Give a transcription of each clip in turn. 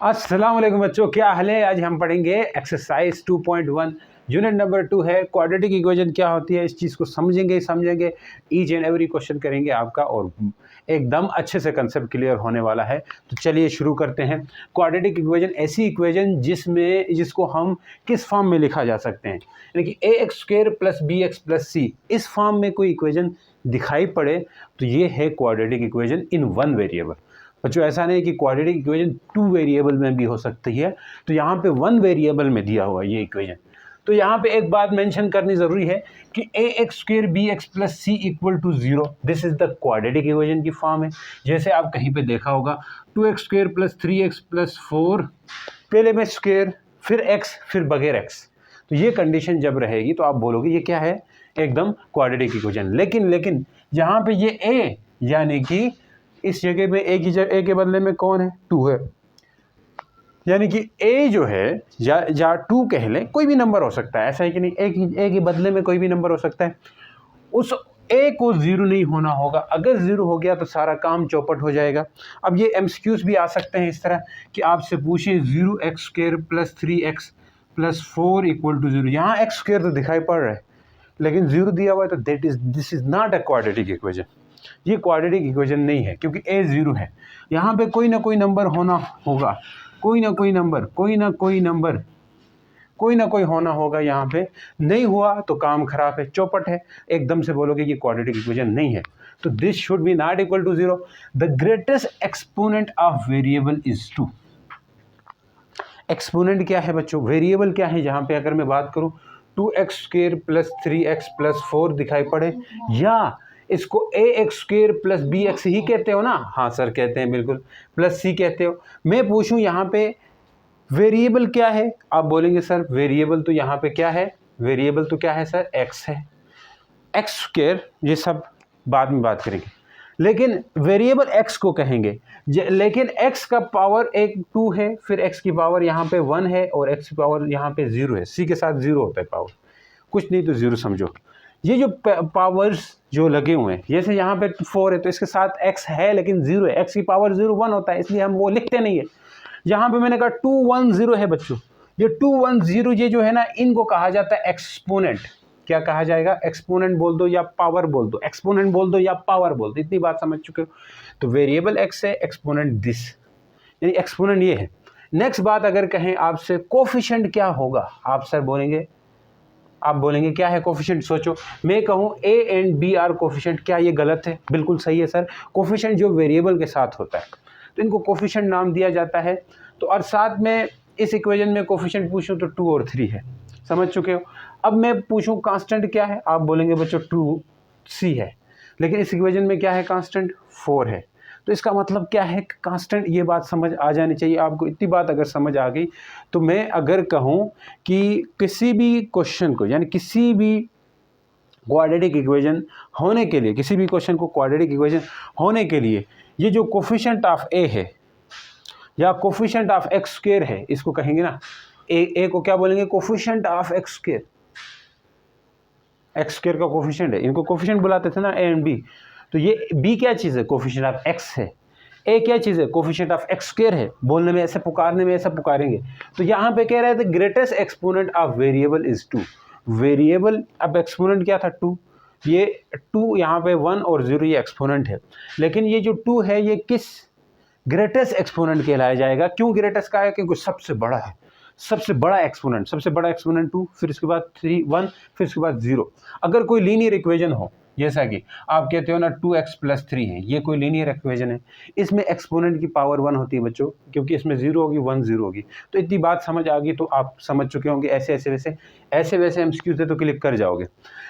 अस्सलाम वालेकुम बच्चों, क्या हाल है। आज हम पढ़ेंगे एक्सरसाइज 2.1 यूनिट नंबर 2 है क्वाड्रेटिक इक्वेशन क्या होती है। इस चीज़ को समझेंगे ईच एंड एवरी क्वेश्चन करेंगे आपका और एकदम अच्छे से कंसेप्ट क्लियर होने वाला है। तो चलिए शुरू करते हैं। क्वाड्रेटिक इक्वेशन ऐसी इक्वेशन जिसको हम किस फॉर्म में लिखा जा सकते हैं, यानी कि a x square plus b x plus c, इस फॉर्म में कोई इक्वेशन दिखाई पड़े तो ये है quadratic equation in one variable. बच्चों ऐसा नहीं कि क्वाड्रेटिक इक्वेशन 2 वेरिएबल में भी हो सकती है, तो यहाँ पे 1 वेरिएबल में दिया हुआ ये इक्वेशन। तो यहाँ पे एक बात मेंशन करनी ज़रूरी है कि a x square b x plus c equal to 0, this is the quadratic equation की फॉर्म है। जैसे आप कहीं पे देखा होगा 2x square plus 3x plus 4, पहले में स्क्वेयर फिर x फिर बगैर x, तो ये कंडीशन जब रहेगी तो आप बोलोगे ये क्या है, एकदम क्वाड्रेटिक इक्वेशन। लेकिन यहाँ पे ये a यानी कि इस जगह में ए के बदले में कौन है, 2 है, यानी कि a जो है या 2 कह लें, कोई भी नंबर हो सकता है, ऐसा है कि नहीं, ए के बदले में कोई भी नंबर हो सकता है। उस a को 0 नहीं होना होगा, अगर 0 हो गया तो सारा काम चौपट हो जाएगा। अब ये एमसीक्यूज भी आ सकते हैं इस तरह कि आपसे पूछे 0x square plus 3x plus 4 equal to 0, यहाँ एक्स स्क्वेयर तो दिखाई पड़ रहा है लेकिन 0 दिया हुआ है, तो this is not a quadratic equation. ये क्वाड्रेटिक इक्वेशन नहीं है क्योंकि a 0 है। यहाँ पे कोई ना कोई नंबर होना होगा, कोई ना कोई होना होगा, यहाँ पे नहीं हुआ तो काम खराब है, चौपट है, एकदम से बोलोगे ये क्वाड्रेटिक इक्वेशन नहीं है। तो this should be not equal to 0। The greatest exponent of variable is 2। Exponent क्या है बच्चों, वेरिएबल क्या है। यहाँ पे अगर मैं बात करूँ 2x square plus 3x plus 4 दिखाई पड़े, या इसको a x square plus b x ही कहते हो ना, हाँ सर कहते हैं बिल्कुल, प्लस सी कहते हो। मैं पूछूं यहाँ पे वेरिएबल क्या है, आप बोलेंगे सर वेरिएबल तो यहाँ पे क्या है, वेरिएबल तो क्या है सर, एक्स है, एक्स स्क्वेयर, ये सब बाद में बात करेंगे, लेकिन वेरिएबल एक्स को कहेंगे। लेकिन एक्स का पावर एक 2 है, फिर एक्स की पावर यहाँ पे 1 है और एक्स की पावर यहाँ पे 0 है, सी के साथ 0 होता है पावर, कुछ नहीं तो 0 समझो। ये जो पावर्स जो लगे हुए हैं, जैसे यहाँ पे 4 है तो इसके साथ x है लेकिन 0 है, x की पावर 0 1 होता है, इसलिए हम वो लिखते नहीं है। यहाँ पे मैंने कहा 2 1 0 है बच्चों, ये 2 1 0 ये जो है ना, इनको कहा जाता है एक्सपोनेंट। क्या कहा जाएगा, एक्सपोनेंट बोल दो या पावर बोल दो, एक्सपोनेंट बोल दो या पावर बोल दो, इतनी बात समझ चुके हो। तो वेरिएबल x है, एक्सपोनेंट दिस, यानी एक्सपोनेंट ये है। नेक्स्ट बात अगर कहें आपसे कोफिशिएंट क्या होगा, आप सर बोलेंगे, आप बोलेंगे क्या है कोफिशिएंट। सोचो, मैं कहूँ a and b are coefficient, क्या ये गलत है, बिल्कुल सही है सर। कोफिशिएंट जो वेरिएबल के साथ होता है तो इनको कोफिशिएंट नाम दिया जाता है। तो और साथ में इस इक्वेशन में कोफिशिएंट पूछूं तो 2 और 3 है, समझ चुके हो। अब मैं पूछूं कांस्टेंट क्या है, आप बोलेंगे बच्चों 2c है, लेकिन इस इक्वेशन में क्या है, कांस्टेंट 4 है। तो इसका मतलब क्या है कांस्टेंट, ये बात समझ आ जानी चाहिए आपको। इतनी बात अगर समझ आ गई तो मैं अगर कहूँ कि किसी भी क्वेश्चन को, यानी किसी भी क्वाड्रेटिक इक्वेशन होने के लिए, किसी भी क्वेश्चन को क्वाड्रेटिक इक्वेशन होने के लिए ये जो कोफिशिएंट ऑफ a है या कोफिशिएंट ऑफ एक्स स्क्वेयर है, इसको कहेंगे ना, ए को क्या बोलेंगे, coefficient of x square, x square का कोफिशिएंट है, इनको कोफिशिएंट बुलाते थे ना ए एंड बी। तो ये b क्या चीज़ है, कोफिशिएंट ऑफ x है, a क्या चीज़ है, कोफिशिएंट ऑफ x स्क्वायर है, बोलने में ऐसे पुकारने में ऐसा पुकारेंगे। तो यहाँ पे कह रहे थे greatest exponent of variable is 2। Variable अब एक्सपोनेंट क्या था 2, ये 2 यहाँ पे 1 और 0 ये एक्सपोनेंट है, लेकिन ये जो 2 है ये किस ग्रेटेस्ट एक्सपोनेंट कहलाया जाएगा। क्यों ग्रेटेस्ट का है, क्योंकि सबसे बड़ा है, सबसे बड़ा एक्सपोनेंट 2, फिर इसके बाद 3 1, फिर इसके बाद 0। अगर कोई लीनियर इक्वेशन हो, जैसा कि आप कहते हो ना 2x प्लस 3 है, ये कोई लीनियर इक्वेशन है, इसमें एक्सपोनेंट की पावर 1 होती है बच्चों, क्योंकि इसमें 0 होगी 1 0 होगी। तो इतनी बात समझ आ गई तो आप समझ चुके होंगे, ऐसे वैसे एमसीक्यू थे तो क्लिक कर जाओगे।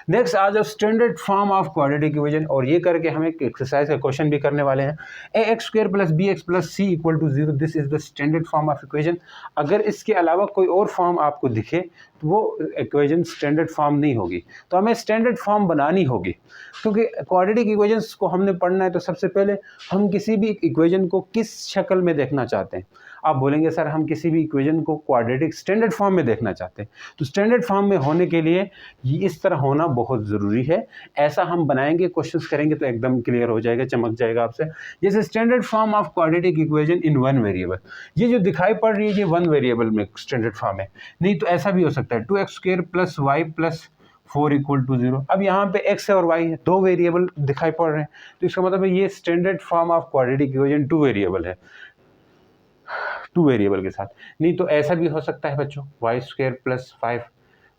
नेक्स्ट आ जाओ standard form of quadratic equation, और ये करके हम एक एक्सरसाइज का क्वेश्चन भी करने वाले हैं। A x square plus b x plus c equal to 0, this is the standard form of equation. अगर इसके अलावा कोई और फॉर्म आपको दिखे तो वो इक्वेशन स्टैंडर्ड फॉर्म नहीं होगी, तो हमें स्टैंडर्ड फॉर्म बनानी होगी। क्योंकि क्वाड्रेटिक इक्वेशंस को हमने पढ़ना है तो सबसे पहले हम किसी भी इक्वेशन को किस शक्ल में देखना चाहते हैं। आप बोलेंगे सर हम किसी भी इक्वेशन को क्वाड्रेटिक स्टैंडर्ड फॉर्म में देखना चाहते हैं, तो स्टैंडर्ड फॉर्म में होने के लिए ये इस तरह होना बहुत ज़रूरी है। ऐसा हम बनाएंगे, क्वेश्चंस करेंगे तो एकदम क्लियर हो जाएगा, चमक जाएगा आपसे। जैसे standard form of quadratic equation in one variable, ये जो दिखाई पड़ रही है ये वन वेरिएबल में स्टैंडर्ड फॉर्म है। नहीं तो ऐसा भी हो सकता है 2x² + y + 4 = 0। अब यहाँ पे x और y है, दो वेरिएबल दिखाई पड़ रहे हैं, तो इसका मतलब है ये standard form of quadratic equation two variable है, टू वेरिएबल के साथ। नहीं तो ऐसा भी हो सकता है बच्चों y² + 5।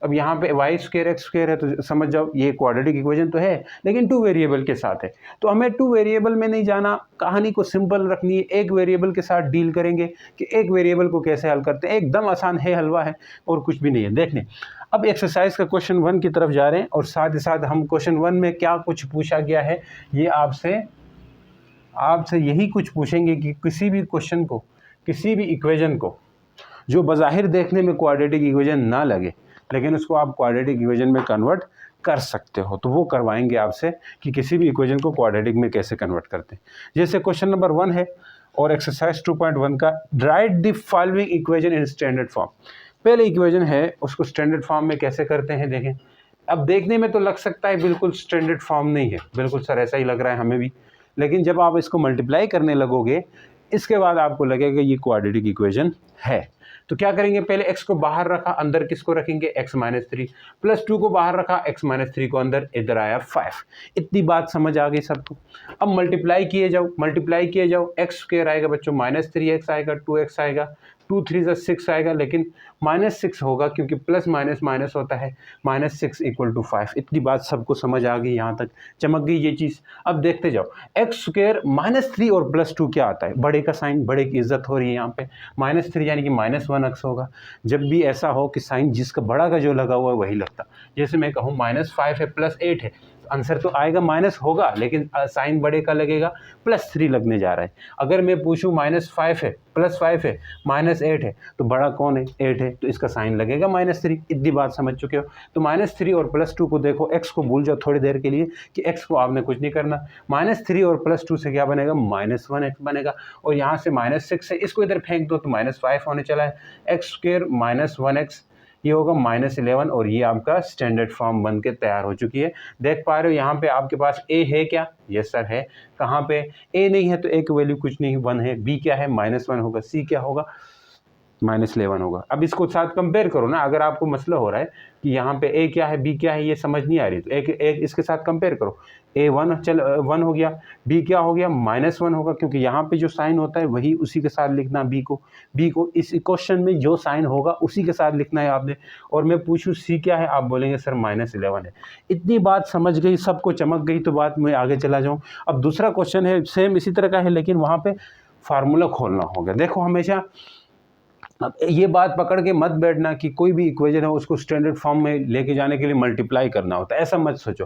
अब यहाँ पे y² x² है तो समझ जाओ ये क्वाड्रेटिक इक्वेशन तो है लेकिन टू वेरिएबल के साथ है। तो हमें टू वेरिएबल में नहीं जाना, कहानी को सिंपल रखनी है, एक वेरिएबल के साथ डील करेंगे कि एक वेरिएबल को कैसे हल करते हैं। एकदम आसान है, हलवा है और कुछ भी नहीं है। देख लें, अब एक्सरसाइज का क्वेश्चन 1 की तरफ जा रहे हैं और साथ ही साथ हम क्वेश्चन 1 में क्या कुछ पूछा गया है ये आपसे यही कुछ पूछेंगे कि किसी भी क्वेश्चन को, किसी भी इक्वेशन को जो बज़ाहिर देखने में क्वाड्रेटिक इक्वेशन ना लगे लेकिन उसको आप क्वाड्रेटिक इक्वेशन में कन्वर्ट कर सकते हो, तो वो करवाएंगे आपसे कि किसी भी इक्वेशन को क्वाड्रेटिक में कैसे कन्वर्ट करते हैं। जैसे क्वेश्चन नंबर 1 है और एक्सरसाइज 2.1 का, right the following equation in standard form. पहले इक्वेशन है उसको स्टैंडर्ड फॉर्म में कैसे करते हैं देखें। अब देखने में तो लग सकता है बिल्कुल स्टैंडर्ड फॉर्म नहीं है, बिल्कुल सर ऐसा ही लग रहा है हमें भी, लेकिन जब आप इसको मल्टीप्लाई करने लगोगे इसके बाद आपको लगेगा ये क्वाड्रेटिक इक्वेशन है। तो क्या करेंगे, पहले x को बाहर रखा, अंदर किसको रखेंगे x - 3, +2 को बाहर रखा, x - 3 को अंदर, इधर आया 5। इतनी बात समझ आ गई सबको। अब मल्टीप्लाई किए जाओ, x² आएगा बच्चों -3x आएगा, 2x आएगा, 2 3 = 6 आएगा, लेकिन -6 होगा क्योंकि प्लस माइनस माइनस होता है, -6 = 5। इतनी बात सबको समझ आ गई, यहाँ तक चमक गई ये चीज़। अब देखते जाओ, x² -3 और +2 क्या आता है, बड़े का साइन, बड़े की इज्जत हो रही है यहाँ पे। -3 यानी कि -1x होगा। जब भी ऐसा हो कि साइन जिसका बड़ा का जो लगा हुआ है वही लगता, जैसे मैं कहूँ -5 है +8 है, आंसर तो आएगा माइनस होगा लेकिन साइन बड़े का लगेगा, +3 लगने जा रहा है। अगर मैं पूछूं -5 है +5 है -8 है तो बड़ा कौन है, 8 है, तो इसका साइन लगेगा -3। इतनी बात समझ चुके हो। तो -3 और +2 को देखो, x को भूल जाओ थोड़ी देर के लिए कि x को आपने कुछ नहीं करना। -3 और +2 से क्या बनेगा, -1x बनेगा, और यहाँ से -6 है, इसको इधर फेंक दो तो -5 होने चला है। x² -1x ये होगा -11, और ये आपका स्टैंडर्ड फॉर्म बन के तैयार हो चुकी है। देख पा रहे हो यहाँ पे आपके पास a है क्या, यस सर है। कहाँ पे a नहीं है तो a की वैल्यू कुछ नहीं, 1 है। b क्या है, -1 होगा। c क्या होगा, -11 होगा। अब इसको साथ कंपेयर करो ना, अगर आपको मसला हो रहा है कि यहाँ पे a क्या है b क्या है ये समझ नहीं आ रही तो एक इसके साथ कंपेयर करो। a 1 हो गया, b क्या हो गया, -1 होगा, क्योंकि यहाँ पे जो साइन होता है वही उसी के साथ लिखना। b को इस क्वेश्चन में जो साइन होगा उसी के साथ लिखना है आपने। और मैं पूछूँ c क्या है, आप बोलेंगे सर -11 है। इतनी बात समझ गई, सबको चमक गई, तो बात मैं आगे चला जाऊँ। अब दूसरा क्वेश्चन है, सेम इसी तरह का है लेकिन वहाँ पे फार्मूला खोलना होगा। देखो हमेशा अब ये बात पकड़ के मत बैठना कि कोई भी इक्वेशन है उसको स्टैंडर्ड फॉर्म में लेके जाने के लिए मल्टीप्लाई करना होता है, ऐसा मत सोचो।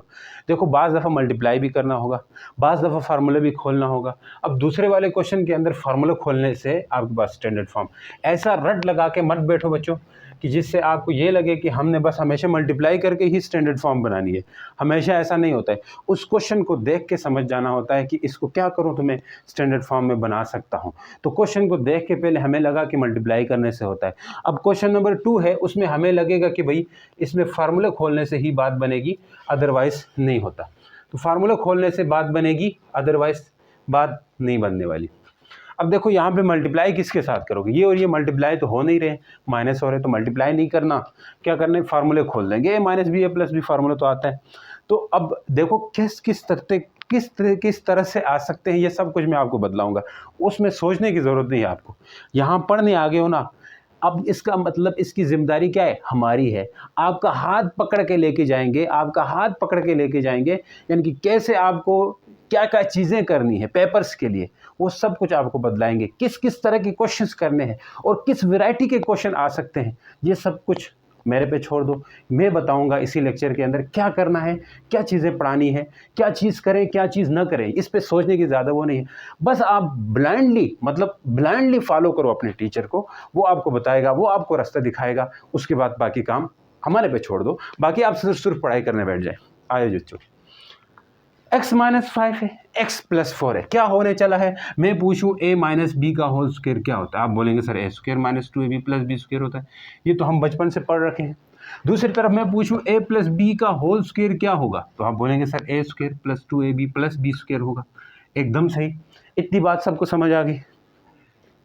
देखो बाज़ दफ़ा मल्टीप्लाई भी करना होगा, बाज़ दफ़ा फार्मूला भी खोलना होगा। अब दूसरे वाले क्वेश्चन के अंदर फार्मूला खोलने से आपके पास स्टैंडर्ड फॉर्म, ऐसा रट लगा के मत बैठो बच्चों कि जिससे आपको ये लगे कि हमने बस हमेशा मल्टीप्लाई करके ही स्टैंडर्ड फॉर्म बनानी है। हमेशा ऐसा नहीं होता है। उस क्वेश्चन को देख के समझ जाना होता है कि इसको क्या करूं तो मैं स्टैंडर्ड फॉर्म में बना सकता हूं। तो क्वेश्चन को देख के पहले हमें लगा कि मल्टीप्लाई करने से होता है। अब क्वेश्चन नंबर 2 है, उसमें हमें लगेगा कि भाई इसमें फार्मूला खोलने से ही बात बनेगी, अदरवाइज नहीं होता। तो फार्मूला खोलने से बात बनेगी, अदरवाइज बात नहीं बनने वाली। अब देखो यहाँ पे मल्टीप्लाई किसके साथ करोगे, ये और ये मल्टीप्लाई तो हो नहीं रहे, माइनस हो रहे, तो मल्टीप्लाई नहीं करना, क्या करना है, फार्मूले खोल देंगे। a - b a + b formula तो आता है। तो अब देखो किस तरह से आ सकते हैं, ये सब कुछ मैं आपको बतलाऊंगा, उसमें सोचने की ज़रूरत नहीं है आपको। यहाँ पढ़ने आगे हो ना, अब इसका मतलब इसकी जिम्मेदारी क्या है, हमारी है। आपका हाथ पकड़ के लेके जाएंगे, यानी कि कैसे आपको क्या क्या चीज़ें करनी है पेपर्स के लिए, वो सब कुछ आपको बतलाएंगे। किस किस तरह के क्वेश्चंस करने हैं और किस वैरायटी के क्वेश्चन आ सकते हैं, ये सब कुछ मेरे पे छोड़ दो। मैं बताऊंगा इसी लेक्चर के अंदर क्या करना है, क्या चीज़ें पढ़ानी है, क्या चीज़ करें क्या चीज़ ना करें, इस पे सोचने की ज़्यादा वो नहीं है। बस आप ब्लाइंडली फॉलो करो अपने टीचर को, वो आपको बताएगा, वो आपको रास्ता दिखाएगा। उसके बाद बाकी काम हमारे पे छोड़ दो, बाकी आप सिर्फ पढ़ाई करने बैठ जाए। आए बच्चों, x माइनस 5 है, x प्लस 4 है, क्या होने चला है? मैं पूछूं a माइनस बी का होल स्क्वायर क्या होता है? आप बोलेंगे sir a square minus 2ab plus B square होता है, ये तो हम बचपन से पढ़ रखे हैं। दूसरी तरफ मैं पूछूं a प्लस बी का होल स्क्वायर क्या होगा? तो आप बोलेंगे sir a square plus 2ab plus B square होगा। एकदम सही, इतनी बात सबको समझ आ गई।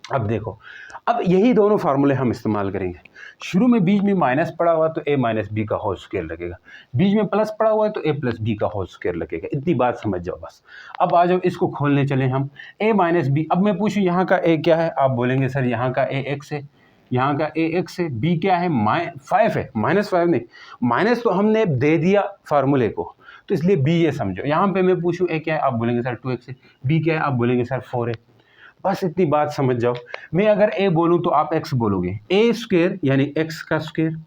अब देखो, अब यही दोनों फार्मूले हम इस्तेमाल करेंगे। शुरू में बीच में माइनस पड़ा हुआ तो a माइनस बी का होल स्क्वायर लगेगा, बीच में प्लस पड़ा हुआ है तो a प्लस बी का होल स्क्वायर लगेगा। इतनी बात समझ जाओ बस। अब आ जाओ, इसको खोलने चले हम, a माइनस बी। अब मैं पूछूं यहाँ का a क्या है? आप बोलेंगे सर यहाँ का a x है, यहाँ का a x है, b क्या है? 5 है, -5 नहीं, माइनस तो हमने दे दिया फार्मूले को, तो इसलिए b ये समझो। यहाँ पे मैं पूछूं a क्या है? आप बोलेंगे सर 2x है, b क्या है? आप बोलेंगे सर 4 है। बस इतनी बात समझ जाओ। मैं अगर a बोलूं तो आप x बोलोगे, a स्क्वायर यानी x का स्क्वायर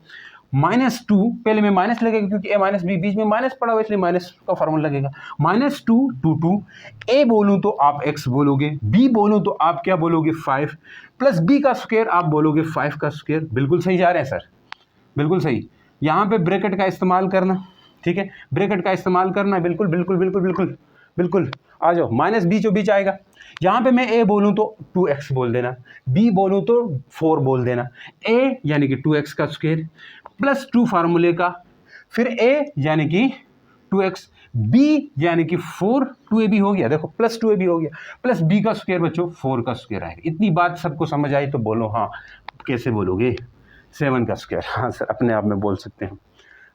-2, पहले में माइनस लगेगा क्योंकि a माइनस बी, बीच में माइनस पड़ा हुआ इसलिए माइनस का फॉर्मूला लगेगा, -2 2 2। a बोलूं तो आप x बोलोगे, b बोलूं तो आप क्या बोलोगे? 5 प्लस b का स्क्वायर आप बोलोगे 5 का स्क्वायर। बिल्कुल सही जा रहे हैं सर, बिल्कुल सही। यहाँ पे ब्रैकेट का इस्तेमाल करना, ठीक है, ब्रैकेट का इस्तेमाल करना, बिल्कुल बिल्कुल बिल्कुल बिल्कुल बिल्कुल। आ जाओ, माइनस बीचों बीच आएगा। यहाँ पे मैं a बोलूँ तो 2x बोल देना, b बोलूँ तो 4 बोल देना। a यानी कि 2x का स्क्वायर प्लस 2 फार्मूले का, फिर a यानी कि 2x, b यानी कि 4, 2ab हो गया, देखो प्लस 2ab हो गया, प्लस b का स्क्वायर बच्चों 4 का स्क्वायर आएगा। इतनी बात सबको समझ आई तो बोलो हाँ। कैसे बोलोगे? 7 का स्क्वायर, हाँ सर अपने आप में बोल सकते हैं।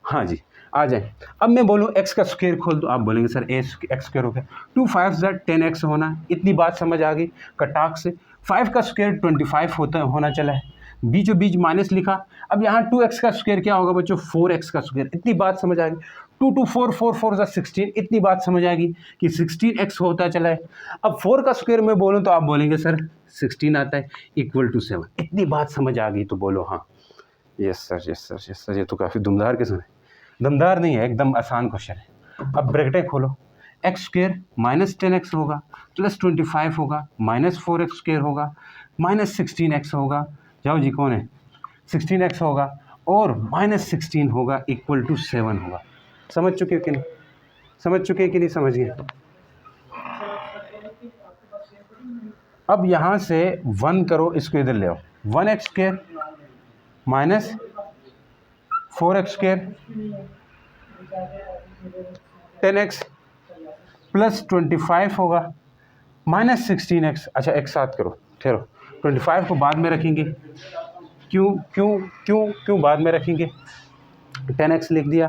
हाँ जी, आ जाए। अब मैं बोलूँ x का स्क्वायर खोल दो, आप बोलेंगे सर x स्क्वायर हो गया, 2 5 10x होना। इतनी बात समझ आ गई कटाक से। 5 का स्क्वायर 25 होना चला है, बीचों बीच माइनस लिखा। अब यहाँ 2x का स्क्वायर क्या होगा बच्चों? 4x का स्क्वायर। इतनी बात समझ आ गई। 2 2 4 4 4 16, इतनी बात समझ आ गई कि 16x होता चला है। अब 4 का स्क्वायर मैं बोलूँ तो आप बोलेंगे सर 16 आता है, इक्वल टू 7। इतनी बात समझ आ गई तो बोलो हाँ। Yes sir yes sir yes sir, ये तो काफ़ी दमदार किस्म है। दमदार नहीं है, एकदम आसान क्वेश्चन है। अब ब्रैकेटें खोलो, एक्स स्क्वायर माइनस 10x होगा, प्लस 25 होगा, -4x स्क्वायर होगा, -16x होगा। जाओ जी, कौन है? 16x होगा और -16 होगा, इक्वल टू 7 होगा। समझ चुके हो कि नहीं? समझ चुके हैं कि नहीं समझ गए? अब यहाँ से 1 करो, इसको इधर ले आओ। 1x square minus 4x square 10x plus 25 होगा, -16x। अच्छा एक साथ करो, ठहरो, 25 को बाद में रखेंगे। क्यों क्यों क्यों क्यों बाद में रखेंगे? 10x लिख दिया,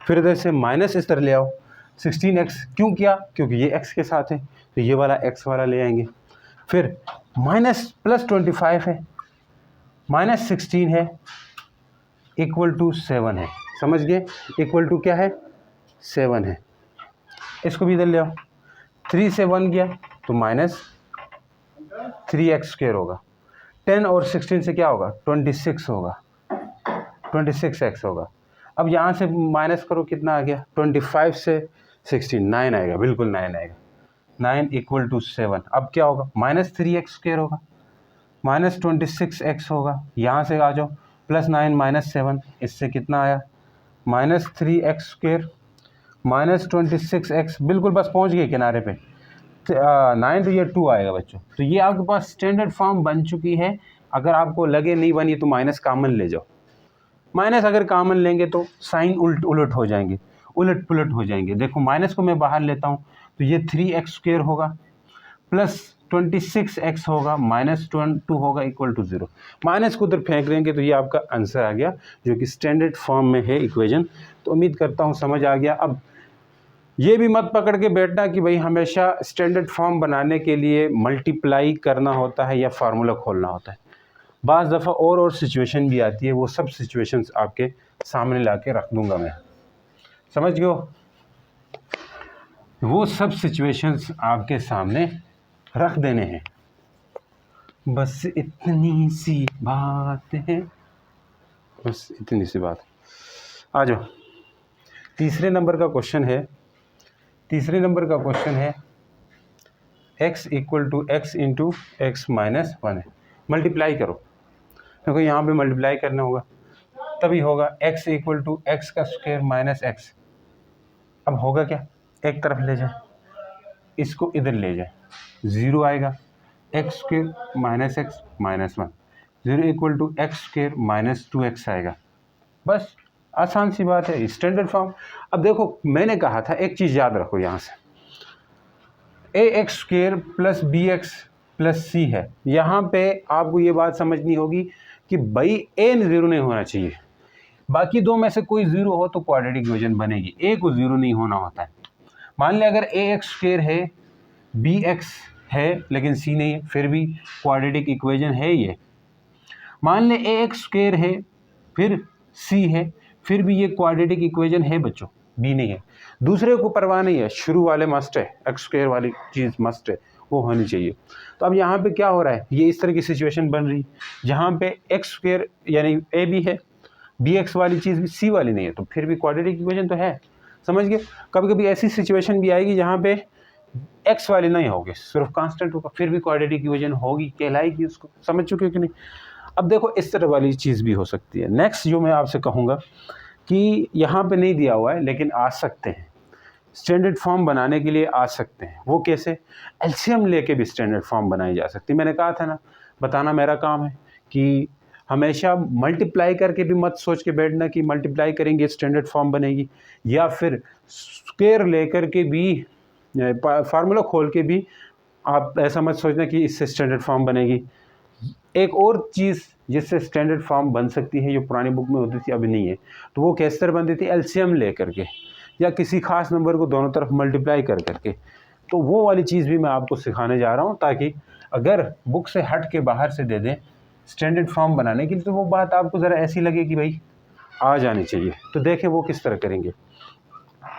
फिर इधर से माइनस इस तरह ले आओ। 16x क्यों किया? क्योंकि ये x के साथ है तो ये वाला x वाला ले आएंगे। फिर माइनस प्लस 25 है, -16 है, इक्वल टू 7 है। समझ गए? इक्वल टू क्या है? 7 है। इसको भी इधर ले आओ, 3 से 1 गया तो -3x स्क्वायर होगा, 10 और 16 से क्या होगा? 26 होगा, 26x होगा। अब यहाँ से माइनस करो, कितना आ गया? 25 से 16 9 आएगा, बिल्कुल 9 आएगा। 9 इक्वल टू 7। अब क्या होगा? -3x स्क्वायर होगा, -26x होगा। यहाँ से आ जाओ, +9 -7, इससे कितना आया? -3x स्क्वायर -26x, बिल्कुल बस पहुँच गए किनारे पे। 9 तो ये 2 आएगा बच्चों। तो ये आपके पास स्टैंडर्ड फॉर्म बन चुकी है। अगर आपको लगे नहीं बनी तो माइनस कामन ले जाओ। माइनस अगर कामन लेंगे तो साइन उलट हो जाएंगे, उलट पुलट हो जाएंगे। देखो माइनस को मैं बाहर लेता हूँ तो ये 3x स्क्वायर होगा, प्लस 26x होगा, -2 होगा, इक्वल टू 0। माइनस को उधर फेंक देंगे तो ये आपका आंसर आ गया, जो कि स्टैंडर्ड फॉर्म में है इक्वेशन। तो उम्मीद करता हूँ समझ आ गया। अब ये भी मत पकड़ के बैठना कि भाई हमेशा स्टैंडर्ड फॉर्म बनाने के लिए मल्टीप्लाई करना होता है या फार्मूला खोलना होता है। बाज़ दफ़ा और सिचुएशन भी आती है, वो सब सिचुएशंस आपके सामने ला के रख दूँगा मैं। समझ गए हो? वो सब सिचुएशंस आपके सामने रख देने हैं, बस इतनी सी बात है, बस इतनी सी बात। आ जाओ, तीसरे नंबर का क्वेश्चन है। तीसरे नंबर का क्वेश्चन है x equal to x into x minus 1 है। मल्टीप्लाई करो, देखो यहाँ पे मल्टीप्लाई करना होगा तभी होगा। x इक्वल टू एक्स का स्क्वायर माइनस एक्स। अब होगा क्या? एक तरफ ले जाए, इसको इधर ले जाए, 0 आएगा, x square minus x minus 1, 0 equal to x square minus 2x आएगा। बस आसान सी बात है, स्टैंडर्ड फॉर्म। अब देखो मैंने कहा था एक चीज़ याद रखो यहाँ से, a x square plus b x plus c है। यहाँ पे आपको ये बात समझनी होगी कि भाई ए ज़ीरो नहीं होना चाहिए, बाकी दो में से कोई ज़ीरो हो तो क्वाड्रेटिक इक्वेशन बनेगी, ए को ज़ीरो नहीं होना होता है। मान लिया अगर ए एक्स स्क्र है, बी एक्स है लेकिन सी नहीं है, फिर भी क्वाड्रेटिक इक्वेशन है ये। मान ले ए एक्स स्क्र है फिर सी है, फिर भी ये क्वाड्रेटिक इक्वेशन है बच्चों, बी नहीं है। दूसरे को परवाह नहीं है, शुरू वाले मस्ट है, एक्स स्क्र वाली चीज़ मस्ट है, वो होनी चाहिए। तो अब यहाँ पे क्या हो रहा है, ये इस तरह की सिचुएशन बन रही जहाँ पे एक्स स्क्र यानी ए भी है, बी एक्स वाली चीज़ भी सी वाली नहीं है, तो फिर भी क्वाड्रेटिक इक्वेशन तो है, समझ गए। कभी कभी ऐसी सिचुएशन भी आएगी जहाँ पे एक्स वाली नहीं होगी, सिर्फ कांस्टेंट होगा, फिर भी क्वाड्रेटिक इक्वेशन होगी, कहलाएगी उसको, समझ चुके हो कि नहीं। अब देखो इस तरह वाली चीज़ भी हो सकती है। नेक्स्ट जो मैं आपसे कहूँगा कि यहाँ पे नहीं दिया हुआ है लेकिन आ सकते हैं, स्टैंडर्ड फॉर्म बनाने के लिए आ सकते हैं। वो कैसे, एलसीएम लेके भी स्टैंडर्ड फॉर्म बनाई जा सकती है। मैंने कहा था ना, बताना मेरा काम है कि हमेशा मल्टीप्लाई करके भी मत सोच के बैठना कि मल्टीप्लाई करेंगे स्टैंडर्ड फॉर्म बनेगी, या फिर स्क्वायर लेकर के भी फार्मूला खोल के भी आप ऐसा मत सोचना कि इससे स्टैंडर्ड फॉर्म बनेगी। एक और चीज़ जिससे स्टैंडर्ड फॉर्म बन सकती है, जो पुरानी बुक में होती थी अभी नहीं है, तो वो किस तरह बनती थी, एलसीएम ले करके या किसी खास नंबर को दोनों तरफ मल्टीप्लाई कर करके। तो वो वाली चीज़ भी मैं आपको सिखाने जा रहा हूँ, ताकि अगर बुक से हट के बाहर से दे दें स्टैंडर्ड फॉर्म बनाने के लिए, तो वो बात आपको ज़रा ऐसी लगे कि भाई आ जानी चाहिए। तो देखें वो किस तरह करेंगे।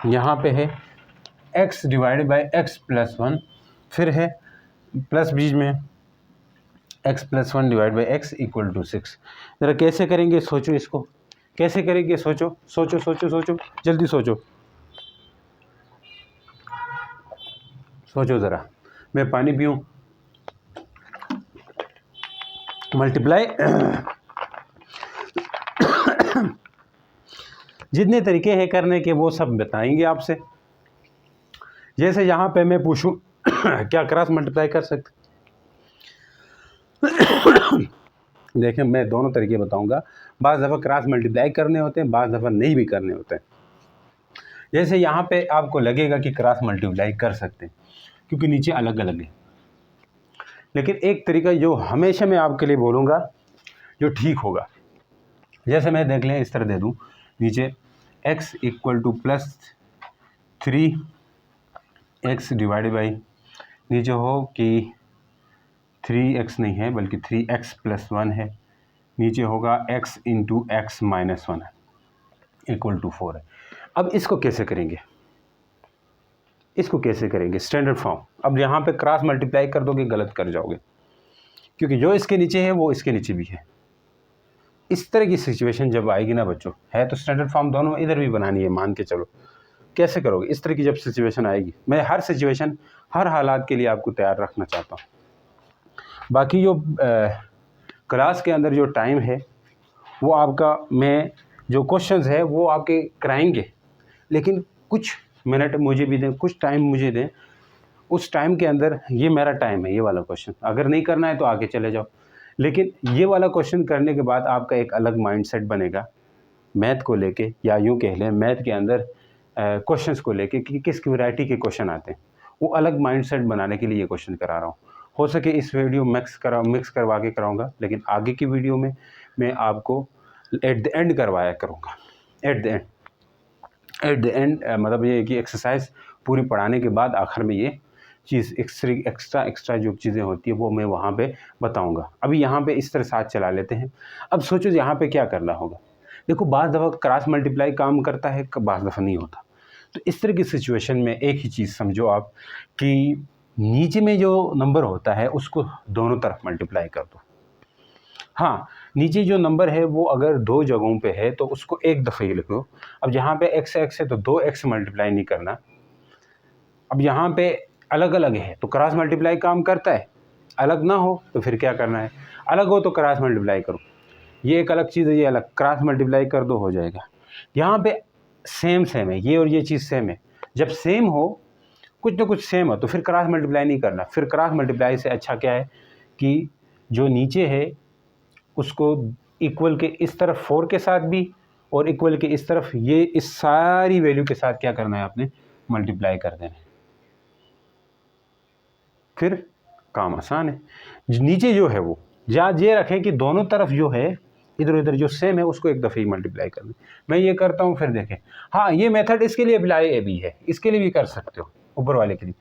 यहाँ पे है x divided by x plus 1, फिर है प्लस बीच में x plus 1 divide by x equal to 6। ज़रा कैसे करेंगे सोचो, इसको कैसे करेंगे, सोचो सोचो सोचो सोचो, जल्दी सोचो सोचो ज़रा, मैं पानी पीऊँ। मल्टीप्लाई जितने तरीके हैं करने के वो सब बताएंगे आपसे। जैसे यहाँ पे मैं पूछूं क्या क्रॉस मल्टीप्लाई कर सकते, देखें मैं दोनों तरीके बताऊंगा। बाज़ दफ़ा क्रॉस मल्टीप्लाई करने होते हैं, बाज़ दफ़ा नहीं भी करने होते हैं। जैसे यहाँ पे आपको लगेगा कि क्रॉस मल्टीप्लाई कर सकते हैं क्योंकि नीचे अलग अलग है, लेकिन एक तरीका जो हमेशा मैं आपके लिए बोलूँगा जो ठीक होगा, जैसे मैं देख लें इस तरह दे दूँ, नीचे x equal to plus 3x divided by, नीचे हो कि 3x नहीं है बल्कि 3x प्लस 1 है, नीचे होगा x into x minus 1 equal to 4 है। अब इसको कैसे करेंगे, इसको कैसे करेंगे स्टैंडर्ड फॉर्म। अब यहाँ पे क्रॉस मल्टीप्लाई कर दोगे गलत कर जाओगे, क्योंकि जो इसके नीचे है वो इसके नीचे भी है। इस तरह की सिचुएशन जब आएगी ना बच्चों, है तो स्टैंडर्ड फॉर्म दोनों इधर भी बनानी है, मान के चलो। कैसे करोगे इस तरह की जब सिचुएशन आएगी, मैं हर सिचुएशन हर हालात के लिए आपको तैयार रखना चाहता हूँ। बाकी जो क्लास के अंदर जो टाइम है वो आपका, मैं जो क्वेश्चंस है वो आपके कराएंगे, लेकिन कुछ मिनट मुझे भी दें, कुछ टाइम मुझे दें। उस टाइम के अंदर ये मेरा टाइम है, ये वाला क्वेश्चन अगर नहीं करना है तो आगे चले जाओ, लेकिन ये वाला क्वेश्चन करने के बाद आपका एक अलग माइंडसेट बनेगा मैथ को लेके, या यूँ कह लें मैथ के अंदर क्वेश्चंस को लेके कि किस वैरायटी के क्वेश्चन आते हैं। वो अलग माइंडसेट बनाने के लिए ये क्वेश्चन करा रहा हूँ। हो सके इस वीडियो मिक्स करवा के कराऊँगा, लेकिन आगे की वीडियो में मैं आपको एट द एंड करवाया करूँगा। एट द एंड मतलब ये कि एक्सरसाइज पूरी पढ़ाने के बाद आखिर में ये चीज़ एक्स्ट्रा जो चीज़ें होती है वो मैं वहाँ पे बताऊँगा। अभी यहाँ पे इस तरह साथ चला लेते हैं। अब सोचो यहाँ पे क्या करना होगा। देखो बाज़ दफ़ा क्रॉस मल्टीप्लाई काम करता है, बाज़ दफ़ा नहीं होता। तो इस तरह की सिचुएशन में एक ही चीज़ समझो आप कि नीचे में जो नंबर होता है उसको दोनों तरफ मल्टीप्लाई कर दो। हाँ, नीचे जो नंबर है वो अगर दो जगहों पे है तो उसको एक दफ़े ही लिखो। अब यहाँ पे x है तो 2x मल्टीप्लाई नहीं करना। अब यहाँ पे अलग अलग है तो क्रॉस मल्टीप्लाई काम करता है, अलग ना हो तो फिर क्या करना है, अलग हो तो क्रॉस मल्टीप्लाई करो। ये एक अलग चीज़ है, ये अलग, क्रॉस मल्टीप्लाई कर दो हो जाएगा। यहाँ पे सेम है, ये और ये चीज़ सेम है। जब सेम हो कुछ ना कुछ सेम हो तो फिर क्रॉस मल्टीप्लाई नहीं करना। फिर क्रॉस मल्टीप्लाई से अच्छा क्या है कि जो नीचे है उसको इक्वल के इस तरफ 4 के साथ भी और इक्वल के इस तरफ ये इस सारी वैल्यू के साथ क्या करना है आपने, मल्टीप्लाई कर देना है, फिर काम आसान है। नीचे जो है वो या ये रखें कि दोनों तरफ जो है इधर उधर जो सेम है उसको एक दफ़े ही मल्टीप्लाई करना। मैं ये करता हूँ, फिर देखें। हाँ, ये मेथड इसके लिए अप्लाई भी है, इसके लिए भी कर सकते हो, ऊपर वाले के लिए,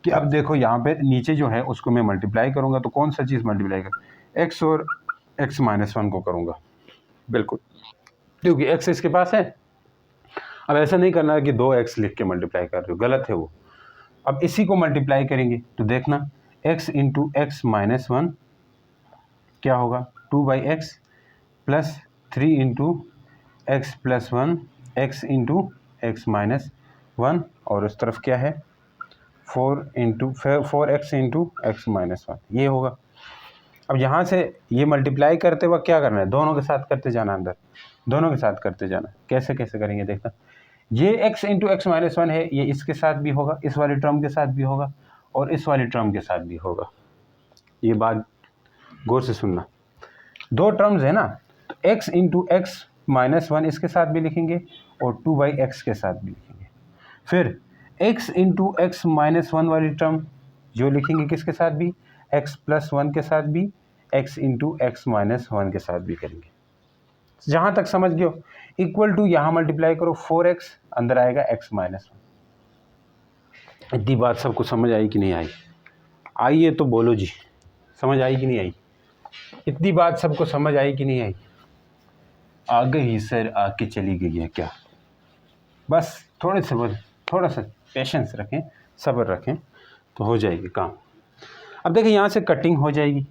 कि अब देखो यहाँ पे नीचे जो है उसको मैं मल्टीप्लाई करूँगा तो कौन सा चीज़ मल्टीप्लाई कर, x और x-1 को करूँगा, बिल्कुल, क्योंकि x इसके पास है। अब ऐसा नहीं करना है कि 2x लिख के मल्टीप्लाई कर रहे हो, गलत है वो। अब इसी को मल्टीप्लाई करेंगे तो देखना x इंटू x-1 क्या होगा, 2/x plus 3 into x plus 1 x into x-1 और उस तरफ क्या है 4x इंटू x-1 ये होगा। अब यहाँ से ये मल्टीप्लाई करते वक्त क्या करना है, दोनों के साथ करते जाना, अंदर दोनों के साथ करते जाना। कैसे कैसे करेंगे देखना, ये x इंटू x-1 है, ये इसके साथ भी होगा, इस वाली टर्म के साथ भी होगा और इस वाली टर्म के साथ भी होगा। ये बात गौर से सुनना, दो टर्म्स है ना, तो x इंटू x-1 इसके साथ भी लिखेंगे और 2/x के साथ भी लिखेंगे। फिर x इंटू x-1 वाली टर्म जो लिखेंगे किसके साथ भी, x प्लस 1 के साथ भी, x इंटू x-1 के साथ भी करेंगे। जहाँ तक समझ गए हो, इक्वल टू यहाँ मल्टीप्लाई करो 4x, अंदर आएगा x-1। इतनी बात सबको समझ आई कि नहीं आई? आई है तो बोलो जी, समझ आई कि नहीं आई? इतनी बात सबको समझ आई कि नहीं आई? आ गई सर, आके चली गई है क्या? बस थोड़ा सा पेशेंस रखें, सब्र रखें तो हो जाएगी काम। अब देखिए यहाँ से कटिंग हो जाएगी,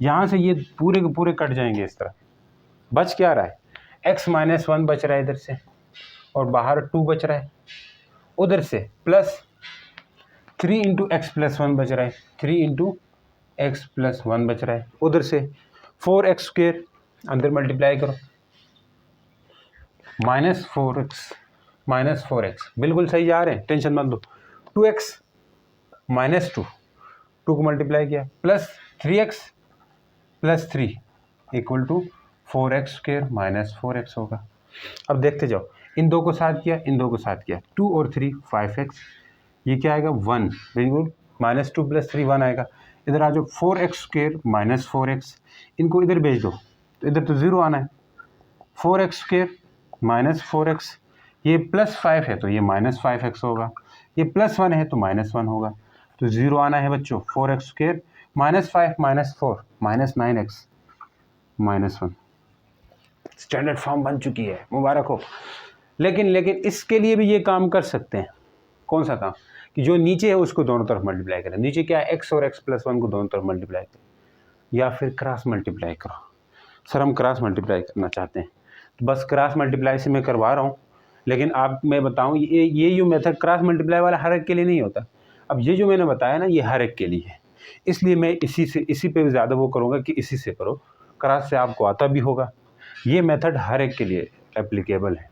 यहाँ से ये पूरे के पूरे कट जाएंगे इस तरह। बच क्या रहा है, x-1 बच रहा है इधर से और बाहर 2 बच रहा है, उधर से प्लस 3 इंटू एक्स प्लस 1 बच रहा है, 3 इंटू एक्स प्लस 1 बच रहा है, उधर से 4x² अंदर मल्टीप्लाई करो, -4x बिल्कुल सही जा रहे हैं, टेंशन मत लो। 2x माइनस 2 को मल्टीप्लाई किया, plus 3x plus 3 equal to 4x² minus 4x होगा। अब देखते जाओ, इन दो को साथ किया, इन दो को साथ किया, 2 और 3 5x, ये क्या आएगा 1, बिल्कुल, -2 प्लस 3 1 आएगा। इधर आ जाओ 4x² माइनस 4x, इनको इधर भेज दो तो इधर तो 0 आना है, 4x² माइनस 4x, ये प्लस 5 है तो ये माइनस 5x होगा, ये प्लस 1 है तो -1 होगा, तो 0 आना है बच्चों। 4x² minus 5 minus 4 minus 9x minus 1, standard form बन चुकी है, मुबारक हो। लेकिन इसके लिए भी ये काम कर सकते हैं। कौन सा काम, कि जो नीचे है उसको दोनों तरफ मल्टीप्लाई करें। नीचे क्या है, x और x प्लस 1 को दोनों तरफ मल्टीप्लाई करें, या फिर क्रॉस मल्टीप्लाई करो। सर हम क्रॉस मल्टीप्लाई करना चाहते हैं, तो बस क्रॉस मल्टीप्लाई से मैं करवा रहा हूँ, लेकिन आप मैं बताऊँ ये जो मेथड क्रॉस मल्टीप्लाई वाला हर एक के लिए नहीं होता। अब ये जो मैंने बताया ना, ये हर एक के लिए है, इसलिए मैं इसी पे ज़्यादा वो करूँगा कि इसी से करो, क्रॉस से आपको आता भी होगा। ये मेथड हर एक के लिए एप्लीकेबल है।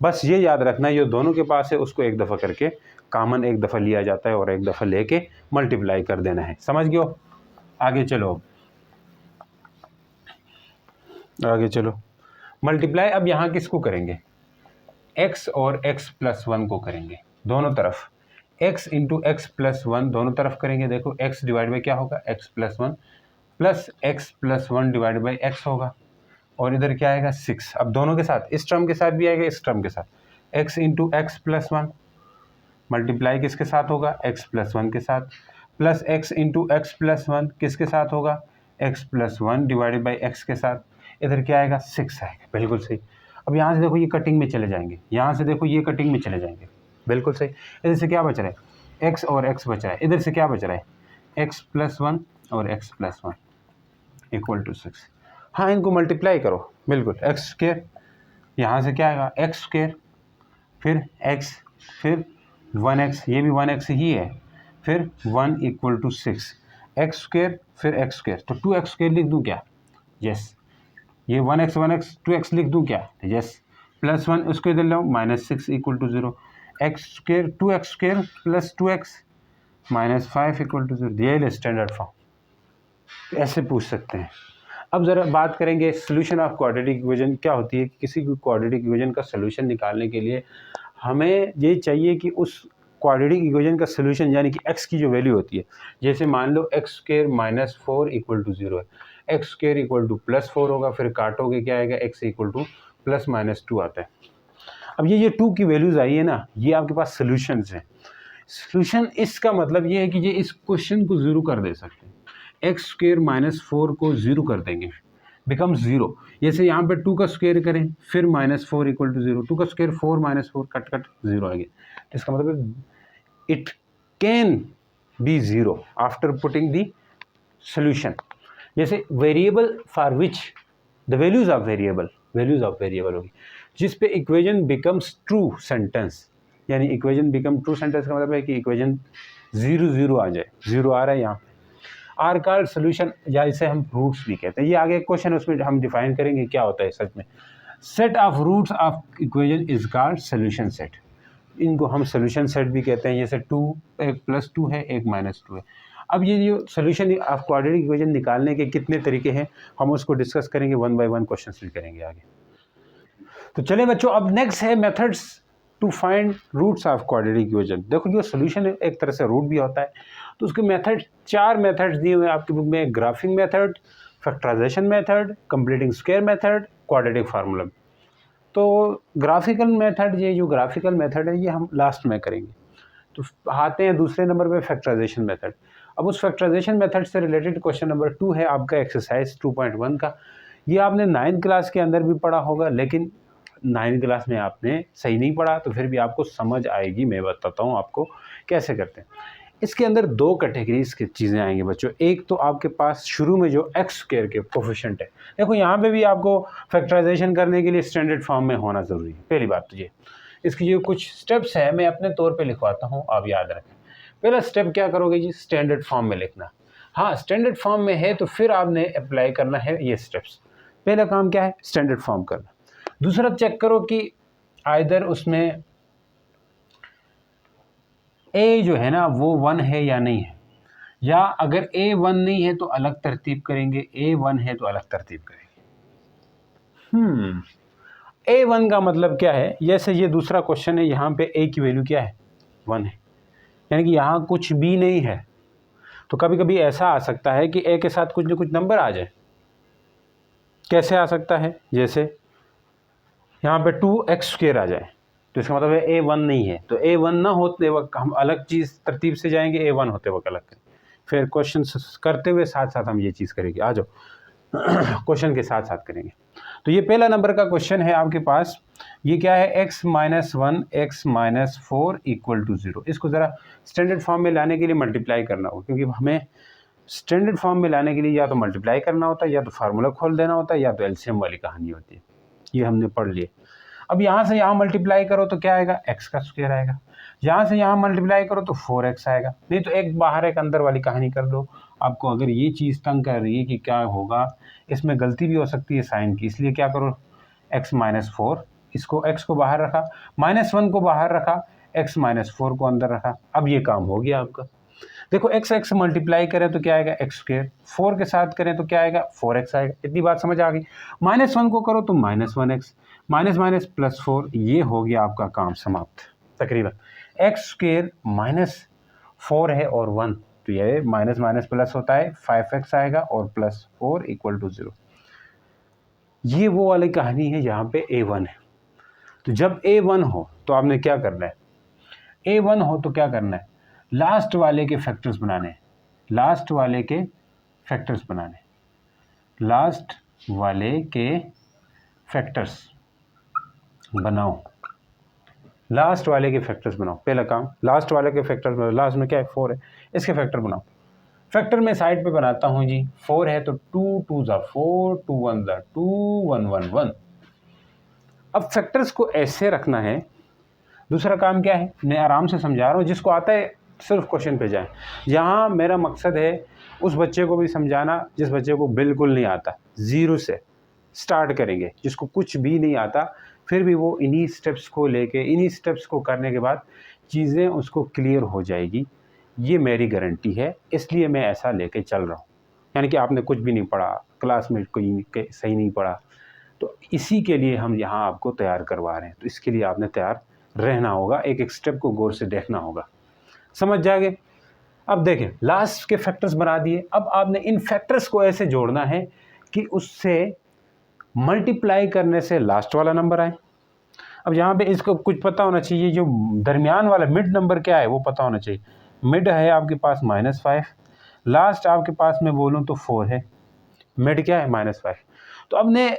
बस ये याद रखना, जो दोनों के पास है उसको एक दफ़ा करके कॉमन एक दफ़ा लिया जाता है और एक दफ़ा लेके मल्टीप्लाई कर देना है। समझ गए हो? आगे चलो मल्टीप्लाई अब यहाँ किसको करेंगे, x और x प्लस 1 को करेंगे, दोनों तरफ x इंटू एक्स प्लस 1 दोनों तरफ करेंगे। देखो x डिवाइड बाई क्या होगा, x plus 1 plus x plus 1 divide by x होगा, और इधर क्या आएगा 6। अब दोनों के साथ, इस टर्म के साथ भी आएगा, इस टर्म के साथ, x into x plus 1 multiply किसके साथ होगा, x प्लस 1 के साथ, plus x into x plus 1 किसके साथ होगा, x plus 1 divided by x के साथ, इधर क्या आएगा 6 आएगा, बिल्कुल सही। अब यहाँ से देखो ये कटिंग में चले जाएंगे, यहाँ से देखो ये कटिंग में चले जाएंगे, बिल्कुल सही। इधर से क्या बच रहा है, x और x बच रहा है, इधर से क्या बच रहा है, x प्लस 1 और x प्लस 1 इक्वल टू 6। हाँ, इनको मल्टीप्लाई करो, बिल्कुल, x², यहाँ से क्या आएगा x², फिर x, फिर 1x, ये भी 1x ही है, फिर 1 इक्वल टू 6, x² फिर x², तो 2x² लिख दूँ क्या, यस। ये 1x 2x लिख दूँ क्या, यस। प्लस 1 उसको इधर लो, -6 equal to 0, x square 2x square plus 2x minus 5 equal to 0, ये स्टैंडर्ड फॉर्म। ऐसे पूछ सकते हैं। अब ज़रा बात करेंगे सोल्यूशन ऑफ क्वाड्रेटिक इक्वेशन क्या होती है। किसी भी क्वाड्रेटिक इक्वेशन का सोल्यूशन निकालने के लिए हमें ये चाहिए कि उस क्वाड्रेटिक इक्वेशन का सोल्यूशन यानी कि x की जो वैल्यू होती है, जैसे मान लो x square minus 4 equal to 0 है, x square equal to plus 4 होगा, फिर काटोगे क्या आएगा, x equal to plus minus 2 आता है। अब ये 2 की वैल्यूज़ आई है ना, ये आपके पास सोल्यूशंस हैं। सोल्यूशन इसका मतलब ये है कि ये इस क्वेश्चन को ज़ीरो कर दे सकते हैं। एक्स स्क्र माइनस 4 को ज़ीरो कर देंगे, बिकम ज़ीरो। जैसे यहाँ पे 2 का स्क्वायर करें, फिर माइनस 4 इक्वल टू 0, 2 का स्क्वायर 4 माइनस 4 कट कट 0 आ गया। तो इसका मतलब it can be zero after putting the solution. जैसे variable for which the values of variable होगी, जिस पे इक्वेशन बिकम्स ट्रू सेंटेंस, यानी इक्वेशन बिकम ट्रू सेंटेंस का मतलब है कि इक्वेशन 0 0 आ जाए, 0 आ रहा है यहाँ आर कॉल्ड सोल्यूशन, या इसे हम रूट्स भी कहते हैं। ये आगे क्वेश्चन उसमें हम डिफाइन करेंगे क्या होता है सच में। Set of roots of equation is called solution set, इनको हम सोल्यूशन सेट भी कहते हैं। जैसे 2 एक प्लस 2 है, एक माइनस 2 है। अब ये जो सोल्यूशन ऑफ क्वाड्रेटिक इक्वेशन निकालने के कितने तरीके हैं हम उसको डिस्कस करेंगे, 1 बाय 1 क्वेश्चन भी करेंगे आगे। तो चले बच्चों, अब नेक्स्ट है methods to find roots of quadratic equation. देखो जो सोल्यूशन है एक तरह से रूट भी होता है, तो उसके मेथड 4 मेथड्स दिए हुए हैं आपकी बुक में, graphing method, factorisation method, completing square method, quadratic formula. तो ग्राफिकल मेथड, ये जो ग्राफिकल मेथड है ये हम लास्ट में करेंगे। तो आते हैं दूसरे नंबर पे फैक्टराइजेशन मेथड। अब उस फैक्टराइजेशन मेथड से रिलेटेड क्वेश्चन नंबर 2 है आपका एक्सरसाइज 2.1 का। ये आपने 9th क्लास के अंदर भी पढ़ा होगा, लेकिन 9th क्लास में आपने सही नहीं पढ़ा, तो फिर भी आपको समझ आएगी। मैं बताता हूँ आपको कैसे करते हैं। इसके अंदर 2 कैटेगरीज की चीज़ें आएंगी बच्चों। एक तो आपके पास शुरू में जो एक्स स्क्वायर के कोफिशिएंट है, देखो यहाँ पे भी आपको फैक्टराइजेशन करने के लिए स्टैंडर्ड फॉर्म में होना ज़रूरी है। पहली बात तो ये, इसकी जो कुछ स्टेप्स है मैं अपने तौर पे लिखवाता हूँ, आप याद रखें। पहला स्टेप क्या करोगे जी, स्टैंडर्ड फॉर्म में लिखना। हाँ, स्टैंडर्ड फॉर्म में है तो फिर आपने अप्लाई करना है ये स्टेप्स। पहला काम क्या है, स्टैंडर्ड फॉर्म करना। दूसरा चेक करो कि आइदर उसमें ए जो है ना वो 1 है या नहीं है, या अगर ए 1 नहीं है तो अलग तरतीब करेंगे, ए 1 है तो अलग तरतीब करेंगे। ए 1 का मतलब क्या है, जैसे ये दूसरा क्वेश्चन है, यहाँ पे ए की वैल्यू क्या है, 1 है, यानी कि यहाँ कुछ भी नहीं है। तो कभी कभी ऐसा आ सकता है कि ए के साथ कुछ न कुछ नंबर आ जाए। कैसे आ सकता है, जैसे यहाँ पे 2x स्क्वायर आ जाए, तो इसका मतलब है ए 1 नहीं है। तो ए 1 ना होते वक्त हम अलग चीज़ तरतीब से जाएंगे, ए 1 होते वक्त अलग करें। फिर क्वेश्चन करते हुए साथ साथ हम ये चीज़ करेंगे। आ जाओ क्वेश्चन के साथ साथ करेंगे। तो ये पहला नंबर का क्वेश्चन है आपके पास। ये क्या है, x minus 1 x minus 4 equal to 0। इसको ज़रा स्टैंडर्ड फॉर्म में लाने के लिए मल्टीप्लाई करना होगा, क्योंकि हमें स्टैंडर्ड फॉर्म में लाने के लिए या तो मल्टीप्लाई करना होता है, या तो फार्मूला खोल देना होता है, या तो एलसीएम वाली कहानी होती है। ये हमने पढ़ लिए। अब यहाँ से यहाँ मल्टीप्लाई करो तो क्या आएगा, x का स्क्वायर आएगा। यहाँ से यहाँ मल्टीप्लाई करो तो 4x आएगा। नहीं तो एक बाहर एक अंदर वाली कहानी कर दो। आपको अगर ये चीज़ तंग कर रही है कि क्या होगा, इसमें गलती भी हो सकती है साइन की, इसलिए क्या करो, x माइनस 4, इसको x को बाहर रखा, -1 को बाहर रखा, x माइनस 4 को अंदर रखा। अब ये काम हो गया आपका। देखो x मल्टीप्लाई करें तो क्या आएगा, x स्क्वायर, 4 के साथ करें तो क्या आएगा, 4x आएगा। इतनी बात समझ आ गई। -1 को करो तो -1x, माइनस माइनस प्लस 4, ये हो गया आपका काम समाप्त तकरीबन। एक्स स्क्वायर -4 है और 1, तो ये माइनस माइनस प्लस होता है, 5x आएगा और प्लस 4 इक्वल टू 0। ये वो वाली कहानी है, यहाँ पे a1 है। तो जब a1 हो तो आपने क्या करना है, a1 हो तो क्या करना है, लास्ट वाले के फैक्टर्स बनाने हैं, लास्ट वाले के फैक्टर्स बनाने, लास्ट वाले के फैक्टर्स बनाओ, लास्ट वाले के फैक्टर्स बनाओ। पहला काम लास्ट वाले के फैक्टर्स बनाओ। लास्ट में क्या है, 4 है, इसके फैक्टर बनाओ। फैक्टर में साइड पे बनाता हूँ जी, 4 है तो 2 2 ज़ा 4, 2 1 ज़ा 2, 1 1 1। अब फैक्टर्स को ऐसे रखना है। दूसरा काम क्या है, मैं आराम से समझा रहा हूँ, जिसको आता है सिर्फ क्वेश्चन पे जाए। यहाँ मेरा मकसद है उस बच्चे को भी समझाना जिस बच्चे को बिल्कुल नहीं आता, ज़ीरो से स्टार्ट करेंगे। जिसको कुछ भी नहीं आता फिर भी वो इन्हीं स्टेप्स को लेके, इन्हीं स्टेप्स को करने के बाद चीज़ें उसको क्लियर हो जाएगी, ये मेरी गारंटी है। इसलिए मैं ऐसा लेके चल रहा हूँ। यानी कि आपने कुछ भी नहीं पढ़ा, क्लास में कोई सही नहीं पढ़ा, तो इसी के लिए हम यहाँ आपको तैयार करवा रहे हैं। तो इसके लिए आपने तैयार रहना होगा, एक एक स्टेप को गौर से देखना होगा। समझ जाएंगे। अब देखें, लास्ट के फैक्टर्स बना दिए। अब आपने इन फैक्टर्स को ऐसे जोड़ना है कि उससे मल्टीप्लाई करने से लास्ट वाला नंबर आए। अब यहाँ पे इसको कुछ पता होना चाहिए, जो दरमियान वाला मिड नंबर क्या है वो पता होना चाहिए। मिड है आपके पास -5, लास्ट आपके पास मैं बोलूँ तो 4 है, मिड क्या है -5। तो अब ने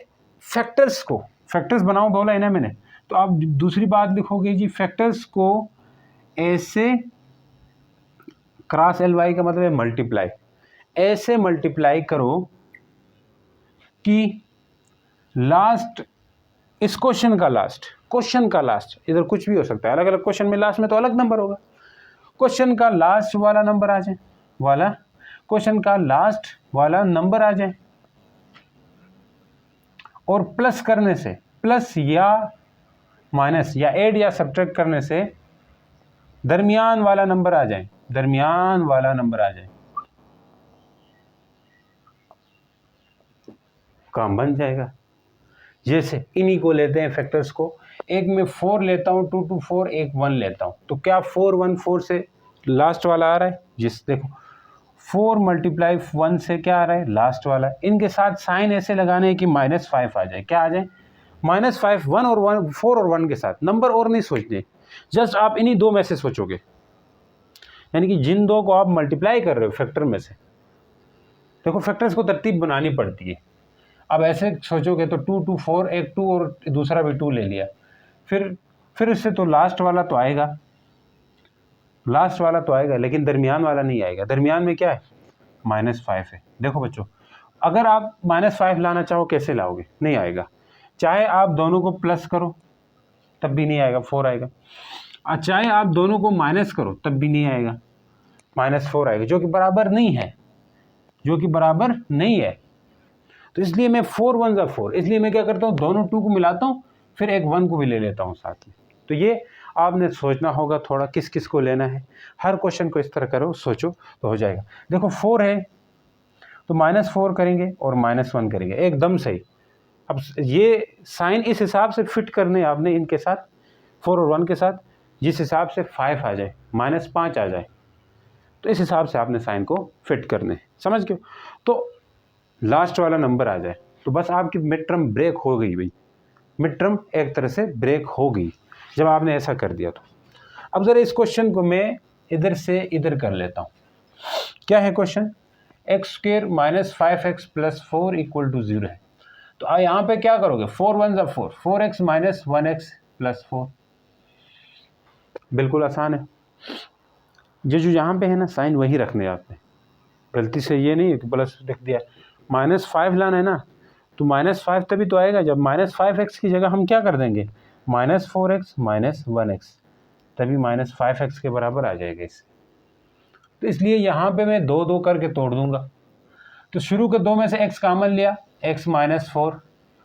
फैक्टर्स को, फैक्टर्स बनाओ बोला है ना मैंने, तो आप दूसरी बात लिखोगे जी, फैक्टर्स को ऐसे क्रॉस LY का मतलब है मल्टीप्लाई, ऐसे मल्टीप्लाई करो कि लास्ट, इस क्वेश्चन का लास्ट, क्वेश्चन का लास्ट, इधर कुछ भी हो सकता है, अलग अलग क्वेश्चन में लास्ट में तो अलग नंबर होगा, क्वेश्चन का लास्ट वाला नंबर आ जाए, वाला क्वेश्चन का लास्ट वाला नंबर आ जाए, और प्लस करने से, प्लस या माइनस या ऐड या सब्ट्रैक्ट करने से दरमियान वाला नंबर आ जाए, दरमियान वाला नंबर आ जाए, काम बन जाएगा। जैसे इन्हीं को लेते हैं फैक्टर्स को, एक में 4 लेता हूँ, 2 to 4, एक 1 लेता हूँ, तो क्या 4 1 4 से लास्ट वाला आ रहा है, जिस देखो 4 × 1 से क्या आ रहा है, लास्ट वाला। इनके साथ साइन ऐसे लगाने हैं कि -5 आ जाए, क्या आ जाए, -5, 1 और 1, 4 और 1 के साथ, नंबर और नहीं सोचने, जस्ट आप इन्हीं दो में से सोचोगे, यानी कि जिन दो को आप मल्टीप्लाई कर रहे हो फैक्टर में से। देखो फैक्टर्स को तरतीब बनानी पड़ती है। अब ऐसे सोचोगे तो 2 to 4, एक 2 और दूसरा भी 2 ले लिया, फिर इससे तो लास्ट वाला तो आएगा, लास्ट वाला तो आएगा, लेकिन दरमियान वाला नहीं आएगा। दरमियान में क्या है, -5 है। देखो बच्चों, अगर आप -5 लाना चाहो कैसे लाओगे, नहीं आएगा। चाहे आप दोनों को प्लस करो तब भी नहीं आएगा, 4 आएगा, और चाहे आप दोनों को माइनस करो तब भी नहीं आएगा, -4 आएगा, जो कि बराबर नहीं है, जो कि बराबर नहीं है। तो इसलिए मैं 4 1 4, इसलिए मैं क्या करता हूँ, दोनों 2 को मिलाता हूँ, फिर एक 1 को भी ले लेता हूँ साथ में। तो ये आपने सोचना होगा थोड़ा, किस किस को लेना है। हर क्वेश्चन को इस तरह करो, सोचो तो हो जाएगा। देखो 4 है तो -4 करेंगे और -1 करेंगे, एकदम सही। अब ये साइन इस हिसाब से फिट करने आपने इनके साथ, 4 और 1 के साथ, जिस हिसाब से 5 आ जाए, -5 आ जाए, तो इस हिसाब से आपने साइन को फिट करने, समझ गए। तो लास्ट वाला नंबर आ जाए तो बस आपकी मिड टर्म ब्रेक हो गई भाई, मिड टर्म एक तरह से ब्रेक हो गई जब आपने ऐसा कर दिया। तो अब ज़रा इस क्वेश्चन को मैं इधर से इधर कर लेता हूँ। क्या है क्वेश्चन, x² - 5x + 4 = 0 है। तो यहाँ पे क्या करोगे, 4 1 4, 4x - 1x + 4, बिल्कुल आसान है। ये जो यहाँ पे है ना साइन वही रखने आपने, गलती से ये नहीं कि प्लस लिख दिया। -5 लाना है ना, तो -5 तभी तो आएगा जब -5x की जगह हम क्या कर देंगे, -4x - 1x, तभी -5x के बराबर आ जाएगा इससे। तो इसलिए यहाँ पे मैं 2 2 करके तोड़ दूंगा। तो शुरू के 2 में से x कॉमन लिया, x - 4,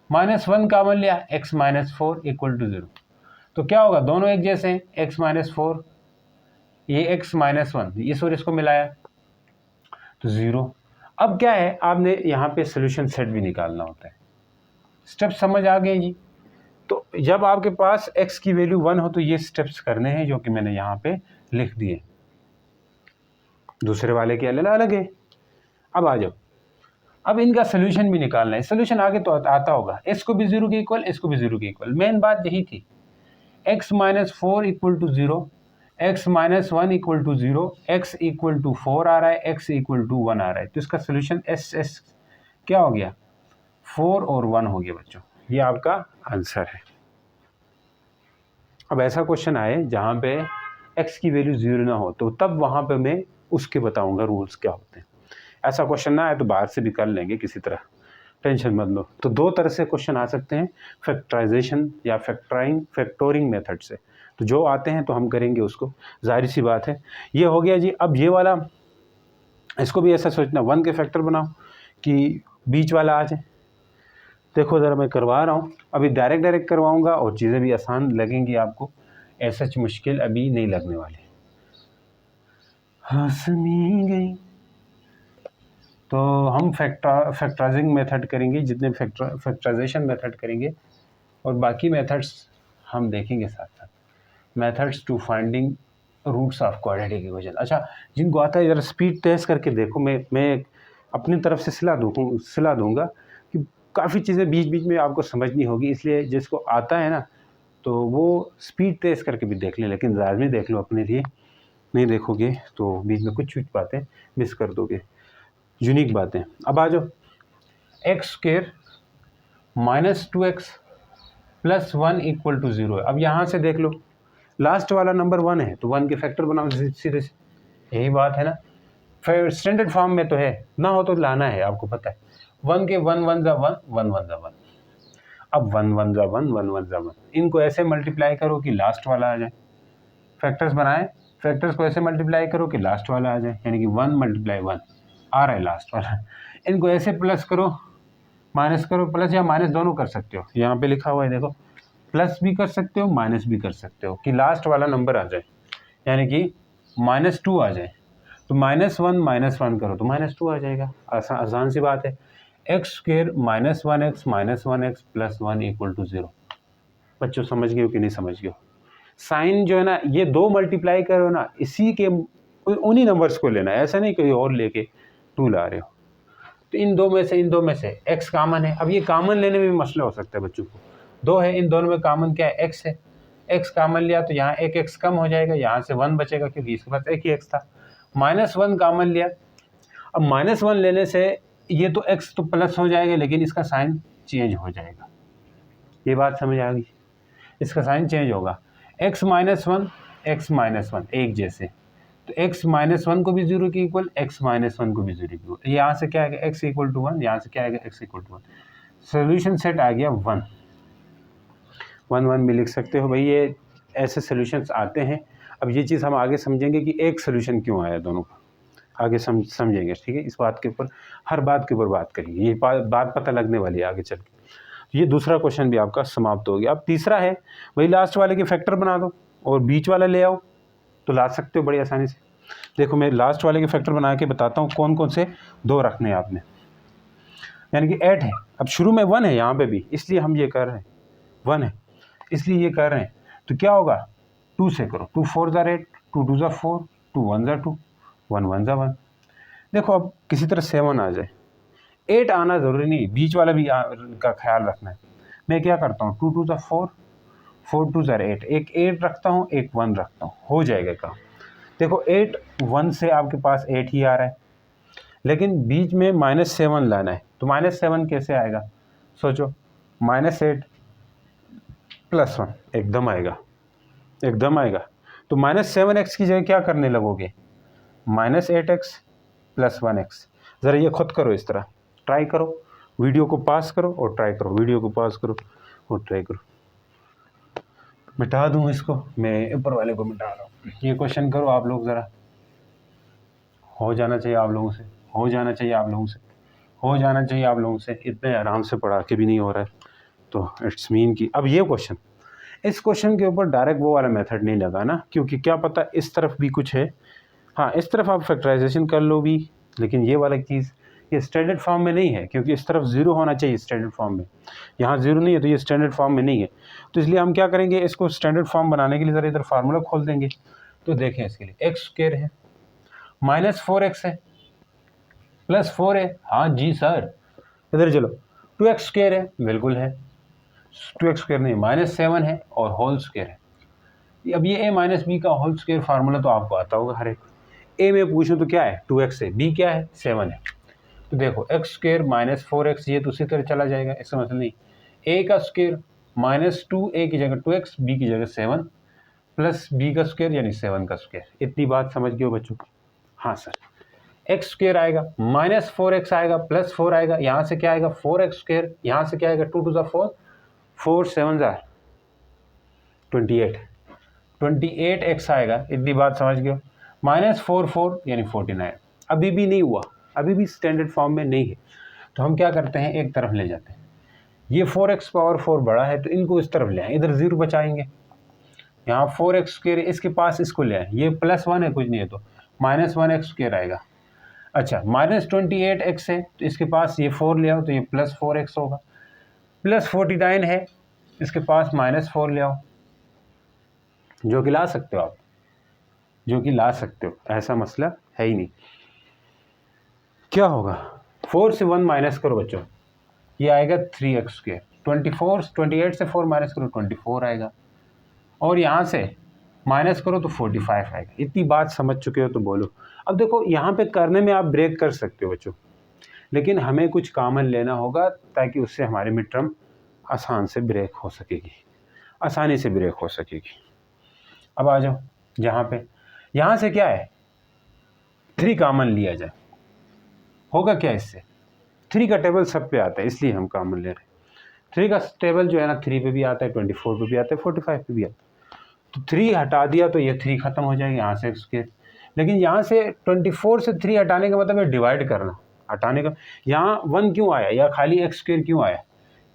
-1 कॉमन लिया, x - 4 = 0। तो क्या होगा, दोनों एक जैसे हैं, x - 4, ये x - 1, इस और इसको मिलाया तो 0। अब क्या है, आपने यहाँ पे सोल्यूशन सेट भी निकालना होता है। स्टेप समझ आ गए जी। तो जब आपके पास x की वैल्यू 1 हो तो ये स्टेप्स करने हैं जो कि मैंने यहाँ पे लिख दिए, दूसरे वाले के अलग अलग है। अब आ जाओ, अब इनका सोल्यूशन भी निकालना है। सोल्यूशन आगे तो आता होगा, x को भी 0 के इक्वल, x को भी 0 के इक्वल। मेन बात यही थी, x - 4 = 0, x - 1 = 0, x = 4 आ रहा है, x = 1 आ रहा है। तो इसका सोल्यूशन s क्या हो गया, 4 और 1 हो गया बच्चों। ये आपका आंसर है। अब ऐसा क्वेश्चन आए जहाँ पे x की वैल्यू 0 ना हो, तो तब वहाँ पे मैं उसके बताऊँगा रूल्स क्या होते हैं। ऐसा क्वेश्चन ना आए तो बाहर से भी कर लेंगे किसी तरह, टेंशन मत लो। तो 2 तरह से क्वेश्चन आ सकते हैं, फैक्टराइजेशन या फैक्टोरिंग मेथड से। तो जो आते हैं तो हम करेंगे उसको, जाहिर सी बात है। ये हो गया जी। अब ये वाला, इसको भी ऐसा सोचना, 1 के फैक्टर बनाओ कि बीच वाला आ जाए। देखो ज़रा मैं करवा रहा हूँ, अभी डायरेक्ट करवाऊँगा और चीज़ें भी आसान लगेंगी आपको, ऐसा मुश्किल अभी नहीं लगने वाली। हंसनी गई। तो हम फैक्टराइजिंग मेथड करेंगे, जितने फैक्टराइजेशन मेथड करेंगे और बाकी मेथड्स हम देखेंगे साथ साथ। Methods to finding roots of quadratic equation. अच्छा, जिनको आता है ज़रा स्पीड टेस्ट करके देखो। मैं अपनी तरफ से सलाह दूंगा कि काफ़ी चीज़ें बीच बीच में आपको समझनी होगी, इसलिए जिसको आता है ना तो वो स्पीड टेस्ट करके भी देख लें, लेकिन लाजमी देख लो अपने लिए, नहीं देखोगे तो बीच में कुछ बातें मिस कर दोगे, यूनिक बातें। अब आ जाओ, x square minus 2x plus 1 equal to 0 है। अब यहाँ से देख लो, लास्ट वाला नंबर 1 है तो 1 के फैक्टर बनाओ सीधे से, यही बात है ना। फिर स्टैंडर्ड फॉर्म में तो है, ना हो तो लाना है, आपको पता है। 1 के 1 1 जा 1, 1 1 जा 1। अब 1 1 जा 1, 1 1 जा 1, इनको ऐसे मल्टीप्लाई करो कि लास्ट वाला आ जाए। फैक्टर्स बनाए, फैक्टर्स को ऐसे मल्टीप्लाई करो कि लास्ट वाला आ जाए, यानी कि 1 मल्टीप्लाई 1 आ रहा है लास्ट वाला। इनको ऐसे प्लस करो, माइनस करो, प्लस या माइनस दोनों कर सकते हो, यहाँ पे लिखा हुआ है देखो, प्लस भी कर सकते हो माइनस भी कर सकते हो कि लास्ट वाला नंबर आ जाए, यानी कि -2 आ जाए। तो -1 करो तो -2 आ जाएगा। आसान सी बात है। X square -1x plus 1 equal to 0। बच्चों समझ गए हो कि नहीं समझ गए हो? साइन जो है ना, ये 2 मल्टीप्लाई करो ना, इसी के उन्हीं नंबर्स को लेना है, ऐसा नहीं कोई और लेके 2 ला रहे हो। तो इन दो में से x कॉमन है। अब ये कॉमन लेने में भी मसला हो सकता है बच्चों को। 2 है, इन दोनों में कॉमन क्या है? x है। x कॉमन लिया तो यहाँ एक x कम हो जाएगा, यहाँ से 1 बचेगा क्योंकि इसके पास एक ही x था। -1 कॉमन लिया, अब -1 लेने से ये तो x तो प्लस हो जाएगा, लेकिन इसका साइन चेंज हो जाएगा। ये बात समझ आ गई? इसका साइन चेंज होगा। x -1 एक जैसे, तो x -1 को भी 0 के इक्वल, x -1 को भी 0 के इक्वल। यहाँ से क्या आएगा? x इक्वल टू 1, यहाँ से क्या आएगा? x equal to 1। Solution set आ गया 1 1 भी लिख सकते हो भाई, ये ऐसे सोल्यूशंस आते हैं। अब ये चीज़ हम आगे समझेंगे कि एक सोल्यूशन क्यों आया दोनों का, आगे समझेंगे, ठीक है। इस बात के ऊपर, हर बात के ऊपर बात करेंगे, ये बात पता लगने वाली है आगे चल के। ये दूसरा क्वेश्चन भी आपका समाप्त हो गया। अब तीसरा है, वही लास्ट वाले के फैक्टर बना दो और बीच वाला ले आओ, तो ला सकते हो बड़ी आसानी से। देखो मैं लास्ट वाले के फैक्टर बना के बताता हूँ कौन कौन से 2 रखने हैं आपने, यानी कि 8 है। अब शुरू में 1 है यहाँ पे भी, इसलिए हम ये कर रहे हैं, 1 है इसलिए ये कर रहे हैं। तो क्या होगा? 2 से करो, 2 4 ज़ा 8, 2 2 ज़ा 4, 2 1 ज़ा 2, 1 1 ज़ा 1। देखो अब किसी तरह 7 आ जाए, 8 आना ज़रूरी नहीं, बीच वाला भी का ख्याल रखना है। मैं क्या करता हूँ, 2 2 ज़ा 4, 4 2 ज़ा 8, एक 8 रखता हूँ, एक 1 रखता हूँ, हो जाएगा काम। देखो 8 1 से आपके पास 8 ही आ रहा है, लेकिन बीच में -7 लाना है। तो -7 कैसे आएगा? सोचो, -8 प्लस 1 एकदम आएगा, एकदम आएगा। तो -7x की जगह क्या करने लगोगे? -8x plus 1x। ज़रा ये खुद करो, इस तरह ट्राई करो, वीडियो को पास करो और ट्राई करो, वीडियो को पास करो और ट्राई करो। मिटा दूँ इसको, मैं ऊपर वाले को मिटा रहा हूँ। ये क्वेश्चन करो आप लोग, ज़रा हो जाना चाहिए आप लोगों से, हो जाना चाहिए आप लोगों से, हो जाना चाहिए आप लोगों से। इतने आराम से पढ़ा के भी नहीं हो रहा है, तो इट्स मीन कि अब ये क्वेश्चन, इस क्वेश्चन के ऊपर डायरेक्ट वो वाला मेथड नहीं लगाना, क्योंकि क्या पता इस तरफ भी कुछ है। हाँ, इस तरफ आप फैक्टराइजेशन कर लो भी, लेकिन ये वाला चीज़ ये स्टैंडर्ड फॉर्म में नहीं है, क्योंकि इस तरफ 0 होना चाहिए स्टैंडर्ड फॉर्म में, यहाँ 0 नहीं है तो ये स्टैंडर्ड फॉर्म में नहीं है। तो इसलिए हम क्या करेंगे, इसको स्टैंडर्ड फॉर्म बनाने के लिए ज़रा इधर फार्मूला खोल देंगे। तो देखें, इसके लिए एक्स स्क्वायर है, -4x है, प्लस 4 है, हाँ जी सर। इधर चलो, 2x स्क्वायर है, बिल्कुल है, 2x स्क्वायर नहीं, -7 है और होल स्क्वायर है। अब ये a माइनस बी का होल स्क्वायर फार्मूला तो आपको आता होगा हर एक। a में पूछूं तो क्या है? 2x है, b क्या है? 7 है। तो देखो x स्क्वायर -4x, ये तो उसी तरह चला जाएगा, इसका मतलब नहीं। a का स्क्वायर -2, a की जगह 2x, b की जगह 7, प्लस b का स्क्वायर यानी 7 का स्क्वायर। इतनी बात समझ गए हो बच्चों? हाँ सर। एक्स स्क्वायर आएगा, -4x आएगा, प्लस 4 आएगा, यहाँ से क्या आएगा? 4x स्क्वायर, यहाँ से क्या आएगा? 2 2 ज़ा 4, 4 7 ज़ा 28, 28x आएगा। इतनी बात समझ गए? -4 4 यानी 49। अभी भी नहीं हुआ, अभी भी स्टैंडर्ड फॉर्म में नहीं है, तो हम क्या करते हैं, एक तरफ ले जाते हैं। ये 4x पावर 4 बड़ा है तो इनको इस तरफ ले आए, इधर 0 बचाएंगे। यहाँ 4x² इसके पास इसको ले आए, ये +1 है कुछ नहीं है तो -1x² आएगा। अच्छा -28x है तो इसके पास ये 4 ले आओ तो ये +4x होगा। +49 है इसके पास -4 ले आओ, जो कि ला सकते हो आप, जो कि ला सकते हो, ऐसा मसला है ही नहीं। क्या होगा 4 से 1 माइनस करो बच्चों, ये आएगा 3x²। 28 से 4 माइनस करो 24 आएगा, और यहाँ से माइनस करो तो 45 आएगा। इतनी बात समझ चुके हो तो बोलो। अब देखो यहाँ पे करने में आप ब्रेक कर सकते हो बच्चों, लेकिन हमें कुछ कॉमन लेना होगा ताकि उससे हमारे मिड टर्म आसान से ब्रेक हो सकेगी, आसानी से ब्रेक हो सकेगी। अब आ जाओ जहाँ पे, यहाँ से क्या है 3 कॉमन लिया जाए, होगा क्या इससे, 3 का टेबल सब पे आता है इसलिए हम कॉमन ले रहे हैं। 3 का टेबल जो है ना 3 पे भी आता है, 24 पे भी आता है, 45 पे भी आता है। तो 3 हटा दिया तो ये 3 ख़त्म हो जाएगी यहाँ से x²। लेकिन यहाँ से 24 से 3 हटाने का मतलब है डिवाइड करना, हटाने का। यहाँ 1 क्यों आया या खाली x² क्यों आया,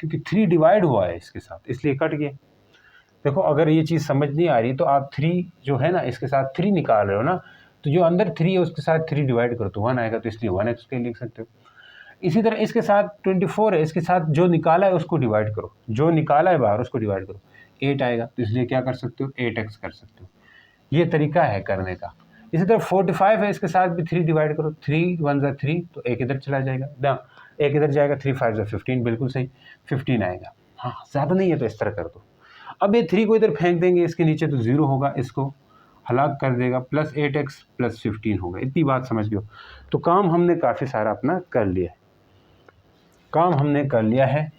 क्योंकि 3 डिवाइड हुआ है इसके साथ, इसलिए कट गया। देखो अगर ये चीज़ समझ नहीं आ रही तो आप 3 जो है ना इसके साथ 3 निकाल रहे हो ना, तो जो अंदर 3 है उसके साथ 3 डिवाइड करो तो 1 आएगा, तो इसलिए 1x² लिख सकते हो। इसी तरह इसके साथ 24 है, इसके साथ जो निकाला है उसको डिवाइड करो, जो निकाला है बाहर उसको डिवाइड करो, 8 आएगा, तो इसलिए क्या कर सकते हो 8x कर सकते हो। ये तरीका है करने का। इसी तरह 45 है, इसके साथ भी 3 डिवाइड करो, 3 1 ज़ा 3 तो एक इधर चला जाएगा ना, एक इधर जाएगा, 3 5 ज़ा 15, बिल्कुल सही 15 आएगा। हाँ ज़्यादा नहीं है तो इस तरह कर दो। अब ये 3 को इधर फेंक देंगे, इसके नीचे तो 0 होगा, इसको हलाक कर देगा, +8x +15 होगा। इतनी बात समझ लो। तो काम हमने काफ़ी सारा अपना कर लिया है, काम हमने कर लिया है।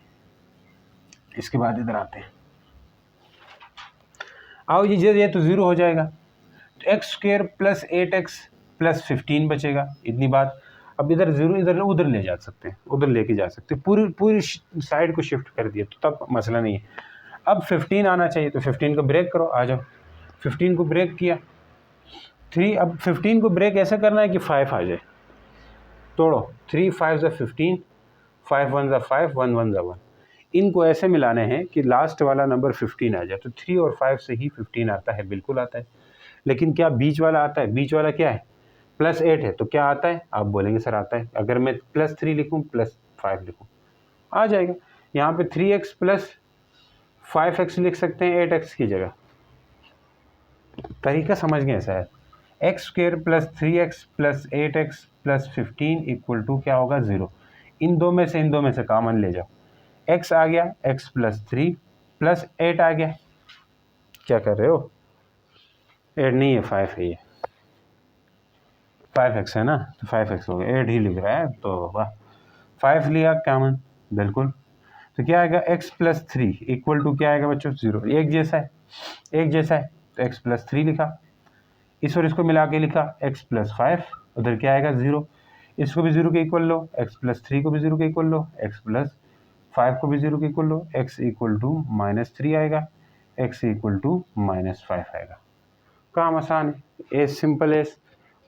इसके बाद इधर आते हैं, आओ ये तो 0 हो जाएगा, तो x² + 8x + 15 बचेगा, इतनी बात। अब इधर 0 इधर उधर ले जा सकते हैं, उधर लेके जा सकते हैं, पूरी साइड को शिफ्ट कर दिया तो तब मसला नहीं है। अब 15 आना चाहिए तो 15 को ब्रेक करो, आ जाओ 15 को ब्रेक किया 3। अब 15 को ब्रेक ऐसा करना है कि 5 आ जाए, तोड़ो 3 5 ज़ा 15, 5 1 ज़ा 5, 1 1 ज़ा 1। इनको ऐसे मिलाने हैं कि लास्ट वाला नंबर 15 आ जाए, तो 3 और 5 से ही 15 आता है, बिल्कुल आता है। लेकिन क्या बीच वाला आता है, बीच वाला क्या है +8 है, तो क्या आता है आप बोलेंगे सर आता है। अगर मैं +3 लिखूँ +5 लिखूँ आ जाएगा। यहाँ पे 3x + 5x लिख सकते हैं 8x की जगह। तरीका समझ गए शायद। x² + 3x + 8x + 15 = क्या होगा 0। इन दो में से कॉमन ले जाओ, x आ गया, x + 3 + 8 आ गया। क्या कर रहे हो, 8 नहीं है 5 है, ये 5x है ना, तो 5x हो गया, 8 ही लिख रहा है तो वाह 5 लिया कॉमन, बिल्कुल। तो क्या आएगा x + 3 = क्या आएगा बच्चों 0। एक जैसा है, एक जैसा है तो x + 3 लिखा, इस और इसको मिला के लिखा x + 5, उधर क्या आएगा 0। इसको भी 0 के इक्वल लो, x + 3 को भी 0 के इक्वल लो, x + 5 को भी 0 के इक्वल लो, x = -3 आएगा, x = -5 आएगा। काम आसान है, एज सिंपल एज,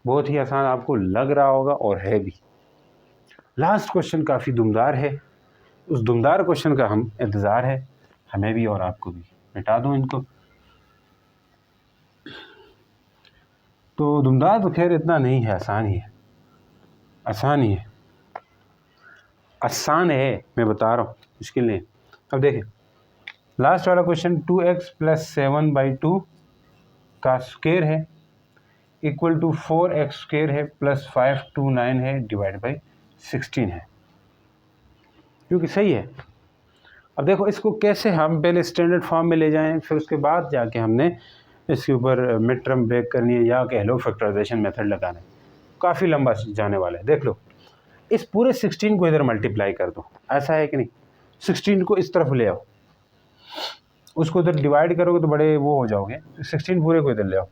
बहुत ही आसान आपको लग रहा होगा और है भी। लास्ट क्वेश्चन काफ़ी दुमदार है, उस दुमदार क्वेश्चन का हम इंतज़ार है, हमें भी और आपको भी। मिटा दो इनको। तो दुमदार तो खैर इतना नहीं है, आसान ही है, आसान ही है, आसान है, मैं बता रहा हूँ, मुश्किल नहीं। अब देखें लास्ट वाला क्वेश्चन, 2x + 7/2 का स्क्वायर है = 4x² है +529 है /16 है, क्योंकि सही है। अब देखो इसको कैसे हम पहले स्टैंडर्ड फॉर्म में ले जाएं, फिर उसके बाद जाके हमने इसके ऊपर मिड टर्म ब्रेक करनी है या कह लो फैक्टराइजेशन मेथड लगाना है। काफ़ी लंबा जाने वाला है। देख लो इस पूरे 16 को इधर मल्टीप्लाई कर दो, ऐसा है कि नहीं। 16 को इस तरफ ले आओ, उसको इधर डिवाइड करोगे तो बड़े वो हो जाओगे, 16 पूरे को इधर ले आओ।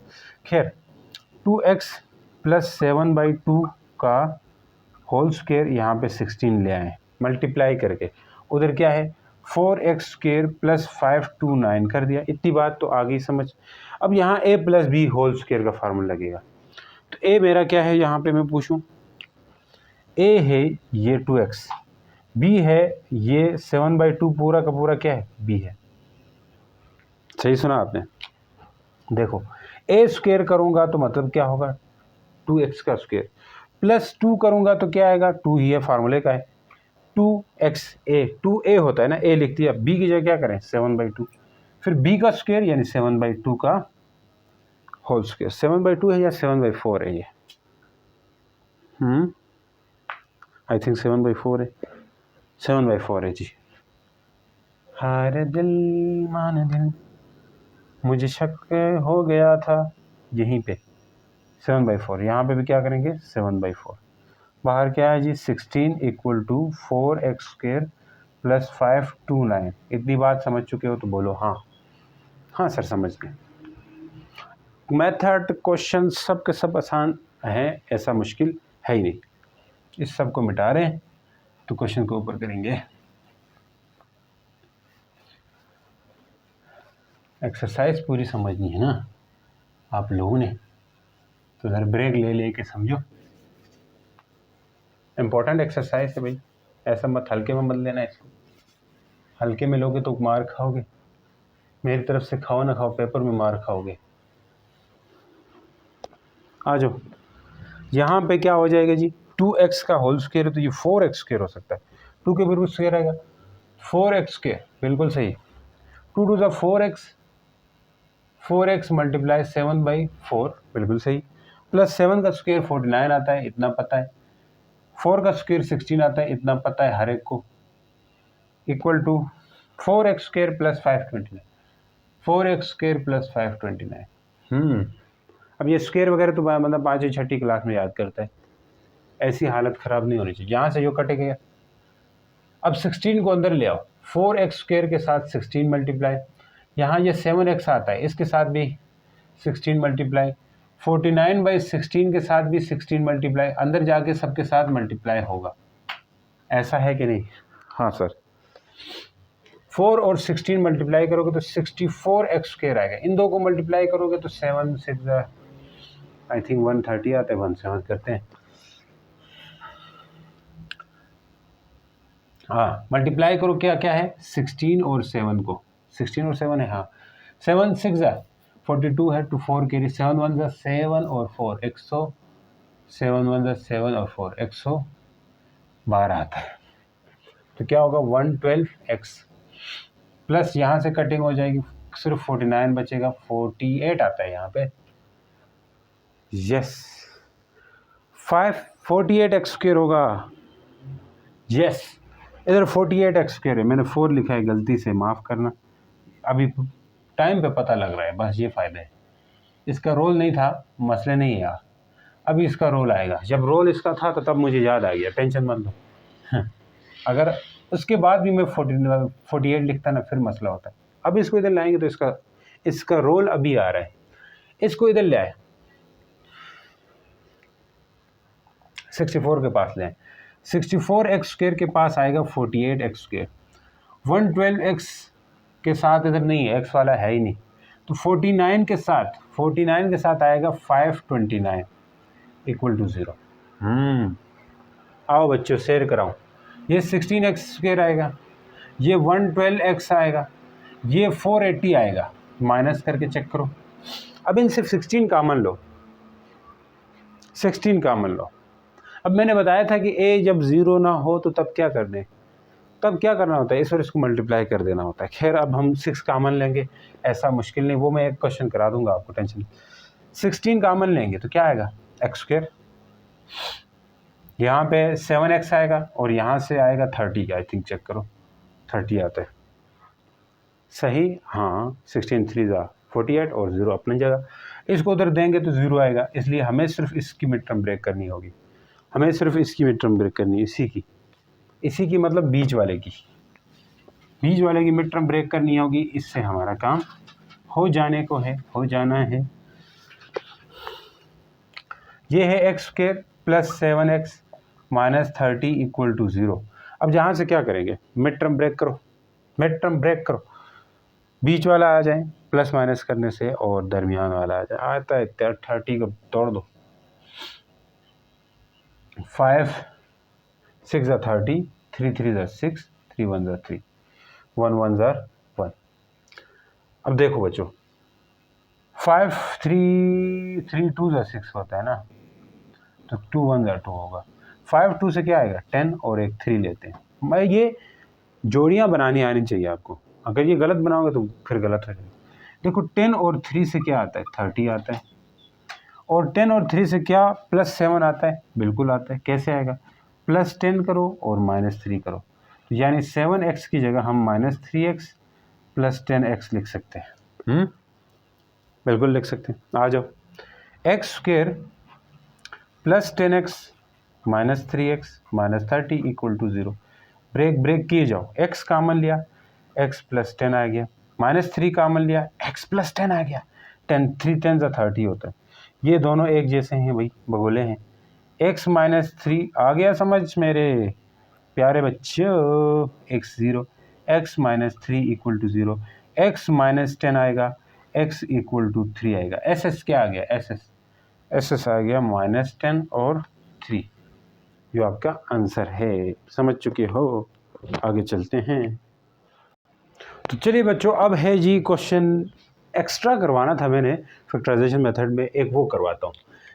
खैर 2x + 7/2 का होल स्क्वायर यहाँ पे 16 ले आए मल्टीप्लाई करके, उधर क्या है 4x² + 529 कर दिया। इतनी बात तो आ गई समझ। अब यहाँ a + b होल स्क्वायर का फार्मूला लगेगा। तो a मेरा क्या है यहाँ पे मैं पूछूं, a है ये 2x, बी है, ये 7/2 पूरा का पूरा क्या है, बी है। सही सुना आपने। देखो ए स्क्वायर करूँगा तो मतलब क्या होगा, 2x का स्क्वायर, प्लस 2 करूँगा तो क्या आएगा, 2 ही है, फार्मूले का है 2xa, 2a होता है ना, a लिख दिया, b की जगह क्या करें 7/2, फिर b का स्क्वायर यानी 7/2 का होल स्क्वायर। 7/2 है या 7/4 है ये, आई थिंक 7/4 है, 7/4 है जी। हार दिल मान दिल, मुझे शक हो गया था यहीं पे, 7/4। यहाँ पे भी क्या करेंगे 7/4। बाहर क्या है जी 16 इक्वल टू 4x² प्लस 5 2 9। इतनी बात समझ चुके हो तो बोलो हाँ। हाँ सर समझ गए। मेथड क्वेश्चन सब के सब आसान हैं, ऐसा मुश्किल है ही नहीं। इस सब को मिटा रहे हैं तो क्वेश्चन को ऊपर करेंगे। एक्सरसाइज पूरी समझनी है ना आप लोगों ने, तो इधर ब्रेक ले लेके समझो। इम्पोर्टेंट एक्सरसाइज है भाई, ऐसा मत हल्के में मत लेना इसको, हल्के में लोगे तो मार खाओगे। मेरी तरफ से खाओ ना खाओ, पेपर में मार खाओगे। आ जाओ, यहाँ पे क्या हो जाएगा जी 2x का होल स्क्वायर है तो ये 4x² हो सकता है, 2 के बिल्कुल स्क्वायर आएगा 4x², बिल्कुल सही। 2 2 ज़ा 4x, 4x मल्टीप्लाई 7/4, बिल्कुल सही। प्लस 7 का स्क्वायर 49 आता है, इतना पता है। 4 का स्क्वायर 16 आता है, इतना पता है हर एक को। Equal to 4x² plus 529, 4x² plus 529। अब ये स्क्वायर वगैरह तो मतलब 5वीं 6ठी क्लास में याद करता है, ऐसी हालत ख़राब नहीं होनी चाहिए। यहाँ से जो कटे गया, अब 16 को अंदर ले आओ, 4x² के साथ 16 मल्टीप्लाई, यहाँ ये 7x आता है, इसके साथ भी 16 मल्टीप्लाई, 49/16 के साथ भी 16 मल्टीप्लाई, अंदर जाके सबके साथ मल्टीप्लाई होगा। ऐसा है कि नहीं? हाँ सर। 4 और 16 मल्टीप्लाई करोगे तो 64x² आएगा। इन दो को मल्टीप्लाई करोगे तो 7 6 आई थिंक 130 आता है, 17 करते हैं। हाँ मल्टीप्लाई करो, क्या क्या है 16 और 7 को, 16 और 7 है, हाँ 7 6 42 है, टू 4 कैरी, 7 1 7 और 4 100, 7 1 7 और 4 112 आता है। तो क्या होगा 112x प्लस यहाँ से कटिंग हो जाएगी, सिर्फ 49 बचेगा, 48 आता है यहाँ पे। यस 48x² होगा। यस इधर 48x² है, मैंने 4 लिखा है गलती से, माफ़ करना। अभी टाइम पे पता लग रहा है, बस ये फ़ायदा है। इसका रोल नहीं था, मसले नहीं है यार, अभी इसका रोल आएगा। जब रोल इसका था तो तब मुझे याद आ गया, टेंशन मत लो। अगर उसके बाद भी मैं 48 लिखता ना, फिर मसला होता है। अब इसको इधर लाएंगे तो इसका रोल अभी आ रहा है, इसको इधर ले आए, 64 के पास ले आए, 64x² के पास आएगा 48x², 112x के साथ इधर नहीं है, x वाला है ही नहीं, तो 49 के साथ आएगा 529 इक्वल टू 0। आओ बच्चों शेयर कराऊँ, ये 16x² आएगा, ये 112x आएगा, ये 480 आएगा, माइनस करके चेक करो। अब इनसे 16 कॉमन लो, 16 कॉमन लो। अब मैंने बताया था कि a जब 0 ना हो तो तब क्या कर दें, तब क्या करना होता है, इस और इसको मल्टीप्लाई कर देना होता है। खैर अब हम 6 कॉमन लेंगे, ऐसा मुश्किल नहीं, वो मैं एक क्वेश्चन करा दूंगा आपको, टेंशन। 16 कॉमन लेंगे तो क्या आएगा x², यहाँ पे 7x आएगा और यहाँ से आएगा 30, आई थिंक चेक करो 30 आता है, सही हाँ। 16 3 48 और 0 अपनी जगह, इसको उधर देंगे तो 0 आएगा, इसलिए हमें सिर्फ इसकी मिड टर्म ब्रेक करनी होगी, हमें सिर्फ इसकी मिड टर्म ब्रेक करनी है, इसी की मतलब बीच वाले की मिड टर्म ब्रेक करनी होगी। इससे हमारा काम हो जाना है। ये है x² plus 7x minus 30 equal to 0। अब जहाँ से क्या करेंगे, मिड टर्म ब्रेक करो, बीच वाला आ जाए प्लस माइनस करने से, और दरमियान वाला आ जाए, आता है 30 को तोड़ दो, 5 6 30 3 3 ज़ा 6, 3 1 ज़ा 3, 1 1 ज़ा 1। अब देखो बच्चों 5 3 3 2 ज़ा 6 होता है ना, तो 2 1 ज़ा 2 होगा। 5 2 से क्या आएगा 10 और एक 3 लेते हैं। मैं ये जोड़ियाँ बनानी आनी चाहिए आपको, अगर ये गलत बनाओगे तो फिर गलत हो जाएगा। देखो 10 और 3 से क्या आता है 30 आता है, और 10 और 3 से क्या +7 आता है, बिल्कुल आता है। कैसे आएगा, +10 करो और -3 करो, तो यानी 7x की जगह हम -3x + 10x लिख सकते हैं। बिल्कुल लिख सकते हैं। आ जाओ, x² + 10x - 3x - 30 = 0। ब्रेक किए जाओ, x कामन लिया, x + 10 आ गया, -3 कामन लिया, x + 10 आ गया, 10 3 10 ज़ा 30 होता है। ये दोनों एक जैसे हैं भाई, बगोले हैं। x - 3 आ गया समझ मेरे प्यारे बच्चों, x 0, x - 3 = 0, x - 10 आएगा, x = 3 आएगा। SS क्या आ गया, SS आ गया -10 और 3, जो आपका आंसर है। समझ चुके हो, आगे चलते हैं। तो चलिए बच्चों, अब है जी क्वेश्चन एक्स्ट्रा करवाना था मैंने फैक्टराइजेशन मेथड में, एक वो करवाता हूँ।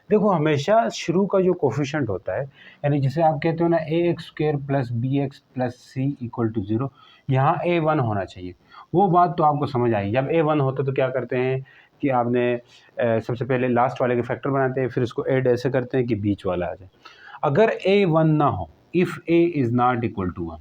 देखो हमेशा शुरू का जो कोफिशिएंट होता है, यानी जिसे आप कहते हो ना ax² + bx + c = 0, यहाँ a1 होना चाहिए। वो बात तो आपको समझ आई। जब a1 होता तो क्या करते हैं कि आपने सबसे पहले लास्ट वाले के फैक्टर बनाते हैं, फिर उसको ऐड ऐसे करते हैं कि बीच वाला आ जाए। अगर a1 ना हो, if a is not equal to 1,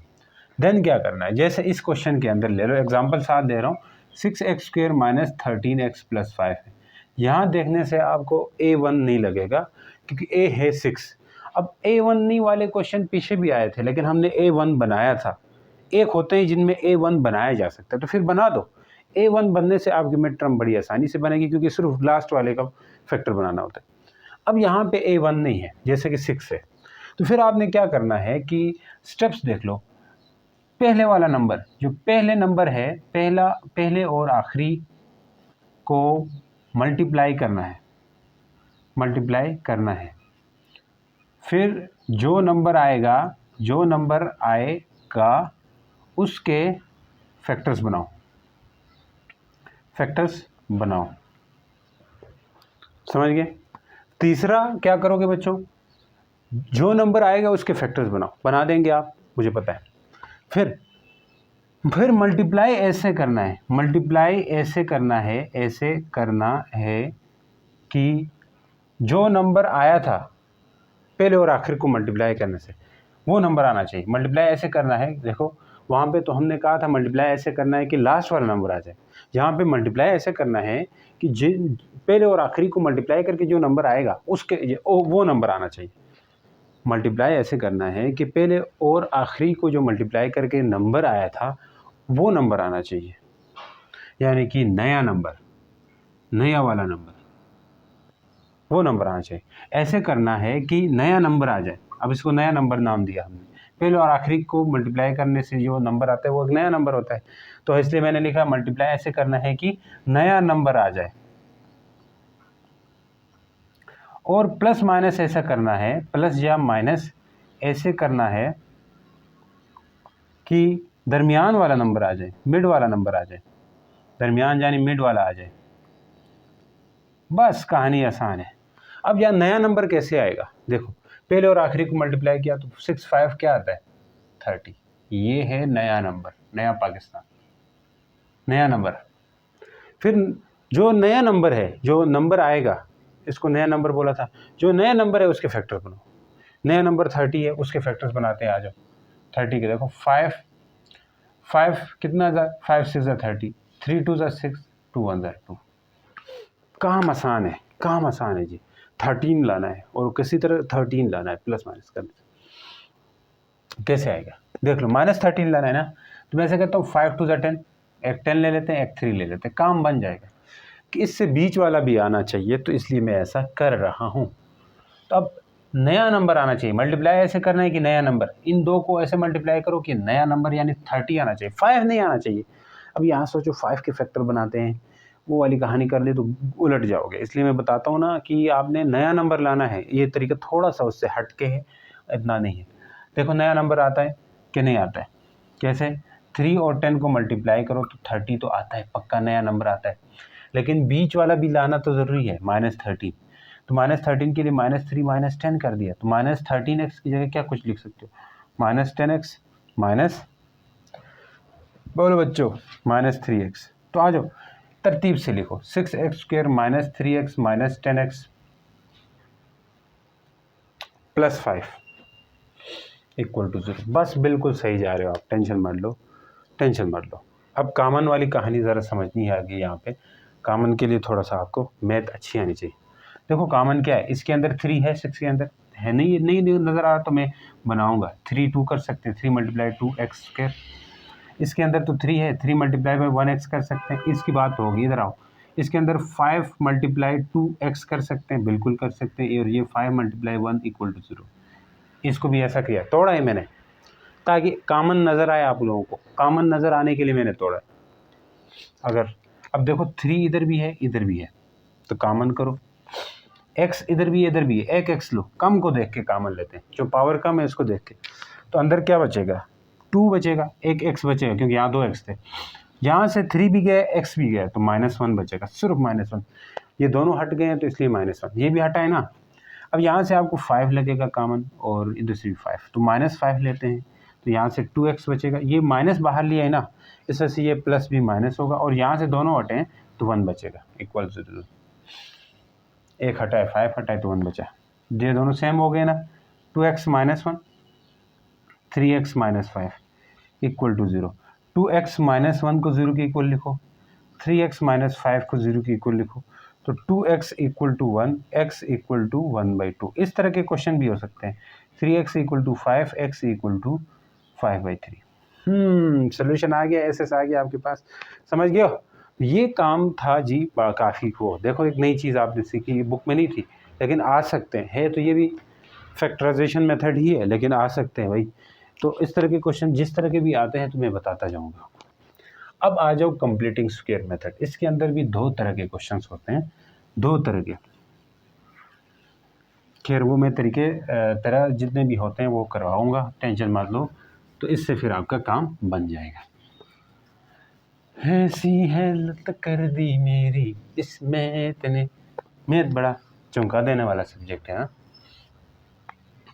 then क्या करना है, जैसे इस क्वेश्चन के अंदर ले लो, एग्जांपल साथ दे रहा हूँ, 6x² - 13x + 5 है। यहाँ देखने से आपको a1 नहीं लगेगा क्योंकि a है 6। अब a1 नहीं वाले क्वेश्चन पीछे भी आए थे, लेकिन हमने a1 बनाया था। एक होते हैं जिनमें a1 बनाया जा सकता है, तो फिर बना दो। a1 बनने से आपकी मिड टर्म बड़ी आसानी से बनेगी, क्योंकि सिर्फ लास्ट वाले का फैक्टर बनाना होता है। अब यहाँ पे a1 नहीं है, जैसे कि 6 है, तो फिर आपने क्या करना है कि स्टेप्स देख लो। पहले वाला नंबर, जो पहले नंबर है, पहले और आखिरी को मल्टीप्लाई करना है। फिर जो नंबर आएगा उसके फैक्टर्स बनाओ। समझ गए। तीसरा क्या करोगे बच्चों, जो नंबर आएगा उसके फैक्टर्स बना देंगे आप, मुझे पता है। फिर मल्टीप्लाई ऐसे करना है कि जो नंबर आया था पहले और आखिर को मल्टीप्लाई करने से, वो नंबर आना चाहिए। मल्टीप्लाई ऐसे करना है, देखो वहाँ पे तो हमने कहा था मल्टीप्लाई ऐसे करना है कि लास्ट वाला नंबर आ जाए। यहाँ पे मल्टीप्लाई ऐसे करना है कि पहले और आखिरी को मल्टीप्लाई करके जो नंबर आएगा उसके वो नंबर आना चाहिए। मल्टीप्लाई ऐसे करना है कि पहले और आखिरी को जो मल्टीप्लाई करके नंबर आया था वो नंबर आना चाहिए, यानी कि नया वाला नंबर, वो नंबर आना चाहिए। ऐसे करना है कि नया नंबर आ जाए। अब इसको नया नंबर नाम दिया हमने, पहले और आखिरी को मल्टीप्लाई करने से जो नंबर आता है वो एक नया नंबर होता है, तो इसलिए मैंने लिखा मल्टीप्लाई ऐसे करना है कि नया नंबर आ जाए। और प्लस माइनस ऐसा करना है, प्लस या माइनस ऐसे करना है कि दरमियान वाला नंबर आ जाए, मिड वाला नंबर आ जाए, दरमियान यानी मिड वाला आ जाए। बस कहानी आसान है। अब यहाँ नया नंबर कैसे आएगा, देखो पहले और आखिरी को मल्टीप्लाई किया तो 6 5 क्या आता है 30, ये है नया नंबर, नया पाकिस्तान, नया नंबर। फिर जो नया नंबर है, जो नंबर आएगा, इसको नया नंबर बोला था, जो नया नंबर है उसके फैक्टर बनाओ। नया नंबर 30 है, उसके फैक्टर्स बनाते हैं। आ जाओ 30 के, देखो 5 कितना था, 5 6 ज़ा 30, 3 2 ज़ा 6, 2 1 ज़ा 2। काम आसान है जी। 13 लाना है और किसी तरह 13 लाना है प्लस माइनस करने से। कैसे आएगा देख लो, -13 लाना है ना, तो मैं ऐसे कहता हूँ 5 2 ज़ा 10, एक 10 ले लेते हैं, एक 3 ले लेते हैं, काम बन जाएगा। कि इससे बीच वाला भी आना चाहिए, तो इसलिए मैं ऐसा कर रहा हूँ। तो अब नया नंबर आना चाहिए, मल्टीप्लाई ऐसे करना है कि नया नंबर, इन दो को ऐसे मल्टीप्लाई करो कि नया नंबर यानी 30 आना चाहिए, 5 नहीं आना चाहिए। अब यहाँ सोचो 5 के फैक्टर बनाते हैं, वो वाली कहानी कर ले तो उलट जाओगे, इसलिए मैं बताता हूँ ना कि आपने नया नंबर लाना है। ये तरीका थोड़ा सा उससे हट के है, इतना नहीं है। देखो नया नंबर आता है कि नहीं आता है? कैसे? 3 और 10 को मल्टीप्लाई करो तो 30 तो आता है, पक्का नया नंबर आता है, लेकिन बीच वाला भी लाना तो ज़रूरी है, -13। तो -13 के लिए -3 -10 कर दिया, तो -13x की जगह क्या कुछ लिख सकते हो, -10x माइनस, बोलो बच्चों, -3x। तो आ जाओ तरतीब से लिखो, 6x² -3x -10x + 5 = 0। बस बिल्कुल सही जा रहे हो आप, टेंशन मत लो, टेंशन मत लो। अब कामन वाली कहानी ज़रा समझनी है आगे। यहाँ पे कामन के लिए थोड़ा सा आपको मैथ अच्छी आनी चाहिए। देखो कामन क्या है, इसके अंदर 3 है, 6 के अंदर है नहीं, नज़र आ रहा तो मैं बनाऊंगा। 3 2 कर सकते हैं, 3 × 2x²। इसके अंदर तो 3 है, 3 × 1x कर सकते हैं, इसकी बात तो होगी। इधर आओ, इसके अंदर 5 × 2x कर सकते हैं, बिल्कुल कर सकते हैं, और ये 5 × 1 = 0। इसको भी ऐसा किया, तोड़ा है मैंने ताकि कामन नज़र आए आप लोगों को, कामन नज़र आने के लिए मैंने तोड़ा। अगर अब देखो 3 इधर भी है, इधर भी है, तो कामन करो। x इधर भी है, इधर भी है, एक x लो, कम को देख के कामन लेते हैं, जो पावर कम है इसको देख के। तो अंदर क्या बचेगा, 2 बचेगा, एक x बचेगा, क्योंकि यहाँ 2 x थे। यहाँ से 3 भी गया, x भी गया, तो -1 बचेगा, सिर्फ -1। ये दोनों हट गए हैं तो इसलिए -1, ये भी हटा है ना। अब यहाँ से आपको 5 लगेगा कामन, और इधर से भी 5, तो -5 लेते हैं, तो यहाँ से 2x बचेगा। ये माइनस बाहर लिया है ना, इस वजह से ये प्लस भी माइनस होगा, और यहाँ से दोनों हटे हैं तो 1 बचेगा, =0। एक हटा है, 5 हटा है, तो 1 बचा। ये दोनों सेम हो गए ना, 2x - 1 3x - 5 = 0। 2x - 1 को 0 के इक्वल लिखो, 3x - 5 को 0 के इक्वल लिखो, तो 2x = 1, x = 1/2। इस तरह के क्वेश्चन भी हो सकते हैं। 3x = 5, x = 5/3। सोल्यूशन आ गया, एसएस आ गया आपके पास, समझ गए हो? ये काम था जी काफ़ी को। देखो एक नई चीज़ आपने सीखी, ये बुक में नहीं थी, लेकिन आ सकते हैं, है तो ये भी फैक्टराइजेशन मेथड ही है, लेकिन आ सकते हैं भाई। तो इस तरह के क्वेश्चन जिस तरह के भी आते हैं तो मैं बताता जाऊँगा। अब आ जाओ कंप्लीटिंग स्क्वायर मेथड। इसके अंदर भी 2 तरह के क्वेश्चंस होते हैं, 2 तरह के। खैर वो मैं तरह जितने भी होते हैं वो करवाऊँगा, टेंशन मत लो, तो इससे फिर आपका काम बन जाएगा। ऐसी है लत कर दी मेरी इस मैथ ने। मैथ बड़ा चौंका देने वाला सब्जेक्ट है ना।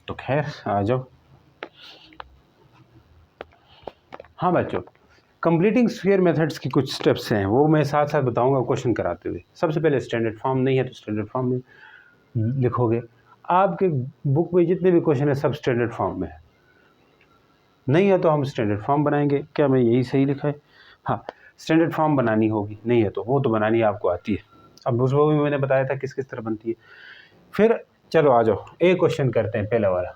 तो खैर आ जाओ। हाँ बच्चों, कंप्लीटिंग स्क्वायर मेथड्स की कुछ स्टेप्स हैं, वो मैं साथ साथ बताऊंगा क्वेश्चन कराते हुए। सबसे पहले स्टैंडर्ड फॉर्म, नहीं है तो स्टैंडर्ड फॉर्म में लिखोगे। आपके बुक में जितने भी क्वेश्चन है सब स्टैंडर्ड फॉर्म में है, नहीं है तो हम स्टैंडर्ड फॉर्म बनाएंगे। क्या मैं यही सही लिखा है? हाँ, स्टैंडर्ड फॉर्म बनानी होगी, नहीं है तो वो तो बनानी आपको आती है। अब उस वो भी मैंने बताया था किस किस तरह बनती है। फिर चलो आ जाओ, एक क्वेश्चन करते हैं, पहला वाला।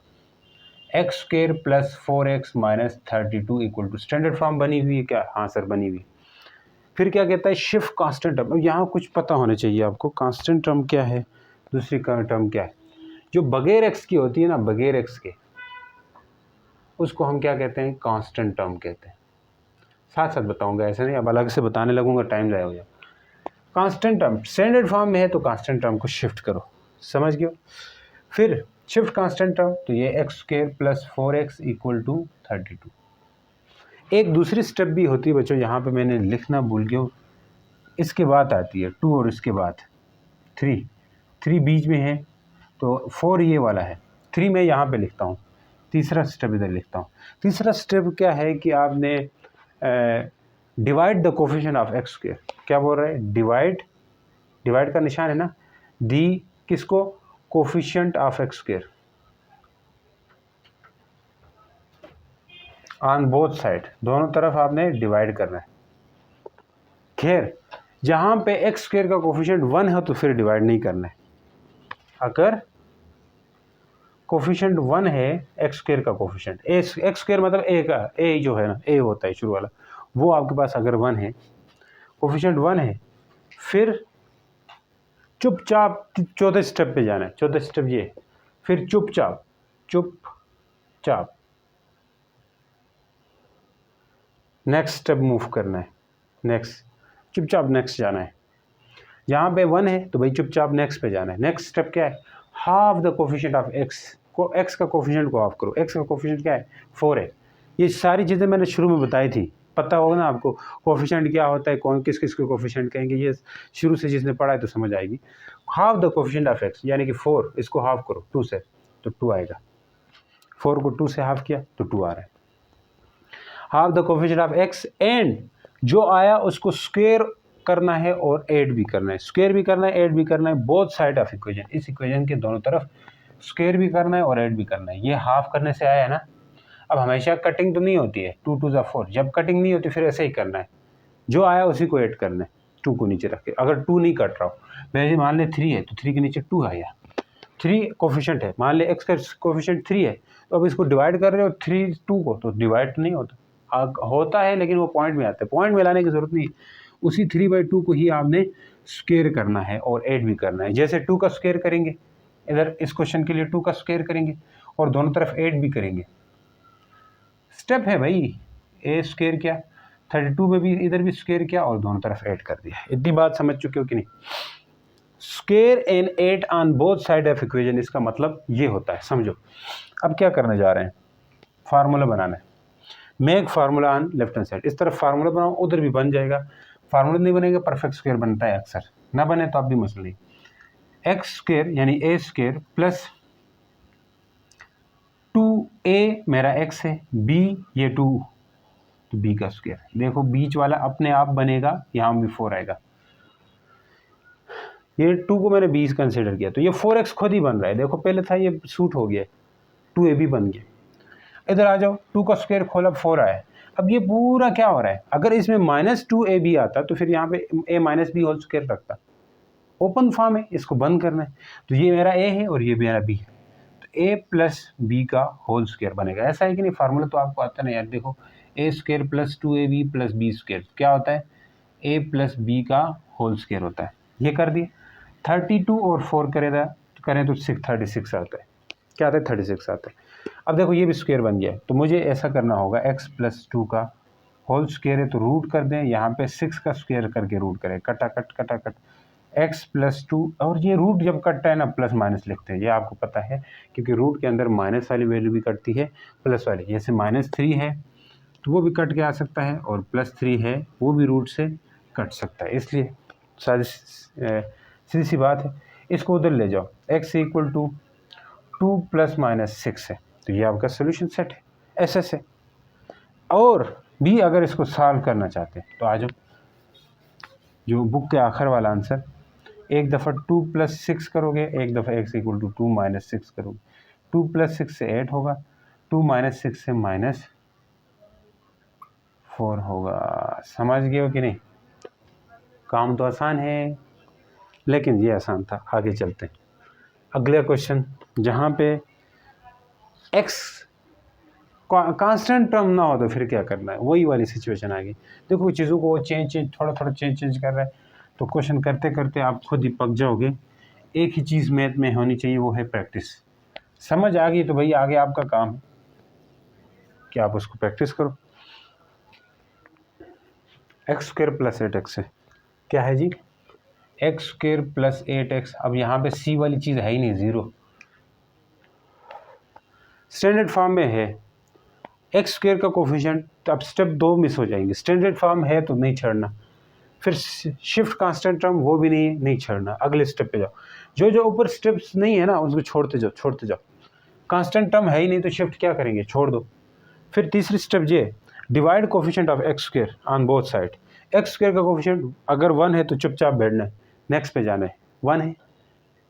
x² + 4x - 32 = स्टैंडर्ड फॉर्म बनी हुई है क्या? हाँ सर बनी हुई। फिर क्या कहता है, शिफ्ट कांस्टेंट टर्म। अब यहाँ कुछ पता होना चाहिए आपको, कांस्टेंट टर्म क्या है, दूसरी टर्म क्या है। जो बगैर x की होती है ना, बगैर x के, उसको हम क्या कहते हैं, कांस्टेंट टर्म कहते हैं। साथ साथ बताऊंगा, ऐसे नहीं अब अलग से बताने लगूंगा, टाइम ज़ाया हो जाए। कांस्टेंट टर्म स्टैंडर्ड फॉर्म में है तो कांस्टेंट टर्म को शिफ्ट करो, समझ गए? फिर शिफ्ट कांस्टेंट टर्म, तो ये x² + 4x = 32। एक दूसरी स्टेप भी होती है बच्चों, यहाँ पे मैंने लिखना भूल गया, इसके बाद आती है 2 और इसके बाद 3 बीच में है, तो 4 ये वाला है, 3 मैं यहाँ पे लिखता हूँ, तीसरा स्टेप इधर लिखता हूँ। तीसरा स्टेप क्या है कि आपने divide the coefficient of x²। क्या बोल रहे हैं, डिवाइड का निशान है ना, दी किसको, coefficient of x² on both side, दोनों तरफ आपने डिवाइड करना है। खैर जहाँ पे x² का कोफिशिएंट 1 है तो फिर डिवाइड नहीं करना है। अगर कोफिशिएंट 1 है, x² का कोफिशिएंट, x² मतलब a का, a जो है ना, a होता है शुरू वाला, वो आपके पास अगर 1 है, कोफिशिएंट 1 है, फिर चुपचाप चौथे स्टेप पे जाना है। चौथा स्टेप ये, फिर चुपचाप नेक्स्ट स्टेप मूव करना है, नेक्स्ट चुपचाप नेक्स्ट जाना है। यहाँ पे 1 है तो भाई चुपचाप नेक्स्ट पे जाना है। नेक्स्ट स्टेप क्या है, half the coefficient of x को, x का कोफिशिएंट को हाफ करो। x का कोफिशिएंट क्या है, 4 है, ये सारी चीज़ें मैंने शुरू में बताई थी, पता होगा ना आपको कोफिशिएंट क्या होता है, कौन किस किस को कोफिशिएंट कहेंगे, ये शुरू से जिसने पढ़ा है तो समझ आएगी। Half the coefficient of x, यानी कि 4, इसको हाफ करो 2 से तो 2 आएगा। 4 को 2 से हाफ किया तो 2 आ रहा है। Half the coefficient of x and जो आया उसको स्क्वायर करना है और ऐड भी करना है, स्क्वायर भी करना है ऐड भी करना है, बोथ साइड ऑफ इक्वेशन, इस इक्वेशन के दोनों तरफ स्क्वायर भी करना है और ऐड भी करना है। ये हाफ करने से आया है ना। अब हमेशा कटिंग तो नहीं होती है, 2 2 ज़ा 4, जब कटिंग नहीं होती फिर ऐसे ही करना है, जो आया उसी को ऐड करना है, 2 को नीचे रख के। अगर 2 नहीं कट रहा हो, वैसे मान ले 3 है तो 3 के नीचे 2 आया, 3 कोफिशिएंट है, मान ले एक्स का कोफिशिएंट 3 है, तो अब इसको डिवाइड कर रहे हो 3 2 को, तो डिवाइड नहीं होता, होता है लेकिन वो पॉइंट में आता है, पॉइंट में लाने की ज़रूरत नहीं, उसी 3/2 को ही आपने स्क्वायर करना है और ऐड भी करना है। जैसे 2 का स्क्वायर करेंगे, इधर इस क्वेश्चन के लिए 2 का स्क्वायर करेंगे और दोनों तरफ ऐड भी करेंगे, स्टेप है भाई। ए स्क्वायर किया, 32 में भी इधर भी स्क्वायर किया और दोनों तरफ ऐड कर दिया। इतनी बात समझ चुके हो कि नहीं? Square and add on both side of equation, इसका मतलब ये होता है, समझो। अब क्या करने जा रहे हैं, फार्मूला बनाना है। Make formula on left hand side, इस तरफ फार्मूला बनाओ, उधर भी बन जाएगा। फार्मूला नहीं बनेगा, परफेक्ट स्क्वायर बनता है अक्सर, ना बने तो आप भी मसला नहीं। एक्स स्क्वायर यानी ए स्क्वायर प्लस 2a मेरा x है, b ये 2 तो b का स्क्वायर, देखो बीच वाला अपने आप बनेगा, यहाँ भी 4 आएगा, ये 2 को मैंने 20 कंसिडर किया तो ये 4x खुद ही बन रहा है, देखो पहले था ये सूट हो गया, 2ab बन गया। इधर आ जाओ, 2 का स्क्वायर खोला 4 आया। अब ये पूरा क्या हो रहा है, अगर इसमें -2ab आता तो फिर यहाँ पे a - b होल स्क्वायर रखता, ओपन फॉर्म है, इसको बंद करना है, तो ये मेरा a है और ये मेरा b है, तो a प्लस बी का होल स्क्वायर बनेगा। ऐसा है कि नहीं, फार्मूला तो आपको आता है ना यार, देखो a square plus 2ab plus B square क्या होता है, a प्लस बी का होल स्क्वायर होता है। ये कर दिए, 32 और 4 करें तो 36 आता है, क्या आता है 36 आता है। अब देखो ये भी स्क्वायर बन गया, तो मुझे ऐसा करना होगा x प्लस 2 का होल स्क्वायर है तो रूट कर दें, यहाँ पे 6 का स्क्वायर करके रूट करें, कटा x प्लस 2, और ये रूट जब कटता है ना प्लस माइनस लिखते हैं, ये आपको पता है क्योंकि रूट के अंदर माइनस वाली वैल्यू भी कटती है प्लस वाली, जैसे -3 है तो वो भी कट के आ सकता है और +3 है वो भी रूट से कट सकता है, इसलिए सारी सीधी सी बात है। इसको उधर ले जाओ, x = 2 ± 6 है, तो ये आपका सोल्यूशन सेट है, SS है। और भी अगर इसको सॉल्व करना चाहते हैं तो आ जाओ, जो बुक के आखिर वाला आंसर, एक दफ़ा 2 + 6 करोगे, एक दफ़ा x = 2 - 6 करोगे, 2 + 6 से 8 होगा, 2 - 6 से -4 होगा। समझ गए हो कि नहीं? काम तो आसान है लेकिन ये आसान था। आगे चलते हैं, अगला क्वेश्चन जहाँ पे x कांस्टेंट टर्म ना हो तो फिर क्या करना है, वही वाली सिचुएशन आ गई। देखो चीज़ों को थोड़ा चेंज कर रहा है, तो क्वेश्चन करते करते आप खुद ही पक जाओगे। एक ही चीज़ मैथ में होनी चाहिए, वो है प्रैक्टिस। समझ आ गई तो भाई आगे आपका काम है कि आप उसको प्रैक्टिस करो। x² + 8x है, क्या है जी, x² + 8x। अब यहाँ पे c वाली चीज़ है ही नहीं, 0 स्टैंडर्ड फॉर्म में है, x² का कोफिशिएंट, तो अब स्टेप 2 मिस हो जाएंगे। स्टैंडर्ड फॉर्म है तो नहीं छोड़ना, फिर शिफ्ट कांस्टेंट टर्म वो भी नहीं छोड़ना, अगले स्टेप पे जाओ। जो ऊपर स्टेप्स नहीं है ना उसको छोड़ते जाओ। कांस्टेंट टर्म है ही नहीं तो शिफ्ट क्या करेंगे, छोड़ दो। फिर तीसरी स्टेप ये, divide coefficient of x² on both side. x² का कोफिशिएंट अगर 1 है तो चुपचाप बैठना है, नेक्स्ट पे जाना है, 1 है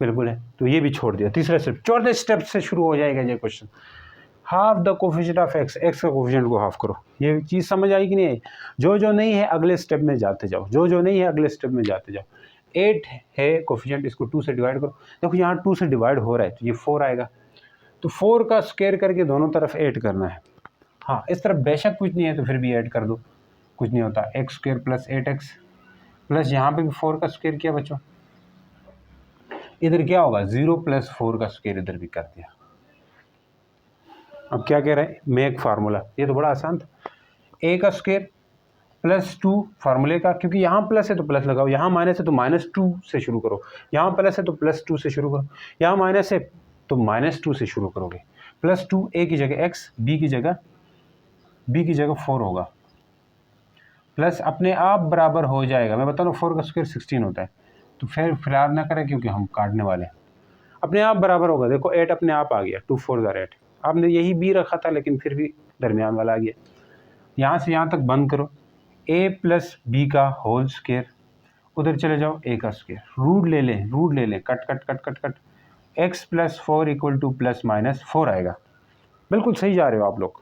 बिल्कुल है तो ये भी छोड़ दिया। तीसरा स्टेप, चौथे स्टेप से शुरू हो जाएगा ये question. Half the coefficient of x का कोफिशिएंट को हाफ करो। ये चीज़ समझ आई कि नहीं आई? जो नहीं है अगले स्टेप में जाते जाओ, जो नहीं है अगले स्टेप में जाते जाओ। 8 है कोफिशिएंट, इसको 2 से डिवाइड करो, देखो यहाँ 2 से डिवाइड हो रहा है तो ये 4 आएगा, तो 4 का स्क्वायर करके दोनों तरफ 8 करना है। हाँ इस तरफ बेशक कुछ नहीं है तो फिर भी ऐड कर दो, कुछ नहीं होता। x² + 8x प्लस यहाँ पे भी 4 का स्क्वायर किया बच्चों, इधर क्या होगा 0 + 4 का स्क्वायर इधर भी कर दिया। अब क्या कह रहा है, मेक फार्मूला, ये तो बड़ा आसान था। a का स्क्वायर +2 फार्मूले का, क्योंकि यहाँ प्लस है तो प्लस लगाओ, यहाँ माइनस है तो -2 से शुरू करो, यहाँ प्लस है तो +2 से शुरू करो, यहाँ माइनस है तो -2 से शुरू करोगे। +2 a की जगह x, b की जगह बी की जगह 4 होगा, प्लस अपने आप बराबर हो जाएगा। मैं बता रहा हूँ 4 का स्क्वायर 16 होता है, तो फिर फिरार ना करें क्योंकि हम काटने वाले हैं। अपने आप बराबर होगा, देखो 8 अपने आप आ गया, 2 4 ज़ार 8। आपने यही बी रखा था लेकिन फिर भी दरमियान वाला आ गया। यहाँ से यहाँ तक बंद करो, a प्लस बी का होल स्क्वायर, उधर चले जाओ a का स्क्वायर, रूट ले लें, cut cut cut cut cut, x plus 4 equal to plus minus 4 आएगा। बिल्कुल सही जा रहे हो आप लोग।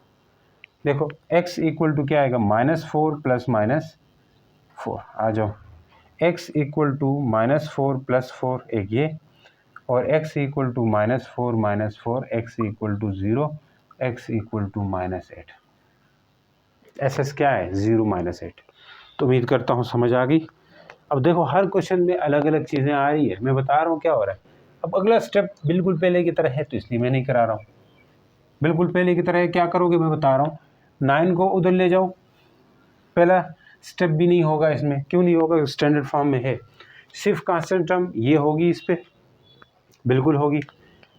देखो x इक्वल टू क्या आएगा, -4 प्लस माइनस 4। आ जाओ, x इक्वल टू -4 प्लस 4 एक ये, और x equal to -4 minus 4, x equal to 0, x equal to -8। एस क्या है, 0 -8। तो उम्मीद करता हूँ समझ आ गई। अब देखो हर क्वेश्चन में अलग अलग चीज़ें आ रही है, मैं बता रहा हूँ क्या हो रहा है। अब अगला स्टेप बिल्कुल पहले की तरह है तो इसलिए मैं नहीं करा रहा हूँ। बिल्कुल पहले की तरह क्या करोगे मैं बता रहा हूँ, 9 को उधर ले जाओ। पहला स्टेप भी नहीं होगा इसमें, क्यों नहीं होगा, स्टैंडर्ड फॉर्म में है। सिर्फ कांस्टेंट टर्म ये होगी, इस पर बिल्कुल होगी।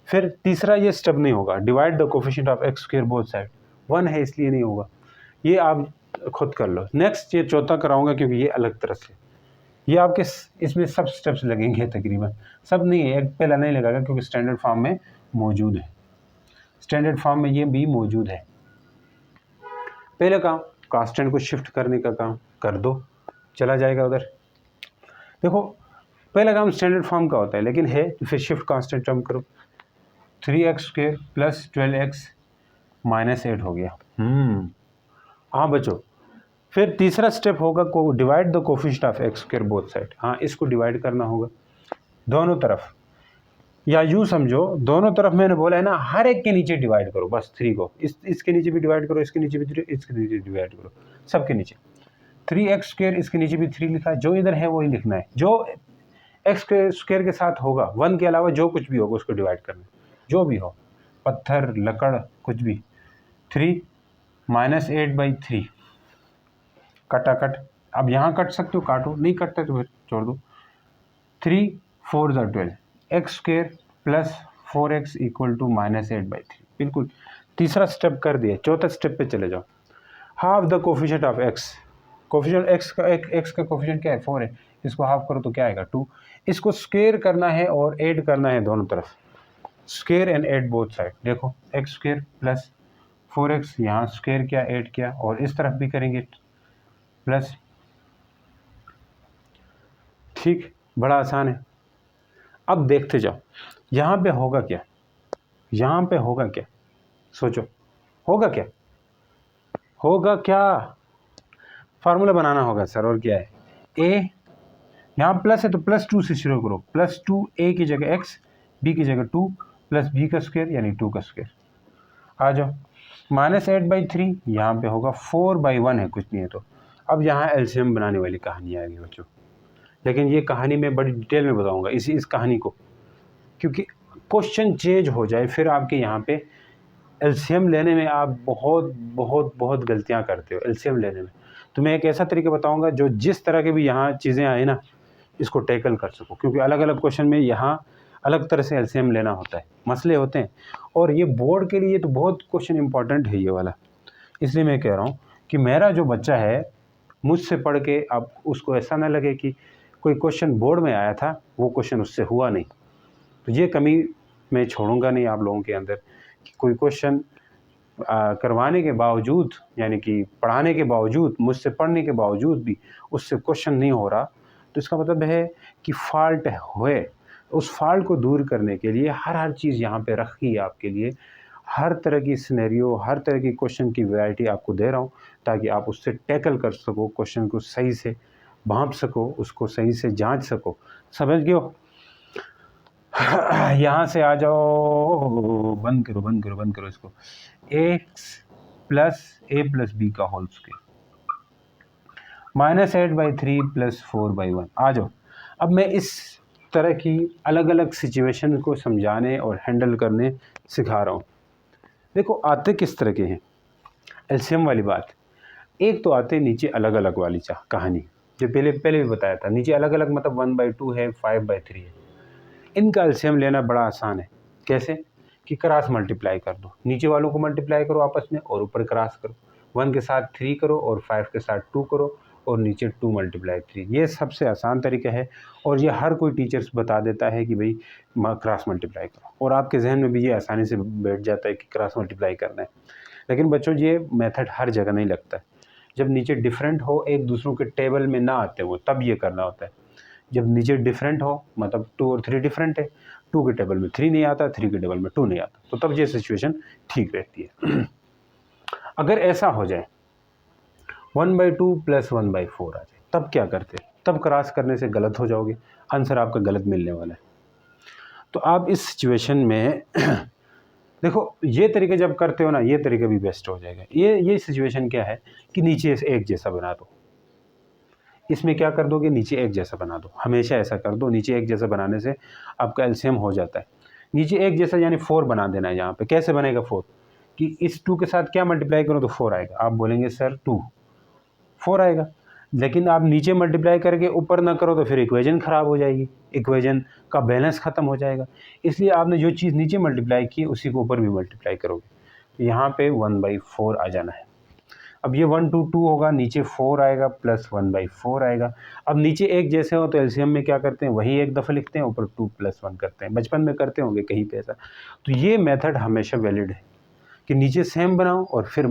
फिर तीसरा ये स्टेप नहीं होगा, divide the coefficient of x square both side, 1 है इसलिए नहीं होगा, ये आप खुद कर लो। नेक्स्ट ये चौथा कराऊंगा क्योंकि ये अलग तरह से, ये आपके इसमें सब स्टेप्स लगेंगे तकरीबन, सब नहीं है, एक पहला नहीं लगेगा क्योंकि स्टैंडर्ड फॉर्म में मौजूद है, स्टैंडर्ड फॉर्म में ये भी मौजूद है। पहले काम कांस्टेंट को शिफ्ट करने का काम कर दो, चला जाएगा उधर। देखो पहला काम स्टैंडर्ड फॉर्म का होता है लेकिन है तो फिर शिफ्ट कांस्टेंट टर्म करो, 3x square plus 12x minus 8 हो गया। हाँ बच्चों, फिर तीसरा स्टेप होगा को divide the coefficient of x square both side. हाँ इसको डिवाइड करना होगा दोनों तरफ, या यूँ समझो दोनों तरफ मैंने बोला है ना, हर एक के नीचे डिवाइड करो बस 3 को, इसके नीचे भी डिवाइड करो, इसके नीचे भी 3, इसके नीचे डिवाइड करो, सबके नीचे 3x स्क्वायर, इसके नीचे भी 3 लिखा है, जो इधर है वही लिखना है, जो एक्स स्क्वायर के साथ होगा 1 के अलावा जो कुछ भी होगा उसको डिवाइड करना, जो भी हो, पत्थर लकड़ कुछ भी। 3 -8/3 कटा कट, अब यहाँ कट सकते हो काटो, नहीं कटता तो फिर छोड़ दो। 3 4 ज़ा 12, x square plus 4x equal to -8/3, बिल्कुल तीसरा स्टेप कर दिया। चौथा स्टेप पे चले जाओ, half the coefficient of x, coefficient x का कोफिशिएंट क्या है 4 है, इसको हाफ करो तो क्या आएगा 2, इसको स्क्वायर करना है और ऐड करना है दोनों तरफ, square and add both side. देखो एक्स स्क्वायर प्लस 4x, यहाँ स्क्वायर किया ऐड किया, और इस तरफ भी करेंगे प्लस, ठीक, बड़ा आसान है। अब देखते जाओ यहाँ पे होगा क्या, यहाँ पे होगा क्या, सोचो होगा क्या, होगा क्या, फार्मूला बनाना होगा सर, और क्या है, a यहाँ प्लस है तो +2 से शुरू करो, +2 a की जगह x, b की जगह 2 प्लस b का स्क्वायर यानी 2 का स्क्वायर। आ जाओ, -8/3 यहाँ पे होगा, 4/1 है कुछ नहीं है तो। अब यहाँ एलसीएम बनाने वाली कहानी आएगी बच्चों, लेकिन ये कहानी मैं बड़ी डिटेल में बताऊंगा इस कहानी को, क्योंकि क्वेश्चन चेंज हो जाए फिर आपके यहाँ पे एलसीएम लेने में आप बहुत बहुत बहुत गलतियाँ करते हो एलसीएम लेने में। तो मैं एक ऐसा तरीका बताऊंगा जो जिस तरह के भी यहाँ चीज़ें आए ना इसको टैकल कर सको, क्योंकि अलग अलग क्वेश्चन में यहाँ अलग तरह से एलसीएम लेना होता है, मसले होते हैं, और ये बोर्ड के लिए तो बहुत क्वेश्चन इंपॉर्टेंट है ये वाला। इसलिए मैं कह रहा हूँ कि मेरा जो बच्चा है मुझसे पढ़ के अब उसको ऐसा ना लगे कि कोई क्वेश्चन बोर्ड में आया था वो क्वेश्चन उससे हुआ नहीं, तो ये कमी मैं छोड़ूंगा नहीं आप लोगों के अंदर कि कोई क्वेश्चन करवाने के बावजूद, यानी कि पढ़ाने के बावजूद, मुझसे पढ़ने के बावजूद भी उससे क्वेश्चन नहीं हो रहा, तो इसका मतलब है कि फॉल्ट हुए। उस फॉल्ट को दूर करने के लिए हर चीज़ यहाँ पे रखी है आपके लिए, हर तरह की सिनेरियो, हर तरह की क्वेश्चन की वैरायटी आपको दे रहा हूँ ताकि आप उससे टैकल कर सको, क्वेश्चन को सही से भांप सको, उसको सही से जांच सको। समझ गए हो? यहाँ से आ जाओ, बंद करो इसको, x plus a plus B का होल स्क्वायर -8/3 प्लस 4/1। आ जाओ, अब मैं इस तरह की अलग अलग सिचुएशन को समझाने और हैंडल करने सिखा रहा हूँ। देखो आते किस तरह के हैं, एलसीएम वाली बात, एक तो आते नीचे अलग अलग वाली कहानी जो पहले भी बताया था, नीचे अलग अलग मतलब 1/2 है, 5/3 है। इनका एलसीएम लेना बड़ा आसान है, कैसे कि क्रॉस मल्टीप्लाई कर दो, नीचे वालों को मल्टीप्लाई करो आपस में और ऊपर क्रॉस करो, 1 के साथ 3 करो और 5 के साथ 2 करो और नीचे 2 × 3। ये सबसे आसान तरीका है और ये हर कोई टीचर्स बता देता है कि भाई क्रॉस मल्टीप्लाई करो, और आपके जहन में भी ये आसानी से बैठ जाता है कि क्रॉस मल्टीप्लाई करना है। लेकिन बच्चों ये मेथड हर जगह नहीं लगता है। जब नीचे डिफरेंट हो, एक दूसरों के टेबल में ना आते हो, तब ये करना होता है। जब नीचे डिफरेंट हो, मतलब 2 और 3 डिफरेंट है, 2 के टेबल में 3 नहीं आता, 3 के टेबल में 2 नहीं आता, तो तब ये सिचुएशन ठीक रहती है। अगर ऐसा हो जाए 1/2 + 1/4 आ जाए, तब क्या करते? तब क्रॉस करने से गलत हो जाओगे, आंसर आपका गलत मिलने वाला है। तो आप इस सिचुएशन में देखो, ये तरीके जब करते हो ना, ये तरीका भी बेस्ट हो जाएगा। ये सिचुएशन क्या है कि नीचे एक जैसा बना दो। इसमें क्या कर दोगे, नीचे एक जैसा बना दो, हमेशा ऐसा कर दो। नीचे एक जैसा बनाने से आपका एलसीएम हो जाता है। नीचे एक जैसा यानी 4 बना देना है। यहाँ पे कैसे बनेगा 4, कि इस 2 के साथ क्या मल्टीप्लाई करो तो 4 आएगा। आप बोलेंगे सर 2, 4 आएगा, लेकिन आप नीचे मल्टीप्लाई करके ऊपर ना करो तो फिर इक्वेशन ख़राब हो जाएगी, इक्वेशन का बैलेंस ख़त्म हो जाएगा। इसलिए आपने जो चीज़ नीचे मल्टीप्लाई की उसी को ऊपर भी मल्टीप्लाई करोगे। तो यहाँ पे 1/4 आ जाना है। अब ये 1 2 2 होगा, नीचे 4 आएगा प्लस 1/4 आएगा। अब नीचे एक जैसे हो तो एलसीएम में क्या करते हैं, वही एक दफ़ा लिखते हैं, ऊपर 2 + 1 करते हैं। बचपन में करते होंगे कहीं पे ऐसा। तो ये मेथड हमेशा वैलिड है कि नीचे सेम बनाओ और फिर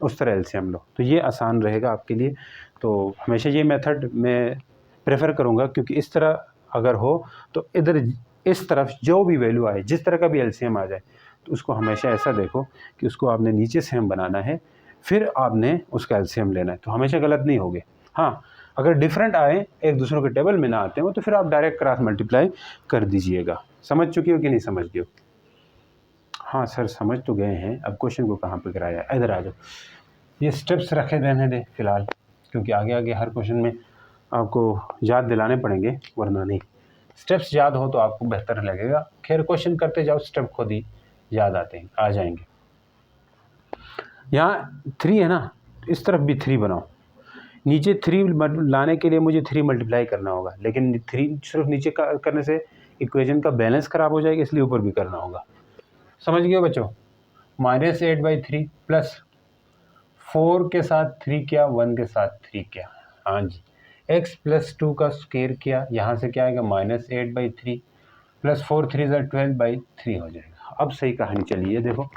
उस तरह एलसीएम लो, तो ये आसान रहेगा आपके लिए। तो हमेशा ये मेथड मैं प्रेफर करूँगा, क्योंकि इस तरह अगर हो तो इधर इस तरफ जो भी वैल्यू आए, जिस तरह का भी एलसीएम आ जाए, तो उसको हमेशा ऐसा देखो कि उसको आपने नीचे सेम बनाना है, फिर आपने उसका एलसीएम लेना है, तो हमेशा गलत नहीं होगे। हाँ, अगर डिफरेंट आए, एक दूसरों के टेबल में ना आते हो, तो फिर आप डायरेक्ट क्रॉस मल्टीप्लाई कर दीजिएगा। समझ चुकी हो कि नहीं समझ गए हो? हाँ सर समझ तो गए हैं। अब क्वेश्चन को कहाँ पे कराया, इधर आ जाओ। ये स्टेप्स रखे रहने दें फ़िलहाल, क्योंकि आगे आगे हर क्वेश्चन में आपको याद दिलाने पड़ेंगे, वरना नहीं। स्टेप्स याद हो तो आपको बेहतर लगेगा। खैर क्वेश्चन करते जाओ, स्टेप खुद ही याद आते हैं, आ जाएंगे। यहाँ 3 है ना, इस तरफ भी 3 बनाओ। नीचे 3 लाने के लिए मुझे 3 मल्टीप्लाई करना होगा, लेकिन 3 सिर्फ नीचे करने से इक्वेशन का बैलेंस ख़राब हो जाएगा, इसलिए ऊपर भी करना होगा। समझ गए बच्चों? -8/3 प्लस 4 के साथ 3 किया, 1 के साथ 3 किया। हाँ जी, x + 2 का स्क्वायर किया, यहाँ से क्या आएगा -8/3 प्लस 4 3 12/3 हो जाएगा। अब सही कहानी चली है, देखो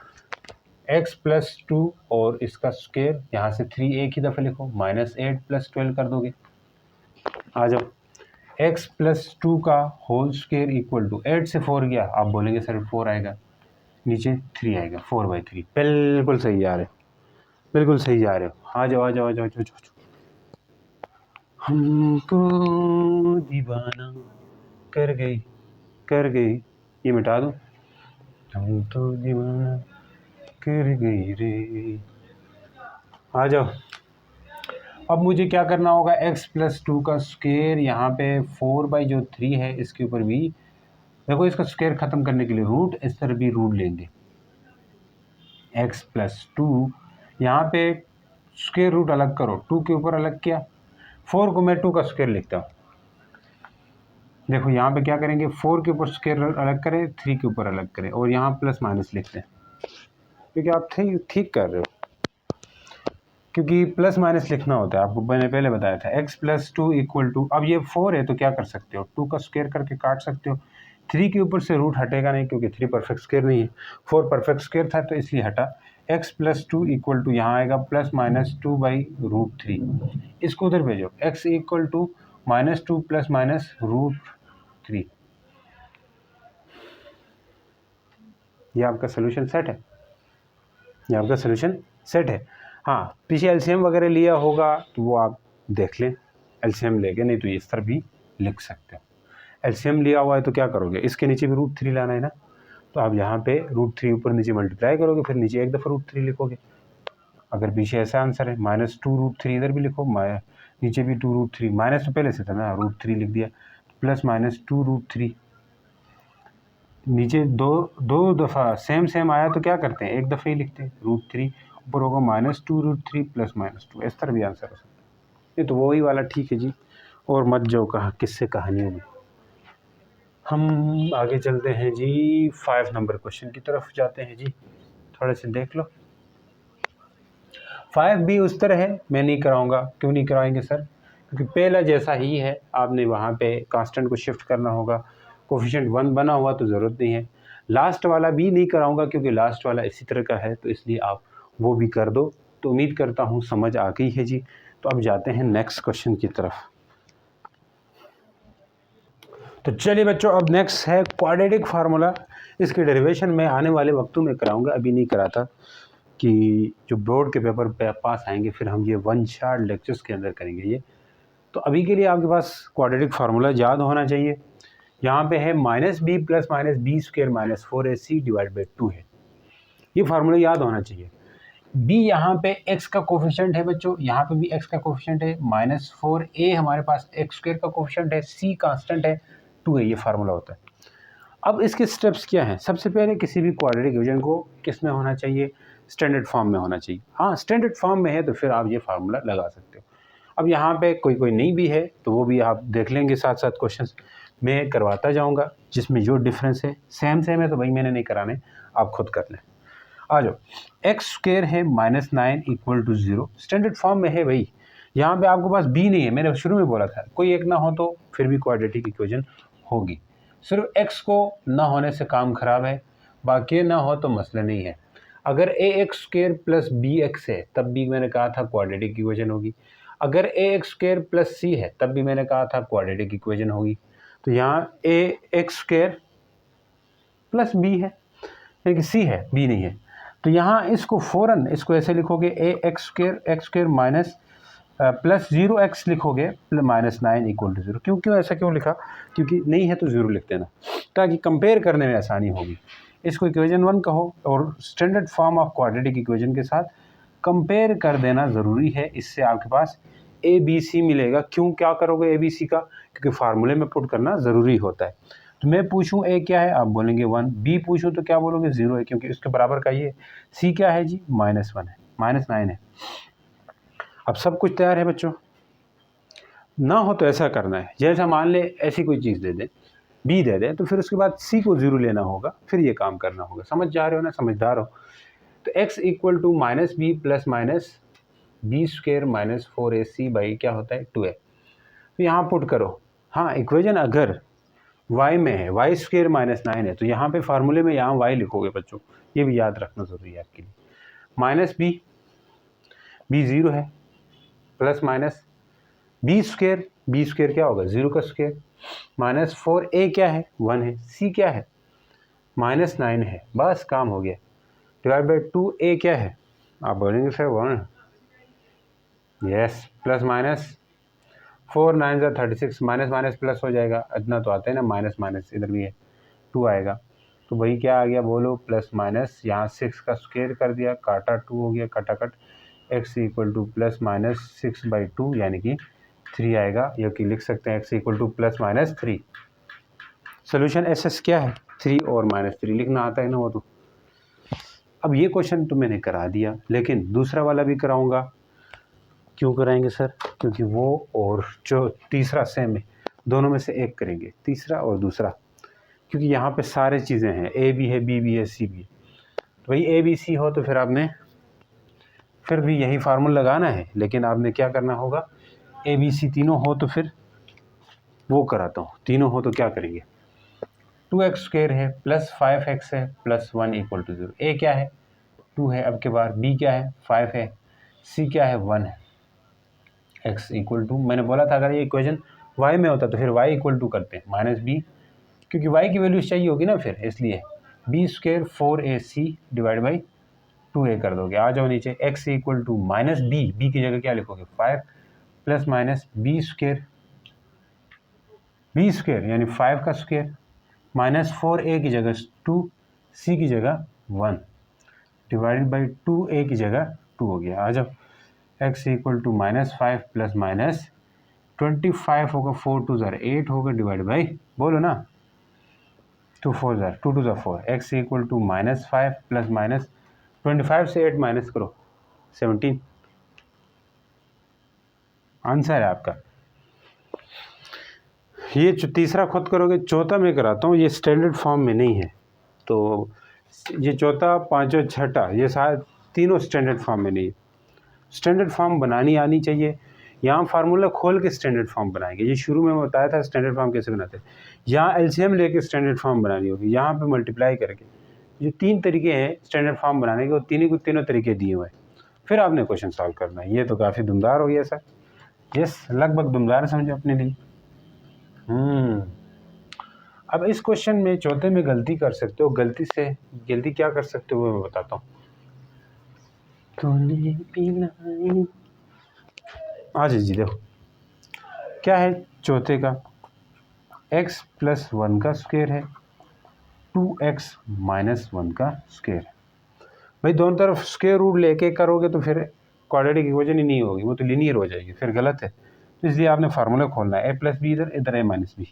x + 2 और इसका स्क्वायर, यहाँ से 3 एक ही दफ़े लिखो, -8 + 12 कर दोगे। आ जाओ, x + 2 का होल स्क्वायर इक्वल टू 8 से 4 गया, आप बोलेंगे सर 4 आएगा, नीचे 3 आएगा, 4/3। बिल्कुल सही जा रहे हो, बिल्कुल सही जा रहे हो। आ जाओ आ जाओ आ जाओ, जाओ, जाओ। हमको दीवाना कर गई, ये मिटा दो। हम तो दीवाना कर गई रे। आ जाओ, अब मुझे क्या करना होगा, x + 2 का स्क्वायर, यहाँ पे 4/3 है, इसके ऊपर भी देखो, इसका स्क्वायर ख़त्म करने के लिए रूट, इस तरह भी रूट लेंगे। x + 2, यहाँ पे स्क्वायर रूट अलग करो, 2 के ऊपर अलग किया, 4 को मैं 2 का स्क्वायर लिखता हूँ। देखो यहाँ पे क्या करेंगे, 4 के ऊपर स्क्वायर अलग करें, 3 के ऊपर अलग करें, और यहाँ प्लस माइनस लिखते हैं, क्योंकि आप ठीक कर रहे हो, क्योंकि प्लस माइनस लिखना होता है, आपको मैंने पहले बताया था। x + 2 इक्वल टू, अब ये 4 है तो क्या कर सकते हो, 2 का स्क्वायर करके काट सकते हो। 3 के ऊपर से रूट हटेगा नहीं, क्योंकि 3 परफेक्ट स्क्वायर नहीं है, 4 परफेक्ट स्क्वायर था तो इसलिए हटा। x + 2 इक्वल टू, यहाँ आएगा +-2/√3, इसको उधर भेजो, x इक्वल टू -2 ± √3। ये आपका सोल्यूशन सेट है, ये आपका सोल्यूशन सेट है। हाँ, पीछे एलसीएम वगैरह लिया होगा तो वो आप देख लें, एलसीएम लेके, नहीं तो इस तरह भी लिख सकते हो। एलसीएम लिया हुआ है तो क्या करोगे, इसके नीचे भी √3 लाना है ना, तो आप यहाँ पे √3 ऊपर नीचे मल्टीप्लाई करोगे, फिर नीचे एक दफ़ा √3 लिखोगे। अगर पीछे ऐसा आंसर है, -2√3 इधर भी लिखो, नीचे भी 2√3, माइनस तो पहले से था ना, √3 लिख दिया, +-2√3। नीचे दो दफ़ा सेम आया तो क्या करते हैं, एक दफ़े ही लिखते हैं, √3 ऊपर होगा -2√3 +-2, इस तरह भी आंसर हो सकता है। ये तो वही वाला ठीक है जी, और मत जाओ कहा किससे कहानियों में। हम आगे चलते हैं जी, 5 नंबर क्वेश्चन की तरफ जाते हैं जी, थोड़े से देख लो। 5 भी उस तरह है, मैं नहीं कराऊंगा। क्यों नहीं कराएंगे सर? क्योंकि पहला जैसा ही है, आपने वहाँ पे कांस्टेंट को शिफ्ट करना होगा, कोफिशिएंट 1 बना हुआ तो ज़रूरत नहीं है। लास्ट वाला भी नहीं कराऊंगा क्योंकि लास्ट वाला इसी तरह का है, तो इसलिए आप वो भी कर दो। तो उम्मीद करता हूँ समझ आ गई है जी। तो अब जाते हैं नेक्स्ट क्वेश्चन की तरफ। तो चलिए बच्चों, अब नेक्स्ट है क्वाड्रेटिक फार्मूला। इसके डेरिवेशन में आने वाले वक्तों में कराऊंगा, अभी नहीं कराता, कि जो बोर्ड के पेपर पे पास आएंगे फिर हम ये 1 शॉट लेक्चर्स के अंदर करेंगे ये। तो अभी के लिए आपके पास क्वाड्रेटिक फार्मूला याद होना चाहिए। यहाँ पे है -b plus -b square minus 4ac divide by 2 है। ये फार्मूला याद होना चाहिए। b यहाँ पे x का कोफिशिएंट है बच्चों, यहाँ पे भी x का कोफिशिएंट है, -4a हमारे पास x स्क्वायर का कोफिशिएंट है, c कांस्टेंट है, 2 है, ये फार्मूला होता है। अब इसके स्टेप्स क्या हैं? सबसे पहले किसी भी क्वाड्रेटिक इक्वेशन को किस में होना चाहिए? स्टैंडर्ड फॉर्म में होना चाहिए। हाँ, स्टैंडर्ड फॉर्म में है तो फिर आप ये फार्मूला लगा सकते हो। अब यहाँ पे कोई नहीं भी है तो वो भी आप देख लेंगे, साथ साथ क्वेश्चंस मैं करवाता जाऊँगा, जिसमें जो डिफरेंस है सेम है तो भाई मैंने नहीं कराने, आप खुद कर लें। आ जाओ, एक्स स्क्वायर है -9 इक्वल टू 0, स्टैंडर्ड फॉर्म में है भाई। यहाँ पे आपके पास b नहीं है, मैंने शुरू में बोला था कोई एक ना हो तो फिर भी क्वाड्रेटिक इक्वेशन होगी। सिर्फ x को ना होने से काम खराब है, बाकी ना हो तो मसला नहीं है। अगर ax स्क्वायर प्लस bx है तब भी मैंने कहा था क्वाड्रेटिक इक्वेशन होगी। अगर ax स्क्वायर प्लस c है तब भी मैंने कहा था क्वाड्रेटिक इक्वेशन होगी। तो यहाँ ax स्क्वायर प्लस b है, यानी कि c है, b नहीं है। तो यहाँ इसको फ़ौरन इसको ऐसे लिखोगे ax square minus plus 0x लिखोगे -9 इक्वल टू 0। क्यों ऐसा क्यों लिखा? क्योंकि नहीं है तो 0 लिख देना, ताकि कंपेयर करने में आसानी होगी। इसको इक्वेशन 1 कहो और standard form of quadratic equation के साथ कंपेयर कर देना ज़रूरी है। इससे आपके पास ABC मिलेगा। क्यों क्या करोगे ABC का? क्योंकि फार्मूले में पुट करना ज़रूरी होता है। तो मैं पूछूं A क्या है, आप बोलेंगे 1। B पूछूं तो क्या बोलोगे? 0 है, क्योंकि इसके बराबर का ये। C क्या है जी? -1 है, -9 है। अब सब कुछ तैयार है बच्चों। ना हो तो ऐसा करना है, जैसा मान ले ऐसी कोई चीज़ दे दें, b दे दें, तो फिर उसके बाद c को 0 लेना होगा, फिर ये काम करना होगा। समझ जा रहे हो ना? समझदार हो। तो x equal to -b plus -b square minus 4ac by क्या होता है? 2a। तो यहाँ पुट करो। हाँ, इक्वेशन अगर y में है, y स्क्वायर -9 है, तो यहाँ पे फार्मूले में यहाँ y लिखोगे बच्चों, ये भी याद रखना ज़रूरी है आपके लिए। -b 0 है, प्लस माइनस b स्क्वायर क्या होगा? 0 का स्क्वायर, -4a क्या है? 1 है, c क्या है? -9 है, बस काम हो गया। डिवाइड बाई 2a क्या है? आप बोलेंगे sir 1, yes, plus minus 4 9 36, minus plus हो जाएगा, इतना तो आता है ना, माइनस इधर भी है, 2 आएगा। तो वही क्या आ गया बोलो? प्लस माइनस, यहाँ 6 का स्क्वायर कर दिया, काटा 2 हो गया, कटाकट x equal to plus minus 6/2 यानी कि 3 आएगा, या कि लिख सकते हैं x equal to plus minus 3। Solution SS क्या है? 3 और -3 लिखना आता है ना वो तो। अब ये क्वेश्चन तो मैंने करा दिया, लेकिन दूसरा वाला भी कराऊंगा। क्यों कराएंगे सर? क्योंकि वो और जो तीसरा सेम है, दोनों में से एक करेंगे, तीसरा और दूसरा, क्योंकि यहाँ पे सारे चीज़ें हैं, A भी है, B भी है, C भी है। तो भाई ABC हो तो फिर आपने फिर भी यही फार्मूला लगाना है, लेकिन आपने क्या करना होगा? ABC तीनों हो तो फिर वो कराता हूँ, तीनों हो तो क्या करेंगे? 2x स्क्वायर है प्लस 5x है प्लस 1 इक्वल टू 0। A क्या है? 2 है, अब के बाद B क्या है? 5 है, C क्या है? 1 है, x इक्वल टू, मैंने बोला था अगर ये इक्वेशन y में होता तो फिर y इक्वल टू करते हैं -b, क्योंकि y की वैल्यू चाहिए होगी ना फिर, इसलिए b square 4ac divide by 2a कर दोगे। आ जाओ नीचे, x इक्वल टू -b की जगह क्या लिखोगे? 5 प्लस माइनस b स्क्वायर यानी 5 का स्क्वायर, -4a की जगह 2, c की जगह 1 डिवाइडेड बाई 2a की जगह 2 हो गया। आ जाओ, x equal to -5 plus minus 25 होगा, 4 2 8 होगा, डिवाइड बाई, बोलो ना, 2 4 2 2 4, x equal to -5 plus minus 25 से 8 माइनस करो, 17 आंसर है आपका। ये तीसरा खुद करोगे, चौथा मैं कराता हूँ, ये स्टैंडर्ड फॉर्म में नहीं है, तो ये चौथा, पांचवा, छठा, ये सारे तीनों स्टैंडर्ड फॉर्म में नहीं है। स्टैंडर्ड फॉर्म बनानी आनी चाहिए। यहाँ फार्मूला खोल के स्टैंडर्ड फॉर्म बनाएंगे, ये शुरू में बताया था स्टैंडर्ड फॉर्म कैसे बनाते हैं। यहाँ एलसीएम लेके स्टैंडर्ड फॉर्म बनानी होगी, यहाँ पे मल्टीप्लाई करके। ये 3 तरीके हैं स्टैंडर्ड फॉर्म बनाने के, और तीनों तरीके दिए हुए हैं। फिर आपने क्वेश्चन सॉल्व करना है। ये तो काफ़ी दुमदार हो गया सर। यस, लगभग दुमदार समझो अपने लिए। अब इस क्वेश्चन में चौथे में गलती कर सकते हो। गलती क्या कर सकते हो वो मैं बताता हूँ। आ जी देखो क्या है चौथे का, x प्लस 1 का स्क्वायर है, 2x माइनस 1 का स्क्वायर है। भाई दोनों तरफ स्क्वायर रूट लेके करोगे तो फिर क्वाड्रेटिक इक्वेशन ही नहीं होगी, वो तो लीनियर हो जाएगी, फिर गलत है। तो इसलिए आपने फार्मूला खोलना है, a प्लस बी इधर a माइनस बी।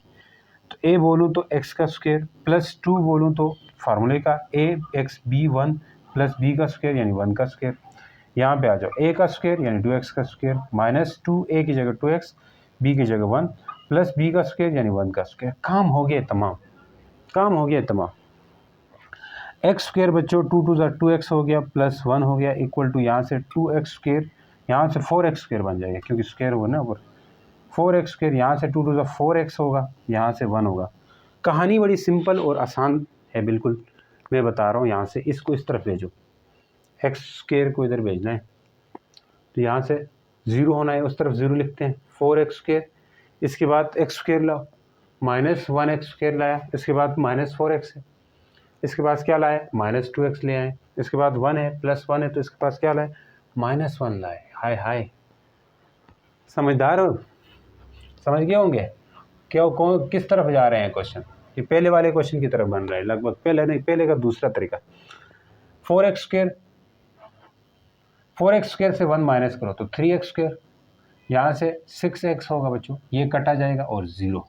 तो a बोलूँ तो x का स्क्वायर प्लस 2 बोलूँ तो फार्मूले का a x b1 plus b का स्क्वायर यानी 1 का स्क्वायर। यहाँ पे आ जाओ, a का स्क्वायर यानी 2x का स्क्वायर माइनस 2, a की जगह 2x, b की जगह 1 प्लस b का स्क्वायर यानी 1 का स्क्वायर। काम हो गया तमाम। एक्स स्क्वायर बच्चों 2 2 2x हो गया प्लस 1 हो गया इक्वल टू यहाँ से 2x स्क्वायर, यहाँ से 4x स्क्वायर बन जाएगा क्योंकि स्क्वायर हुआ ना ऊपर। 4x स्क्वायर यहाँ से 2 2 4x होगा, यहाँ से 1 होगा। कहानी बड़ी सिंपल और आसान है बिल्कुल, मैं बता रहा हूँ। यहाँ से इसको इस तरफ भेजो, एक्स स्क्वायर को इधर भेजना है, तो यहाँ से 0 होना है, उस तरफ 0 लिखते हैं। 4x स्क्वायर, इसके बाद x स्क्वायर लाओ, माइनस 1x स्क्वायर लाया, इसके बाद माइनस 4x है, इसके पास क्या लाए माइनस 2x ले आए, इसके बाद 1 है प्लस 1 है, तो इसके पास क्या लाए माइनस 1 लाए। हाय समझदार हो, समझ गए होंगे कौन किस तरफ जा रहे हैं क्वेश्चन। ये पहले वाले क्वेश्चन की तरफ बन रहा है लगभग, पहले का दूसरा तरीका। 4x स्क्वायर से 1 माइनस करो तो 3x स्क्वायर, यहाँ से 6x होगा बच्चों, ये कटा जाएगा और 0,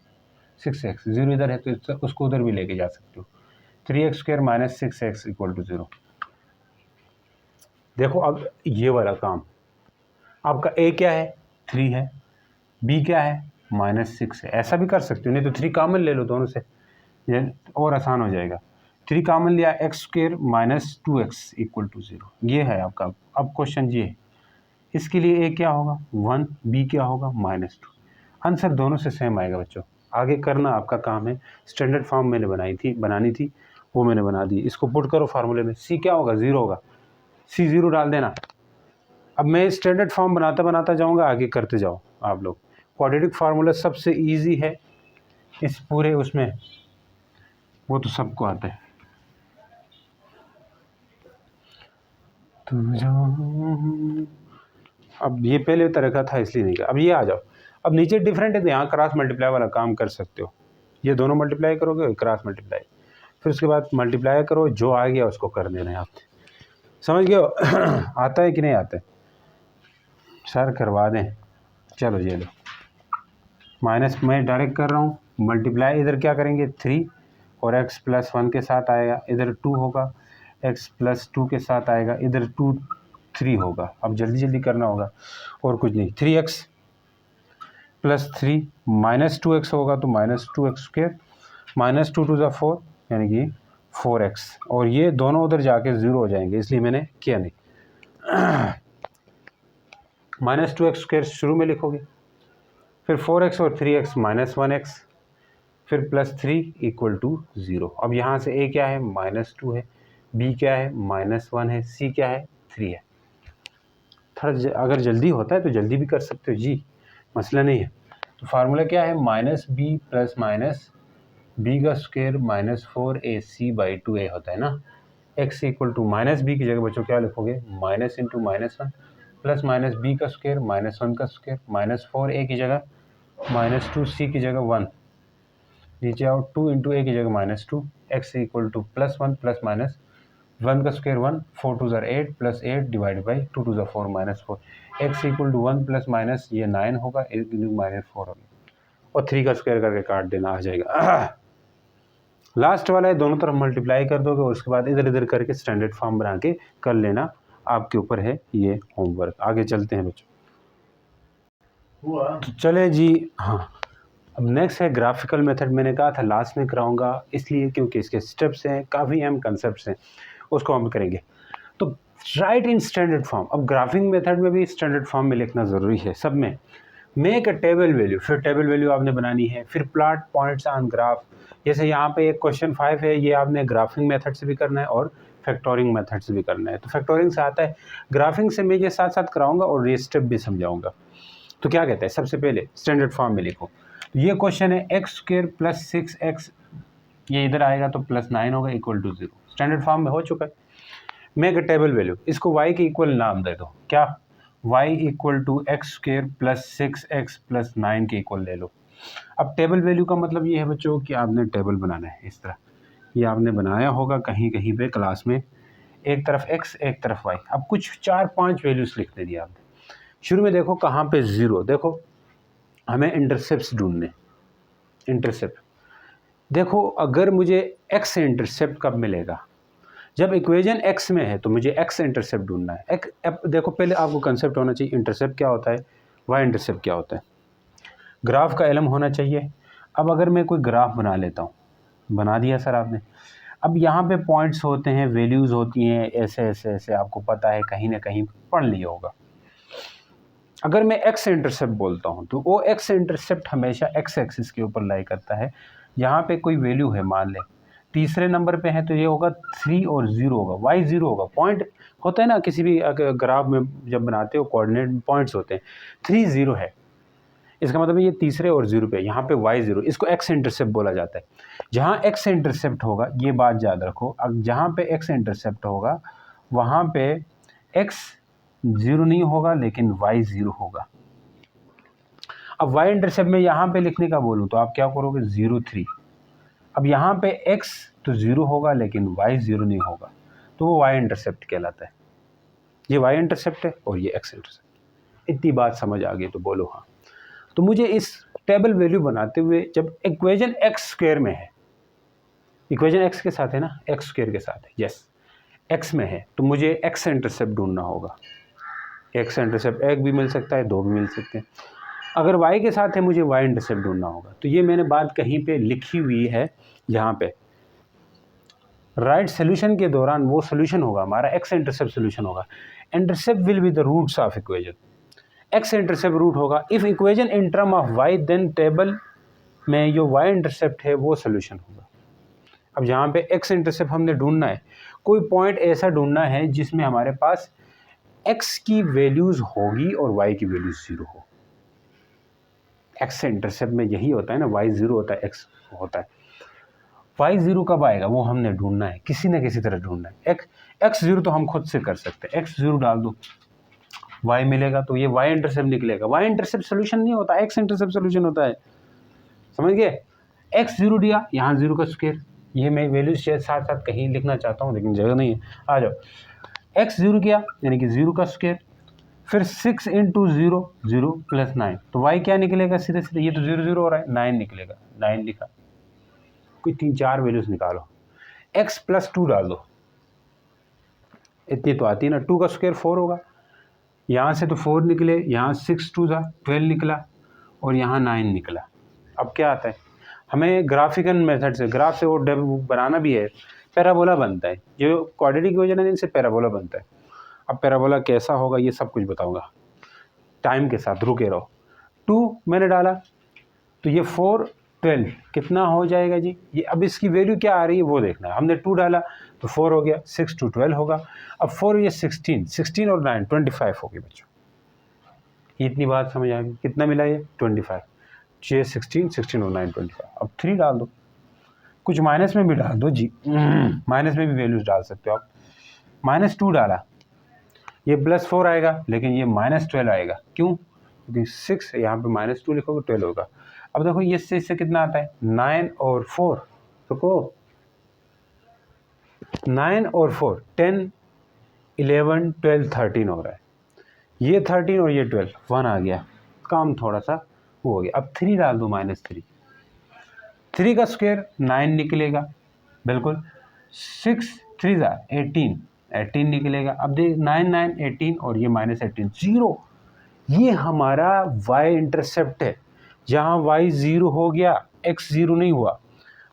6x 0 इधर है तो उसको उधर भी लेके जा सकते हो। 3x square minus 6x equal to 0। देखो अब ये वाला काम, आपका a क्या है 3 है, b क्या है माइनस 6 है। ऐसा भी कर सकते हो, नहीं तो 3 कॉमन ले लो दोनों से, ये और आसान हो जाएगा। 3 कॉमन लिया, x square minus 2x equal to 0, ये है आपका। अब क्वेश्चन ये है, इसके लिए a क्या होगा 1, b क्या होगा माइनस 2। आंसर दोनों से सेम आएगा बच्चों। आगे करना आपका काम है। स्टैंडर्ड फॉर्म मैंने बनानी थी वो मैंने बना दी। इसको पुट करो फार्मूले में, c क्या होगा 0 होगा, c 0 डाल देना। अब मैं स्टैंडर्ड फॉर्म बनाता जाऊंगा, आगे करते जाओ आप लोग। क्वाड्रेटिक फार्मूला सबसे इजी है इस पूरे उसमें, वो तो सबको आता है। अब ये पहले तरह का था इसलिए नहीं किया। अब ये आ जाओ, अब नीचे डिफरेंट है तो यहाँ क्रॉस मल्टीप्लाई वाला काम कर सकते हो। ये दोनों मल्टीप्लाई करोगे, क्रॉस मल्टीप्लाई, फिर उसके बाद मल्टीप्लाई करो, जो आ गया उसको कर देना है आपने। समझ गए हो? आता है कि नहीं आता है? सर करवा दें, चलो ये लो, माइनस मैं डायरेक्ट कर रहा हूँ, मल्टीप्लाई इधर क्या करेंगे 3 और x प्लस 1 के साथ आएगा, इधर 2 होगा, x प्लस 2 के साथ आएगा, इधर 2 3 होगा। अब जल्दी करना होगा और कुछ नहीं। 3x प्लस 3 माइनस 2x होगा तो माइनस 2x स्क्वायर, माइनस 2 2 4 यानी कि 4x, और ये दोनों उधर जाके 0 हो जाएंगे इसलिए मैंने किया नहीं। माइनस 2x स्क्वायर शुरू में लिखोगे, फिर 4x और 3x माइनस 1x, फिर प्लस 3 इक्वल टू 0। अब यहाँ से a क्या है माइनस 2 है, b क्या है माइनस 1 है, c क्या है 3 है। थोड़ा अगर जल्दी होता है तो जल्दी भी कर सकते हो जी, मसला नहीं है। तो फार्मूला क्या है minus b plus minus b का स्क्वायर माइनस 4ac/2a होता है ना। x equal to minus b की जगह बच्चों क्या लिखोगे minus into minus 1 plus minus b का स्क्वायर माइनस 1 का स्क्वायर माइनस 4a की जगह माइनस 2c की जगह 1, नीचे आओ 2 इंटू a की जगह minus 2, x equal to plus 1 plus minus 1 का square 1, 4 2 8 plus 8 divide by 2 2 4 minus 4, x equal to 1 plus minus ये 9 होगा, माइनस 4 होगा, और 3 का स्क्वायर करके काट देना आ जाएगा। लास्ट वाला है, दोनों तरफ मल्टीप्लाई कर दोगे और उसके बाद इधर करके स्टैंडर्ड फॉर्म बना के कर लेना, आपके ऊपर है ये होमवर्क। आगे चलते हैं बच्चों, तो चले जी। हाँ, अब नेक्स्ट है ग्राफिकल मेथड। मैंने कहा था लास्ट में कराऊंगा इसलिए क्योंकि इसके स्टेप्स हैं, काफ़ी अहम कंसेप्ट्स हैं, उसको हम करेंगे। तो राइट इन स्टैंडर्ड फॉर्म। अब ग्राफिंग मेथड में भी स्टैंडर्ड फॉर्म में लिखना ज़रूरी है सब में। मेक अ टेबल वैल्यू, फिर टेबल वैल्यू आपने बनानी है, फिर प्लॉट पॉइंट्स ऑन ग्राफ। जैसे यहाँ पे एक क्वेश्चन 5 है, ये आपने ग्राफिंग मेथड से भी करना है और फैक्टोरिंग मेथड से भी करना है। तो फैक्टोरिंग से आता है, ग्राफिंग से मैं ये साथ साथ कराऊंगा और ये स्टेप भी समझाऊंगा। तो क्या कहते हैं, सबसे पहले स्टैंडर्ड फॉर्म में लिखो। तो ये क्वेश्चन है एक्स स्क्वायर प्लस 6x, ये इधर आएगा तो प्लस 9 होगा इक्वल टू 0। स्टैंडर्ड फॉर्म में हो चुका है। मेक अ टेबल वैल्यू, इसको y के इक्वल नाम दे दो, क्या, y equal to x square plus 6x plus 9 के इक्वल ले लो। अब टेबल वैल्यू का मतलब ये है बच्चों कि आपने टेबल बनाना है इस तरह, ये आपने बनाया होगा कहीं कहीं पे क्लास में, एक तरफ x एक तरफ y। अब कुछ 4-5 वैल्यूज लिख देनी आपने। शुरू में देखो कहाँ पे 0, देखो हमें इंटरसेप्ट ढूंढने, इंटरसेप्ट देखो अगर मुझे x से इंटरसेप्ट कब मिलेगा, जब इक्वेशन x में है तो मुझे x इंटरसेप्ट ढूंढना है। देखो पहले आपको कंसेप्ट होना चाहिए इंटरसेप्ट क्या होता है, y इंटरसेप्ट क्या होता है, ग्राफ का एलम होना चाहिए। अब अगर मैं कोई ग्राफ बना लेता हूँ, बना दिया सर आपने, अब यहाँ पे पॉइंट्स होते हैं, वैल्यूज़ होती हैं, ऐसे ऐसे ऐसे आपको पता है, कहीं ना कहीं पढ़ लिया होगा। अगर मैं x इंटरसेप्ट बोलता हूँ तो वो x इंटरसेप्ट हमेशा x एक्सिस के ऊपर लाई करता है। यहाँ पे कोई वैल्यू है, मान लें तीसरे नंबर पे है तो ये होगा 3 और 0 होगा, y 0 होगा। पॉइंट होता है ना किसी भी ग्राफ में जब बनाते हो कोऑर्डिनेट पॉइंट्स होते हैं, 3 0 है, इसका मतलब ये तीसरे और 0 पे, यहाँ पे y 0, इसको x इंटरसेप्ट बोला जाता है। जहाँ x इंटरसेप्ट होगा, ये बात याद रखो, अब जहाँ पे x इंटरसेप्ट होगा वहाँ पे x 0 नहीं होगा लेकिन y 0 होगा। अब y इंटरसेप्ट में यहाँ पे लिखने का बोलूँ तो आप क्या करोगे, 0 3। अब यहाँ पे x तो 0 होगा लेकिन y 0 नहीं होगा, तो वो y इंटरसेप्ट कहलाता है। ये y इंटरसेप्ट है और ये x इंटरसेप्ट। इतनी बात समझ आ गई तो बोलो हाँ। तो मुझे इस टेबल वैल्यू बनाते हुए, जब इक्वेशन x स्क्वायर में है, इक्वेशन x के साथ है ना, x स्क्वायर के साथ है, यस x में है, तो मुझे x इंटरसेप्ट ढूंढना होगा। x इंटरसेप्ट 1 भी मिल सकता है, 2 भी मिल सकते हैं। अगर y के साथ है मुझे y इंटरसेप्ट ढूंढना होगा। तो ये मैंने बात कहीं पे लिखी हुई है, यहाँ पे राइट सोल्यूशन के दौरान वो सोल्यूशन होगा हमारा, x इंटरसेप्ट सोल्यूशन होगा। Intercept will be the roots of equation, x intercept root होगा। If equation in term of y then table में जो y इंटरसेप्ट है वो सोल्यूशन होगा। अब यहाँ पे x इंटरसेप्ट हमने ढूंढना है, कोई पॉइंट ऐसा ढूंढना है जिसमें हमारे पास x की वैल्यूज होगी और y की वैल्यूज 0 हो। x इंटरसेप्ट में यही होता है ना, y 0 होता है, x होता है। y 0 कब आएगा वो हमने ढूंढना है, किसी न किसी तरह ढूंढना है। x 0 तो हम खुद से कर सकते हैं, x 0 डाल दो, y मिलेगा, तो ये y इंटरसेप्ट निकलेगा। y इंटरसेप्ट सोल्यूशन नहीं होता, x इंटरसेप्ट सोल्यूशन होता है, समझ गए। x 0 दिया, यहाँ 0 का स्क्वायर, ये मैं वैल्यू शायद साथ साथ कहीं लिखना चाहता हूँ लेकिन जगह नहीं है, आ जाओ। x 0 किया यानी कि 0 का स्क्वायर, फिर 6 इंटू 0 0 प्लस 9, तो y क्या निकलेगा, सीधे सीधे ये तो 0 0 हो रहा है, 9 निकलेगा, 9 लिखा। कोई 3-4 वैल्यूज निकालो, x प्लस 2 डाल दो, इतनी तो आती है ना, 2 का स्क्वायर 4 होगा, यहाँ से तो 4 निकले, यहाँ 6 2 था 12 निकला और यहाँ 9 निकला। अब क्या आता है हमें, ग्राफिकल मेथड से, ग्राफ से वो बनाना भी है, पैराबोला बनता है, जो क्वाड्रेटिक इक्वेशन है इनसे पैराबोला बनता है। अब पैराबोला कैसा होगा ये सब कुछ बताऊंगा टाइम के साथ, रुके रहो। 2 मैंने डाला तो ये 4 12 कितना हो जाएगा जी, ये अब इसकी वैल्यू क्या आ रही है वो देखना है। हमने 2 डाला तो 4 हो गया, 6 2 12 होगा। अब 4 ये 16 और 9 25 होगी बच्चों। इतनी बात समझ आ गई, कितना मिला ये 25, 6 16 और 9 25। अब 3 डाल दो, कुछ माइनस में भी डाल दो जी, माइनस में भी वैल्यूज डाल सकते हो आप। -2 डाला, ये +4 आएगा लेकिन ये -12 आएगा, क्यों, क्योंकि 6 यहाँ पे -2 लिखोगे 12 होगा। अब देखो ये इससे कितना आता है, 9 और 4, रुको 9 और 4 10 11 12 13 हो रहा है, ये 13 और ये 12 1 आ गया, काम थोड़ा सा वो हो गया। अब 3 डाल दो, -3, 3 का स्क्वायर 9 निकलेगा बिल्कुल, 6 3 18 निकलेगा। अब देख 9 9 18 और ये -18 0, ये हमारा y इंटरसेप्ट है। जहाँ y 0 हो गया x 0 नहीं हुआ,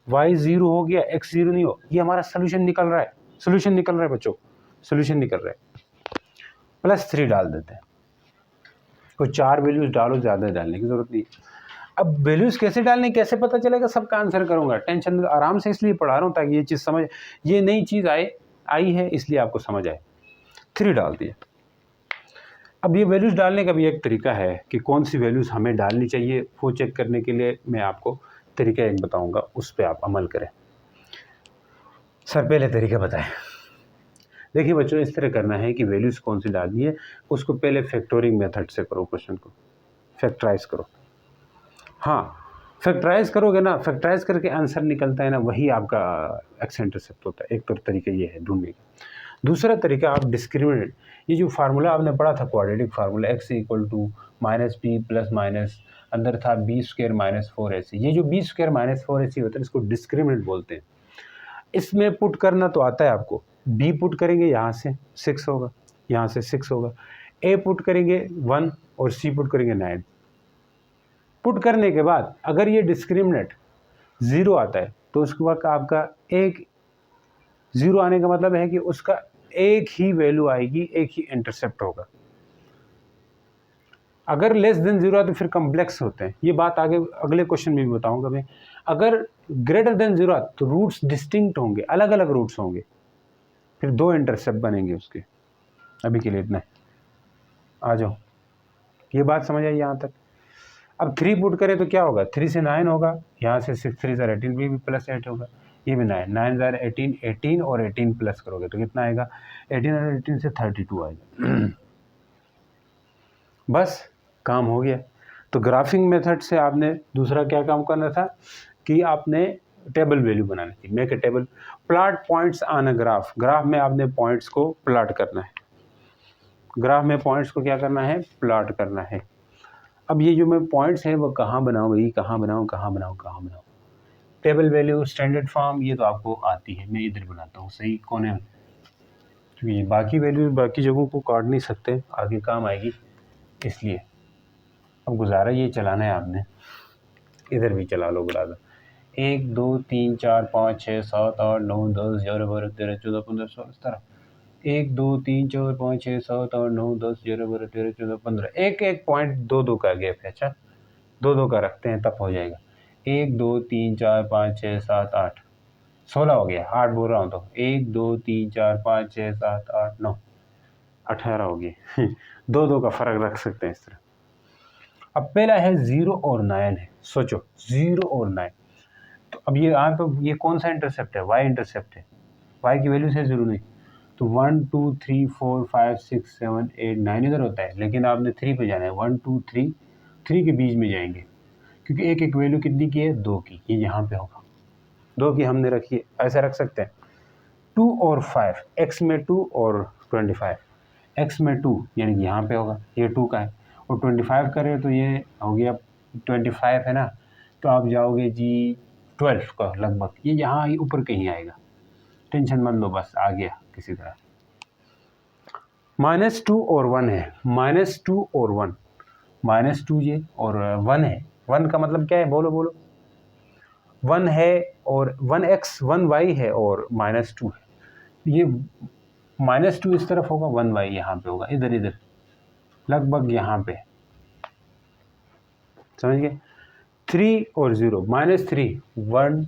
y 0 हो गया x 0 नहीं हो, ये हमारा सोल्यूशन निकल रहा है, सोल्यूशन निकल रहा है बच्चों, सोल्यूशन निकल रहा है। +3 डाल देते हैं। कोई 4 वैल्यूज़ डालो, ज़्यादा डालने की ज़रूरत नहीं। अब वैल्यूज़ कैसे डालने, कैसे पता चलेगा, सबका आंसर करूँगा। टेंशन आराम से इसलिए पढ़ा रहा हूँ ताकि ये चीज़ समझ, ये नई चीज़ आई है इसलिए आपको समझ आए। 3 डाल दिया। अब ये वैल्यूज़ डालने का भी एक तरीका है कि कौन सी वैल्यूज़ हमें डालनी चाहिए, वो चेक करने के लिए मैं आपको तरीका एक बताऊँगा, उस पर आप अमल करें। सर पहले तरीका बताएं। देखिए बच्चों, इस तरह करना है कि वैल्यूज़ कौन सी डालनी है, उसको पहले फैक्टोरिंग मेथड से करो, क्वेश्चन को फैक्टराइज करो। हाँ, फैक्टराइज करोगे ना, फैक्टराइज करके आंसर निकलता है ना, वही आपका एक्स इंटरसेप्ट होता है। एक तो तरीका ये है ढूंढने का। दूसरा तरीका, आप डिस्क्रिमिनेंट, ये जो फार्मूला आपने पढ़ा था quadratic formula, x equal to -b plus minus अंदर था b² - 4ac, ये जो b² - 4ac होता है इसको डिस्क्रिमिनेंट बोलते हैं। इसमें पुट करना तो आता है आपको, b पुट करेंगे यहाँ से 6 होगा, यहाँ से 6 होगा, a पुट करेंगे 1 और c पुट करेंगे 9। पुट करने के बाद अगर ये डिस्क्रिमिनेंट 0 आता है तो उसके बाद आपका एक 0 आने का मतलब है कि उसका एक ही वैल्यू आएगी, एक ही इंटरसेप्ट होगा। अगर लेस देन 0 है तो फिर कम्प्लेक्स होते हैं, ये बात आगे अगले क्वेश्चन में भी बताऊंगा मैं। अगर ग्रेटर देन 0 है तो रूट्स डिस्टिंक्ट होंगे, अलग अलग रूट्स होंगे, फिर 2 इंटरसेप्ट बनेंगे उसके। अभी के लिए इतना है, आ जाओ, ये बात समझ आई यहाँ तक। अब 3 पुट करें तो क्या होगा, 3 से 9 होगा, यहाँ से 6 3 ज़ार 18, भी +8 होगा, ये भी 9 9 ज़ार 18, 18 और 18 प्लस करोगे तो कितना आएगा, 18 और 18 से 32 आएगा। बस काम हो गया। तो ग्राफिंग मेथड से आपने दूसरा क्या काम करना था कि आपने टेबल वैल्यू बनानी थी। Make a table, plot points on a graph, graph में आपने पॉइंट्स को प्लॉट करना है, ग्राफ में पॉइंट्स को क्या करना है, प्लॉट करना है। अब ये जो मैं पॉइंट्स हैं वो कहाँ बनाऊँ भाई, कहाँ बनाऊँ, कहाँ बनाऊँ, कहाँ बनाऊँ। टेबल वैल्यू स्टैंडर्ड फॉर्म ये तो आपको आती है, मैं इधर बनाता हूँ सही कोने में, क्योंकि बाकी वैल्यू बाकी जगहों को काट नहीं सकते, आगे काम आएगी इसलिए। अब गुजारा ये चलाना है आपने, इधर भी चला लो गुजारा। 1 2 3 4 5 6 7 8 9 10 11 12 13 14 15 16 17, 1 2 3 4 5 6 7 8 9 10 11 12 13 14 15, एक एक पॉइंट 2 2 का गैप है। अच्छा 2 2 का रखते हैं तब हो जाएगा। 1 2 3 4 5 6 7 8 16 हो गया, 8 बोल रहा हूँ तो 1 2 3 4 5 6 7 8 9 18 हो गए। 2 2 का फर्क रख सकते हैं इस तरह। अब पहला है 0 और 9 है, सोचो 0 और 9, तो अब ये यहाँ तो ये कौन सा इंटरसेप्ट है, y इंटरसेप्ट है, y की वैल्यू से 0 नहीं, तो 1 2 3 4 5 6 7 8 9 इधर होता है, लेकिन आपने 3 पे जाना है, 1 2 3 3 के बीच में जाएंगे, क्योंकि एक एक वैल्यू कितनी की है, 2 की, ये यहाँ पे होगा, 2 की हमने रखी है, ऐसा रख सकते हैं। 2 और 5, x में 2 और 25, x में 2 यानी कि यहाँ पे होगा, ये 2 का है, और 25 करें तो ये हो गया 25 है ना, तो आप जाओगे जी 12 का लगभग, ये यहाँ ही ऊपर कहीं आएगा, टेंशन मत लो, बस आ गया किसी तरह। -2 और 1 है, -2 और 1, -2 ये और 1 है, 1 का मतलब क्या है, बोलो बोलो, 1 है और 1x 1y है और -2 है, ये -2 इस तरफ होगा, 1y यहाँ पे होगा, इधर इधर लगभग यहाँ पे, समझ गए। 3 और 0, -3 1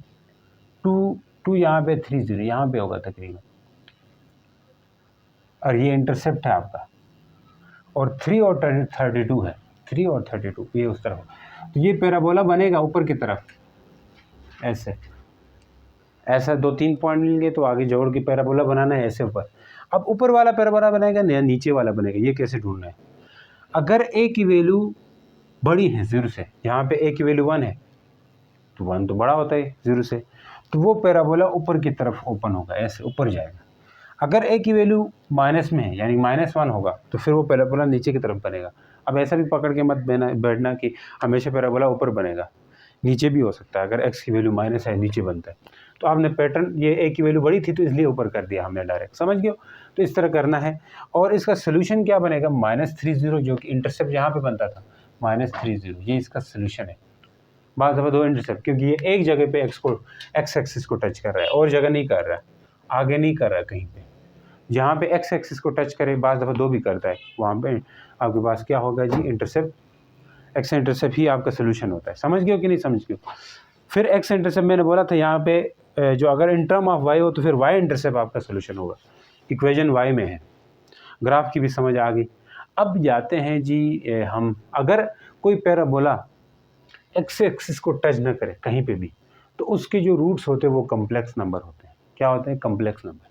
2 2 यहाँ पे, 3 0 यहाँ पे होगा तकरीबन, और ये इंटरसेप्ट है आपका, और 3 और 32 है, 3 और 32 ये उस तरफ, तो ये पैराबोला बनेगा ऊपर की तरफ, ऐसे ऐसा 2-3 पॉइंट मिल गए तो आगे जोड़ के पैराबोला बनाना है ऐसे ऊपर। अब ऊपर वाला पैराबोला बनेगा या नीचे वाला बनेगा, ये कैसे ढूंढना है। अगर a की वैल्यू बड़ी है 0 से, यहाँ पे a की वैल्यू 1 है तो 1 तो बड़ा होता है 0 से, तो वो पैराबोला ऊपर की तरफ ओपन होगा, ऐसे ऊपर जाएगा। अगर a की वैल्यू माइनस में है यानी -1 होगा तो फिर वो पैराबोला नीचे की तरफ बनेगा। अब ऐसा भी पकड़ के मत बैठना कि हमेशा पैराबोला ऊपर बनेगा, नीचे भी हो सकता है, अगर x की वैल्यू माइनस है नीचे बनता है। तो आपने पैटर्न, ये a की वैल्यू बड़ी थी तो इसलिए ऊपर कर दिया हमने डायरेक्ट, समझ गए। तो इस तरह करना है, और इसका सोल्यूशन क्या बनेगा, -30 जो कि इंटरसेप्ट यहाँ पे बनता था, -30 ये इसका सोल्यूशन है। बात है 2 इंटरसेप्ट, क्योंकि ये एक जगह पे x एक्सिस को टच कर रहा है और जगह नहीं कर रहा है, आगे नहीं कर रहा है कहीं पे, जहाँ पे एक्स एक्सिस को टच करे, बाज़ दफ़ा 2 भी करता है, वहाँ पे आपके पास क्या होगा जी, इंटरसेप्ट, एक्स इंटरसेप्ट ही आपका सोल्यूशन होता है। समझ गए हो कि नहीं समझ गए हो? फिर एक्स इंटरसेप्ट मैंने बोला था यहाँ पे जो अगर इन टर्म ऑफ वाई हो तो फिर वाई इंटरसेप्ट आपका सोल्यूशन होगा, इक्वेशन वाई में है। ग्राफ की भी समझ आ गई। अब जाते हैं जी हम, अगर कोई पैराबोला एक्स एक्सिस को टच न करे कहीं पे भी, तो उसके जो रूट्स होते हैं वो कम्प्लेक्स नंबर होते हैं। क्या होते हैं? Complex number.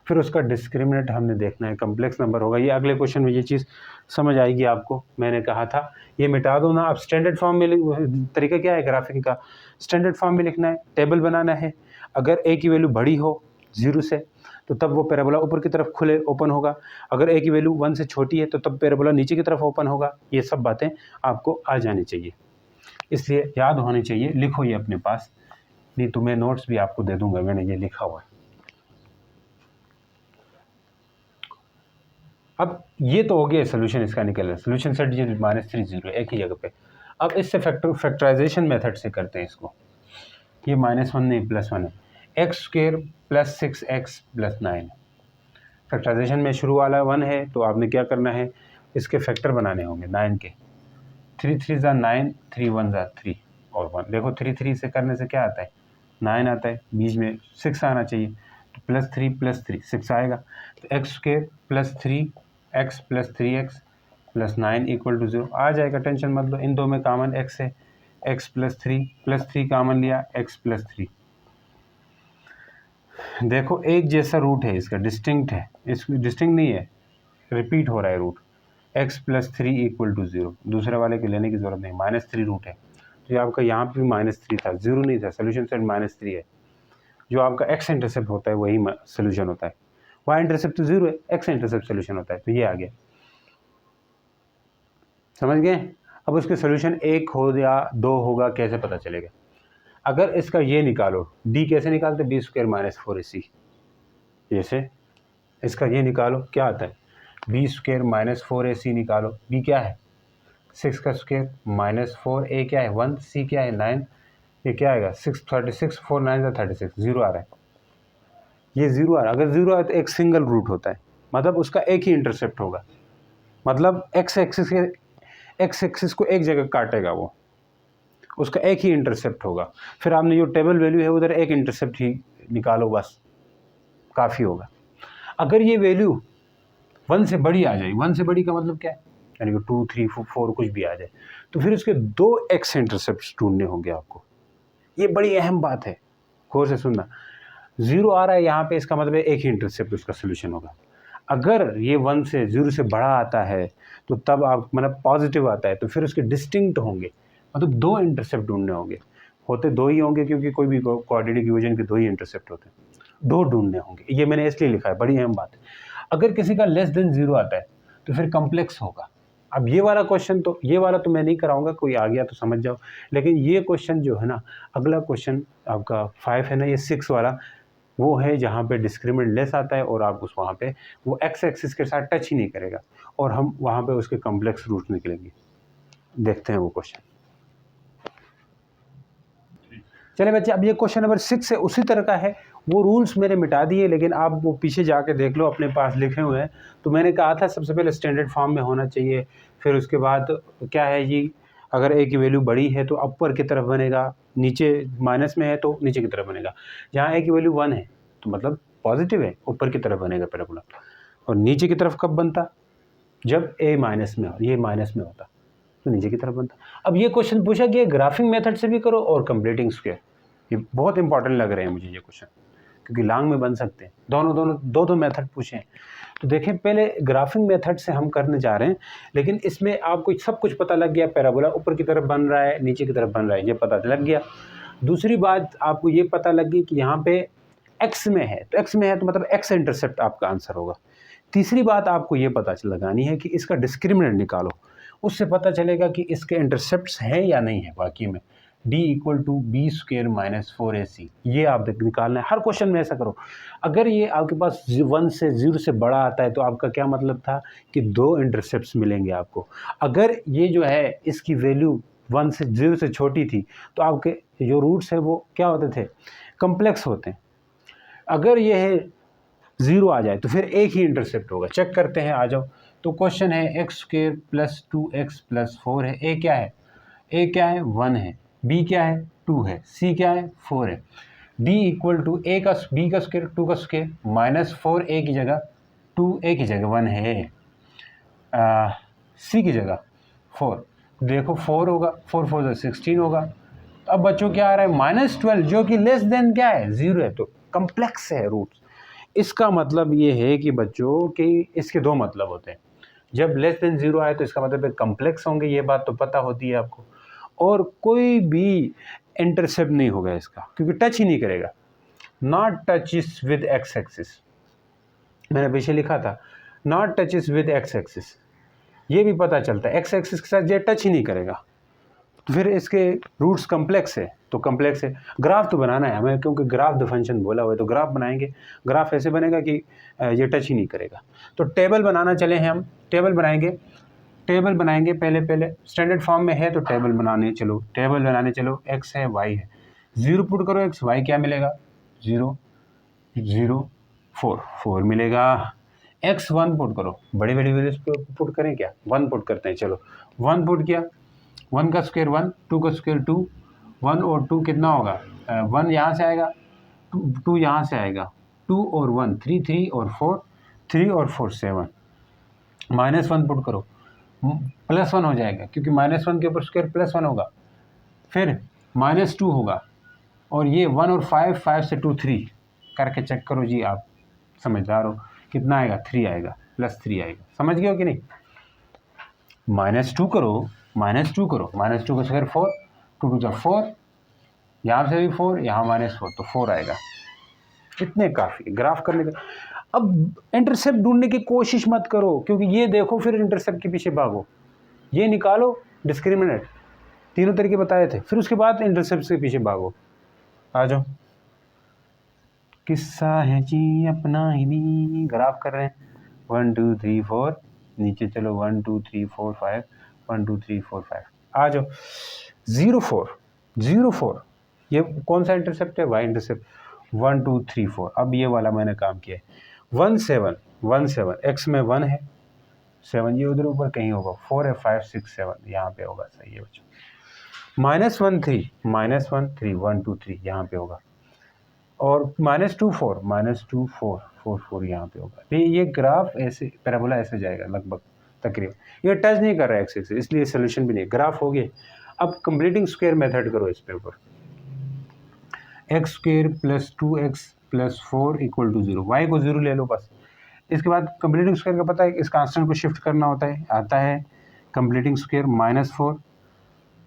फिर उसका डिस्क्रिमिनेंट हमने देखना है, कम्प्लेक्स नंबर होगा। ये अगले क्वेश्चन में ये चीज़ समझ आएगी आपको। मैंने कहा था ये मिटा दो ना। अब स्टैंडर्ड फॉर्म में तरीका क्या है ग्राफिंग का? स्टैंडर्ड फॉर्म में लिखना है, टेबल बनाना है। अगर ए की वैल्यू बड़ी हो 0 से तो तब वो पैराबोला ऊपर की तरफ खुले ओपन होगा। अगर ए की वैल्यू 1 से छोटी है तो तब पैराबोला नीचे की तरफ ओपन होगा। ये सब बातें आपको आ जानी चाहिए, इसलिए याद होनी चाहिए। लिखो ये अपने पास, नहीं तो मैं नोट्स भी आपको दे दूंगा, मैंने ये लिखा हुआ है। अब ये तो हो गया सोल्यूशन इसका निकलना। सोल्यूशन सेट जी -3 0 एक ही जगह पे। अब इससे फैक्टराइजेशन मेथड से करते हैं इसको। ये -1 नहीं +1 है, x² + 6x + 9। फैक्टराइजेशन में शुरू वाला 1 है तो आपने क्या करना है, इसके फैक्टर बनाने होंगे 9 के। 3 3 ज़ा 9, 3 1 ज़ा 3 और 1। देखो 3 3 से करने से क्या आता है, 9 आता है, बीच में 6 आना चाहिए, तो +3 + 3 6 आएगा। तो x² + 3x + 3x + 9 = 0 आ जाएगा। टेंशन मत लो, इन दो में कॉमन x है, x + 3 कॉमन लिया, x + 3। देखो एक जैसा रूट है इसका, डिस्टिंक्ट है, इसको डिस्टिंक्ट नहीं है, रिपीट हो रहा है रूट। x + 3 = 0, दूसरे वाले के लेने की ज़रूरत नहीं, -3 रूट है। तो ये आपका यहाँ पे भी -3 था, 0 नहीं था। सोल्यूशन सेट -3 है। जो आपका x इंटरसेप्ट होता है वही सोल्यूशन होता है। y इंटरसेप्ट तो 0 है, x इंटरसेप्ट सोल्यूशन होता है। तो ये आ गया, समझ गए? अब उसके सोल्यूशन 1 हो या 2 होगा, कैसे पता चलेगा? अगर इसका ये निकालो, d कैसे निकालते? b² - 4ac। जैसे इसका ये निकालो, क्या आता है? b² - 4ac निकालो। b क्या है? 6 का स्क्वायर -4, a क्या है 1, c क्या है 9, ये क्या आएगा 6 36, 4 9 ज़ा 36, 0 आ रहा है। ये 0 आ रहा है। अगर 0 आए तो एक सिंगल रूट होता है, मतलब उसका एक ही इंटरसेप्ट होगा, मतलब एक्स एक्सिस को एक जगह काटेगा वो, उसका एक ही इंटरसेप्ट होगा। फिर आपने जो टेबल वैल्यू है उधर एक इंटरसेप्ट ही निकालो, बस काफ़ी होगा। अगर ये वैल्यू 1 से बड़ी आ जाए, 1 से बड़ी का मतलब क्या है, यानी कि 2 3 4 कुछ भी आ जाए, तो फिर उसके 2 एक्स इंटरसेप्ट ढूंढने होंगे आपको। ये बड़ी अहम बात है, गौर से सुनना। 0 आ रहा है यहाँ पे, इसका मतलब है एक ही इंटरसेप्ट उसका सोल्यूशन होगा। अगर ये 1 से 0 से बड़ा आता है तो तब आप मतलब पॉजिटिव आता है तो फिर उसके डिस्टिंक्ट होंगे, मतलब 2 इंटरसेप्ट ढूंढने होंगे। होते 2 ही होंगे क्योंकि कोई भी क्वाड्रेटिक इक्वेशन के 2 ही इंटरसेप्ट होते हैं, 2 ढूंढने होंगे। ये मैंने इसलिए लिखा है, बड़ी अहम बात है। अगर किसी का <0 आता है तो फिर कम्प्लेक्स होगा। अब ये वाला क्वेश्चन तो, ये वाला तो मैं नहीं कराऊंगा, कोई आ गया तो समझ जाओ। लेकिन ये क्वेश्चन जो है ना, अगला क्वेश्चन आपका 5 है ना, ये 6 वाला, वो है जहाँ पे डिस्क्रिमिनेंट लेस आता है और आप उस वहाँ पे वो एक्स एक्सिस के साथ टच ही नहीं करेगा और हम वहाँ पे उसके कॉम्प्लेक्स रूट निकलेंगे। देखते हैं वो क्वेश्चन। चले बच्चे, अब ये क्वेश्चन नंबर 6 है, उसी तरह का है। वो रूल्स मैंने मिटा दिए, लेकिन आप वो पीछे जाके देख लो, अपने पास लिखे हुए हैं। तो मैंने कहा था सबसे पहले स्टैंडर्ड फॉर्म में होना चाहिए। फिर उसके बाद क्या है जी, अगर ए की वैल्यू बड़ी है तो ऊपर की तरफ बनेगा, नीचे माइनस में है तो नीचे की तरफ बनेगा। जहाँ ए की वैल्यू 1 है तो मतलब पॉजिटिव है, ऊपर की तरफ बनेगा पैराबोला। और नीचे की तरफ कब बनता? जब ए माइनस में हो, ये माइनस में होता तो नीचे की तरफ बनता। अब ये क्वेश्चन पूछा गया ग्राफिंग मेथड से भी करो और कंप्लीटिंग स्क्वायर। ये बहुत इंपॉर्टेंट लग रहे हैं मुझे ये क्वेश्चन, क्योंकि लॉन्ग में बन सकते हैं। दो मेथड पूछे हैं। तो देखें, पहले ग्राफिंग मेथड से हम करने जा रहे हैं, लेकिन इसमें आपको सब कुछ पता लग गया। पैराबोला ऊपर की तरफ बन रहा है, नीचे की तरफ बन रहा है, ये पता लग गया। दूसरी बात आपको ये पता लग गई कि यहाँ पे एक्स में है, तो एक्स में है तो मतलब एक्स इंटरसेप्ट आपका आंसर होगा। तीसरी बात आपको ये पता लगानी है कि इसका डिस्क्रिमिनेंट निकालो, उससे पता चलेगा कि इसके इंटरसेप्ट्स हैं या नहीं है वाकई में। d = b² - 4ac, ये आप निकालना है। हर क्वेश्चन में ऐसा करो। अगर ये आपके पास 1 से 0 से बड़ा आता है तो आपका क्या मतलब था कि 2 इंटरसेप्ट्स मिलेंगे आपको। अगर ये जो है इसकी वैल्यू 1 से 0 से छोटी थी तो आपके जो रूट्स हैं वो क्या होते थे, कम्प्लेक्स होते हैं। अगर ये है ज़ीरो आ जाए तो फिर एक ही इंटरसेप्ट होगा। चेक करते हैं, आ जाओ। तो क्वेश्चन है x square plus 2x plus 4 है। ए क्या है? ए क्या है? 1 है। बी क्या है? 2 है। सी क्या है? 4 है। डी इक्वल टू ए का बी का स्क्वेयर 2 का स्क्वेयर माइनस 4 ए की जगह 2 ए की जगह 1 है, सी की जगह 4। देखो 4 होगा, 4 4 16 होगा। अब बच्चों क्या आ रहा है? -12 जो कि लेस देन क्या है? 0 है, तो कम्प्लेक्स है रूट्स। इसका मतलब ये है कि बच्चों कि इसके दो मतलब होते हैं। जब लेस देन 0 आए तो इसका मतलब कम्प्लेक्स होंगे, ये बात तो पता होती है आपको। और कोई भी इंटरसेप्ट नहीं होगा इसका, क्योंकि टच ही नहीं करेगा। Not touches with x axis, मैंने पीछे लिखा था not touches with x axis, ये भी पता चलता है एक्स एक्सिस के साथ ये टच ही नहीं करेगा। तो फिर इसके रूट्स कम्प्लेक्स है, तो कम्प्लेक्स है। ग्राफ तो बनाना है हमें, क्योंकि ग्राफ द फंक्शन बोला हुआ है, तो ग्राफ बनाएंगे। ग्राफ ऐसे बनेगा कि ये टच ही नहीं करेगा। तो टेबल बनाना चले हैं हम, टेबल बनाएंगे। पहले स्टैंडर्ड फॉर्म में है तो टेबल बनाने चलो। एक्स है, वाई है, 0 पुट करो एक्स, वाई क्या मिलेगा? 0 0 4 मिलेगा। एक्स 1 पुट करो, बड़ी वैल्यूज पुट करें क्या? 1 पुट करते हैं, चलो 1 पुट किया। 1 का स्क्वायर 1, 2 का स्क्वायर 2, 1 और 2 कितना होगा? 1 यहाँ से आएगा, 2 यहाँ से आएगा, 2 और 1 3 3 और 4 3 और 4 7। -1 पुट करो, +1 हो जाएगा, क्योंकि -1 के ऊपर स्क्वायर +1 होगा। फिर -2 होगा, और ये 1 और 5 से 2 3 करके चेक करो जी, आप समझदार हो। कितना आएगा? 3 आएगा, +3 आएगा। समझ गए हो कि नहीं? -2 करो, -2 का स्क्वायर 4, 2 2 जा 4, यहाँ से भी 4, यहाँ -4, तो 4 आएगा। इतने काफ़ी ग्राफ करने का। अब इंटरसेप्ट ढूंढने की कोशिश मत करो, क्योंकि ये देखो फिर इंटरसेप्ट के पीछे भागो। ये निकालो डिस्क्रिमिनेंट, तीनों तरीके बताए थे, फिर उसके बाद इंटरसेप्ट के पीछे भागो। आ जाओ, किस्सा है जी अपना ही। ग्राफ कर रहे हैं, 1 2 3 4, नीचे चलो 1 2 3 4 5, 1 2 3 4 5। आ जाओ, 0 4, ये कौन सा इंटरसेप्ट है? Y intercept. 1 2 3 4, अब ये वाला मैंने काम किया है। 1 7, एक्स में 1 है, 7 ये उधर ऊपर कहीं होगा, 4 है, 5 6 7 यहाँ पे होगा। सही है बच्चों। -1 3, -1 2 3 यहाँ पे होगा, और -2 4, 4 4 यहाँ पे होगा। ये ग्राफ ऐसे पैराबोला ऐसे जाएगा लगभग तकरीबन। ये टच नहीं कर रहा है एक्स एक्सिस, इसलिए सोल्यूशन भी नहीं। ग्राफ हो गया। अब कंप्लीटिंग स्क्वायर मेथड करो इस पे ऊपर। X square plus 2x plus 4 equal to 0, y को 0 ले लो बस। इसके बाद कंप्लीटिंग स्क्वायर का पता है, इस कांस्टेंट को शिफ्ट करना होता है, आता है कंप्लीटिंग स्क्वायर -4।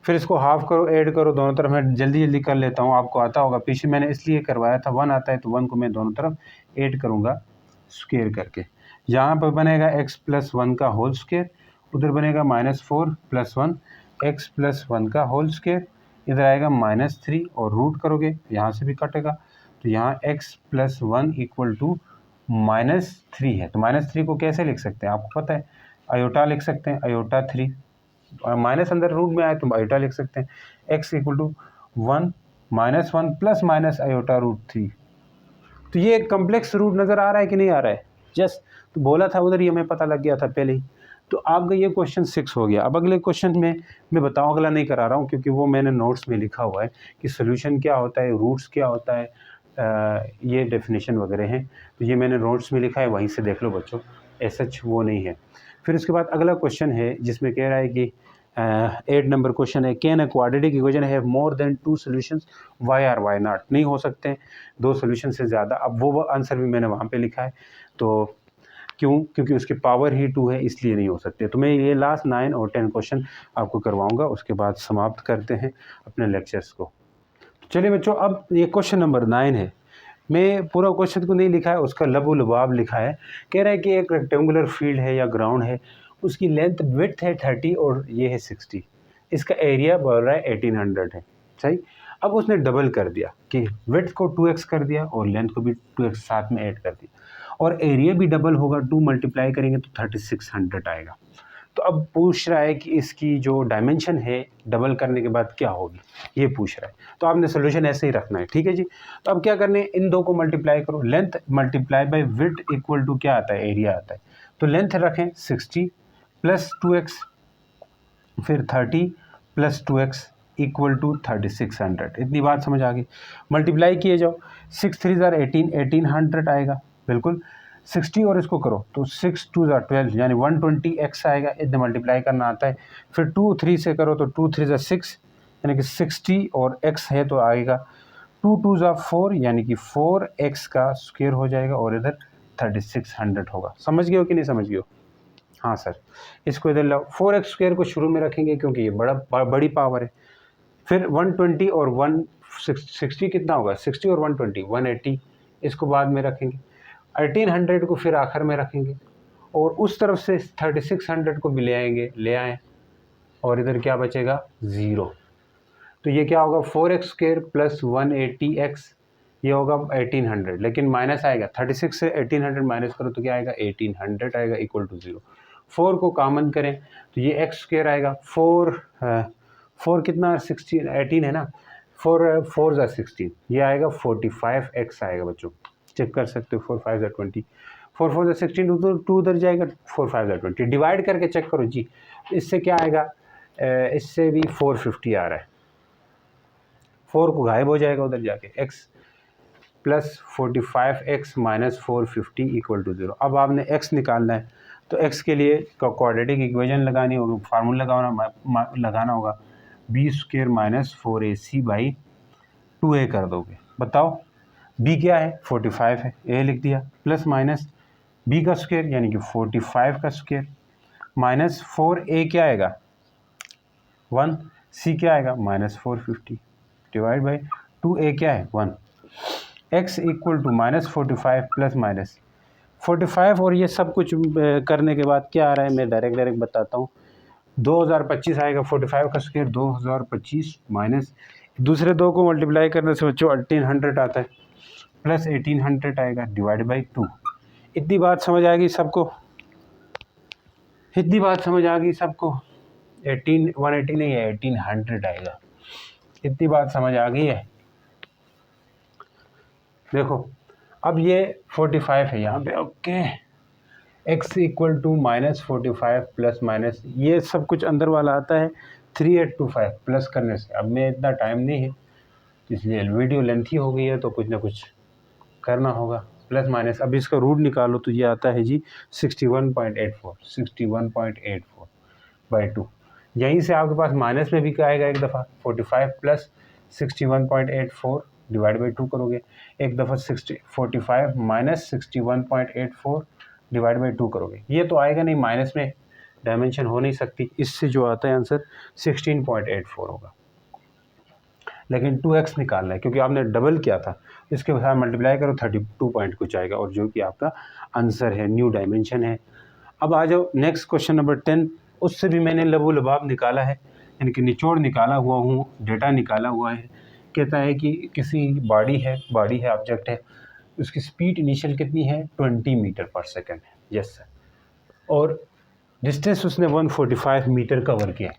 फिर इसको हाफ करो, ऐड करो दोनों तरफ। मैं जल्दी कर लेता हूँ, आपको आता होगा, पीछे मैंने इसलिए करवाया था। 1 आता है तो 1 को मैं दोनों तरफ ऐड करूँगा स्क्वायर करके। यहाँ पर बनेगा x प्लस 1 का होल स्क्वायर, उधर बनेगा -4 प्लस 1 x प्लस 1 का होल स्क्वायर, इधर आएगा -3 और रूट करोगे, यहाँ से भी कटेगा, तो यहाँ x प्लस 1 इक्वल टू -3 है। तो -3 को कैसे लिख सकते हैं आपको पता है? आयोटा लिख सकते हैं, आयोटा 3, और माइनस अंदर रूट में आए तो आयोटा लिख सकते हैं। x equal to 1 -1 plus minus iota √3। तो ये एक कम्प्लेक्स रूट नज़र आ रहा है कि नहीं आ रहा है? जस्ट तो बोला था उधर ही, हमें पता लग गया था पहले ही। तो आपका ये क्वेश्चन 6 हो गया। अब अगले क्वेश्चन में मैं बताऊँ, अगला नहीं करा रहा हूँ क्योंकि वो मैंने नोट्स में लिखा हुआ है कि सोल्यूशन क्या होता है, रूट्स क्या होता है, ये डेफिनेशन वगैरह हैं। तो ये मैंने नोट्स में लिखा है, वहीं से देख लो बच्चों, ऐसा वो नहीं है। फिर उसके बाद अगला क्वेश्चन है जिसमें कह रहा है कि 8 नंबर क्वेश्चन है, can a quadratic equation have more than 2 solutions, why or why not? नहीं हो सकते हैं 2 सॉल्यूशन से ज़्यादा। अब वो आंसर भी मैंने वहाँ पे लिखा है, तो क्यों? क्योंकि उसकी पावर ही 2 है, इसलिए नहीं हो सकते। तो मैं ये लास्ट 9 और 10 क्वेश्चन आपको करवाऊँगा, उसके बाद समाप्त करते हैं अपने लेक्चर्स को। चलिए बच्चों, अब ये क्वेश्चन नंबर 9 है। मैं पूरा क्वेश्चन को नहीं लिखा है, उसका लबो लबाब लिखा है। कह रहा है कि एक रेक्टेंगुलर फील्ड है या ग्राउंड है, उसकी लेंथ विड्थ है 30 और ये है 60, इसका एरिया बोल रहा है 1800 है। सही। अब उसने डबल कर दिया कि विड्थ को 2x कर दिया और लेंथ को भी 2x साथ में ऐड कर दिया, और एरिया भी डबल होगा, 2 मल्टीप्लाई करेंगे तो 3600 आएगा। तो अब पूछ रहा है कि इसकी जो डायमेंशन है डबल करने के बाद क्या होगी, ये पूछ रहा है। तो आपने सोल्यूशन ऐसे ही रखना है, ठीक है जी। तो अब क्या करने, इन दो को मल्टीप्लाई करो, length multiply by width equal to क्या आता है, एरिया आता है। तो लेंथ रखें 60 प्लस 2x, फिर 30 प्लस 2x इक्वल टू 3600। इतनी बात समझ आ गई। मल्टीप्लाई किए जाओ, 6 3 ज़ार 18, 1800 आएगा बिल्कुल। 60 और इसको करो तो 6 2 ज़ार 12 यानी 120x आएगा। इतने मल्टीप्लाई करना आता है। फिर 2 3 से करो तो 2 3 ज़ार 6 यानी कि 60 और x है तो आएगा 2 2 ज़ार 4 यानी कि 4x का स्क्वायर हो जाएगा और इधर 3600 होगा। समझ गए हो कि नहीं समझ गए हो? हाँ सर, इसको इधर लाओ। 4x स्क्वायर को शुरू में रखेंगे क्योंकि ये बड़ी पावर है। फिर 120 और 160 कितना होगा, 60 और 120 180, इसको बाद में रखेंगे। 1800 को फिर आखिर में रखेंगे और उस तरफ से 3600 को भी ले आएंगे, ले आएँ और इधर क्या बचेगा, 0। तो ये क्या होगा, 4x स्क्वायर प्लस 180x, ये होगा 1800, लेकिन माइनस आएगा 36 से 1800 माइनस करो तो क्या आएगा, 1800 आएगा इक्वल टू 0। 4 को कॉमन करें तो ये x स्क्वायर आएगा, 4 कितना 16 18 है ना, 4 ज़ा 16, ये आएगा 45x आएगा बच्चों, चेक कर सकते हो। 4 5 ज़ा 20, 4 4 ज़ा 16, तो 2 उधर जाएगा, 4 5 ज़ा 20, डिवाइड करके चेक करो जी। इससे क्या आएगा, इससे भी 450 आ रहा है, 4 को गायब हो जाएगा उधर जाके, x plus 45x minus 450 equal to 0। अब आपने x निकालना है तो x के लिए क्वाड्रेटिक इक्वेशन लगानी होगी, फार्मूला लगाना होगा, b square minus 4ac by 2a कर दोगे। बताओ b क्या है, 45 है, a लिख दिया, प्लस माइनस b का स्क्वायर यानी कि 45 का स्क्वायर माइनस 4a क्या आएगा 1, c क्या आएगा माइनस 450 डिवाइड बाई 2a क्या है 1। x equal to minus 45 plus minus 45 और ये सब कुछ करने के बाद क्या आ रहा है, मैं डायरेक्ट बताता हूँ। 2025 आएगा, 45 का स्क्वायर 2025 माइनस दूसरे दो को मल्टीप्लाई करने से बच्चों 1800 आता है, प्लस 1800 आएगा डिवाइड बाई 2। इतनी बात समझ आ गई सबको, इतनी बात समझ आ गई सबको। 180 नहीं है, 1800 आएगा। इतनी बात समझ आ गई है। देखो अब ये 45 है यहाँ पे, okay. x equal to minus 45 plus minus ये सब कुछ अंदर वाला आता है 3825 प्लस करने से। अब मैं इतना टाइम नहीं है इसलिए वीडियो लेंथी हो गई है तो कुछ ना कुछ करना होगा। प्लस माइनस अब इसका रूट निकालो तो ये आता है जी 61.84 बाई 2। यहीं से आपके पास माइनस में भी क्या आएगा, एक दफ़ा 45 प्लस 61.84 डिवाइड बाई 2 करोगे, एक दफ़ा 45 माइनस 61.84 डिवाइड बाई 2 करोगे। ये तो आएगा नहीं, माइनस में डायमेंशन हो नहीं सकती, इससे जो आता है आंसर 16.84 होगा। लेकिन 2x निकालना है क्योंकि आपने डबल किया था, इसके साथ मल्टीप्लाई करो 32 पॉइंट कुछ आएगा और जो कि आपका आंसर है, न्यू डायमेंशन है। अब आ जाओ नेक्स्ट क्वेश्चन नंबर 10। उससे भी मैंने लबो लबाब निकाला है, यानी कि निचोड़ निकाला हुआ हूँ, डेटा निकाला हुआ है। कहता है कि किसी बॉडी है ऑब्जेक्ट है, उसकी स्पीड इनिशियल कितनी है 20 मीटर पर सेकंड है, यस सर, और डिस्टेंस उसने 145 मीटर कवर किया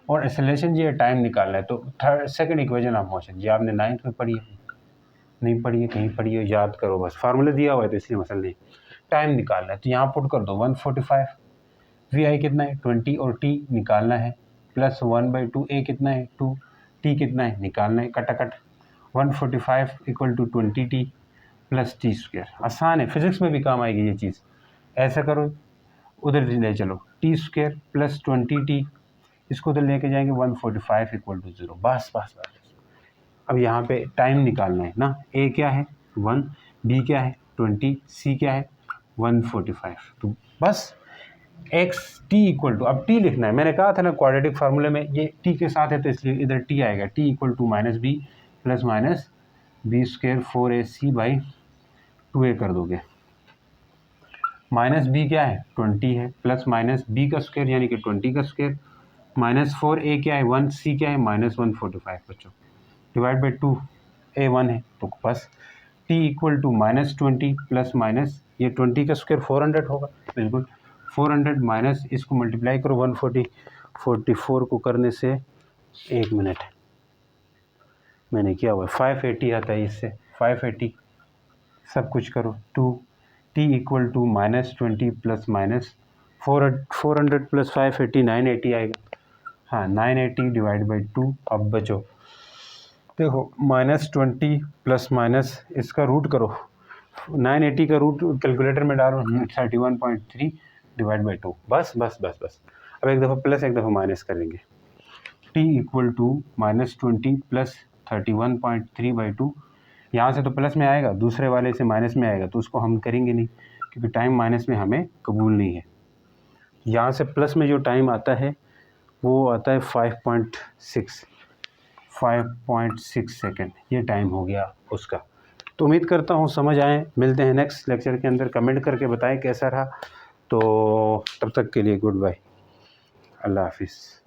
और एक्सेलरेशन ये टाइम निकालना है। तो सेकंड इक्वेशन ऑफ मोशन ये आपने 9th में पढ़ी है, नहीं पढ़ी है, कहीं पढ़ी है, याद करो बस, फार्मूला दिया हुआ है तो इसलिए मसला नहीं। टाइम निकालना है तो यहाँ पुट कर दो 145, वी आई कितना है 20 और टी निकालना है, प्लस 1/2 ए कितना है 2, टी कितना है निकालना है, कटाकट 145 equal to 20 t plus t square. आसान है, फिजिक्स में भी काम आएगी ये चीज़। ऐसा करो उधर ले चलो, टी स्क्वायर प्लस 20 टी, इसको उधर लेके जाएंगे 145 इक्वल टू 0। बस बस बस। अब यहाँ पे टाइम निकालना है ना, ए क्या है 1, बी क्या है 20, सी क्या है 145। तो बस एक्स टी इक्वल टू, अब टी लिखना है, मैंने कहा था ना क्वाड्रेटिक फार्मूले में ये टी के साथ है तो इसलिए इधर टी आएगा, t equal to minus b plus minus b square 4ac by 2a कर दोगे। माइनस बी क्या है 20 है, प्लस माइनस बी का स्क्वायर यानी कि 20 का स्क्वायर, माइनस 4a क्या है 1, सी क्या है माइनस 145 बच्चों, डिवाइड बाई 2, a 1 है तो बस t equal to minus 20 plus minus ये 20 का स्क्वायर 400 होगा, बिल्कुल 400 माइनस इसको मल्टीप्लाई करो 140, 44 को करने से 1 मिनट मैंने किया हुआ 580 आता है इससे 580 सब कुछ करो 2 t equal to -20 plus minus 400 plus 580 980 आएगा। हाँ 980 डिवाइड बाई 2। अब बचो देखो -20 प्लस माइनस इसका रूट करो 980 का रूट कैलकुलेटर में डालो 31.3 डिवाइड बाई 2। बस बस बस बस। अब एक दफ़ा प्लस एक दफ़ा माइनस करेंगे। t equal to -20 plus 31.3 by 2। यहाँ से तो प्लस में आएगा, दूसरे वाले से माइनस में आएगा, तो उसको हम करेंगे नहीं क्योंकि टाइम माइनस में हमें कबूल नहीं है। यहाँ से प्लस में जो टाइम आता है वो आता है 5.6 सेकेंड। ये टाइम हो गया उसका। तो उम्मीद करता हूँ समझ आए। मिलते हैं नेक्स्ट लेक्चर के अंदर। कमेंट करके बताएं कैसा रहा। तो तब तक के लिए गुड बाय, अल्लाह हाफिज़।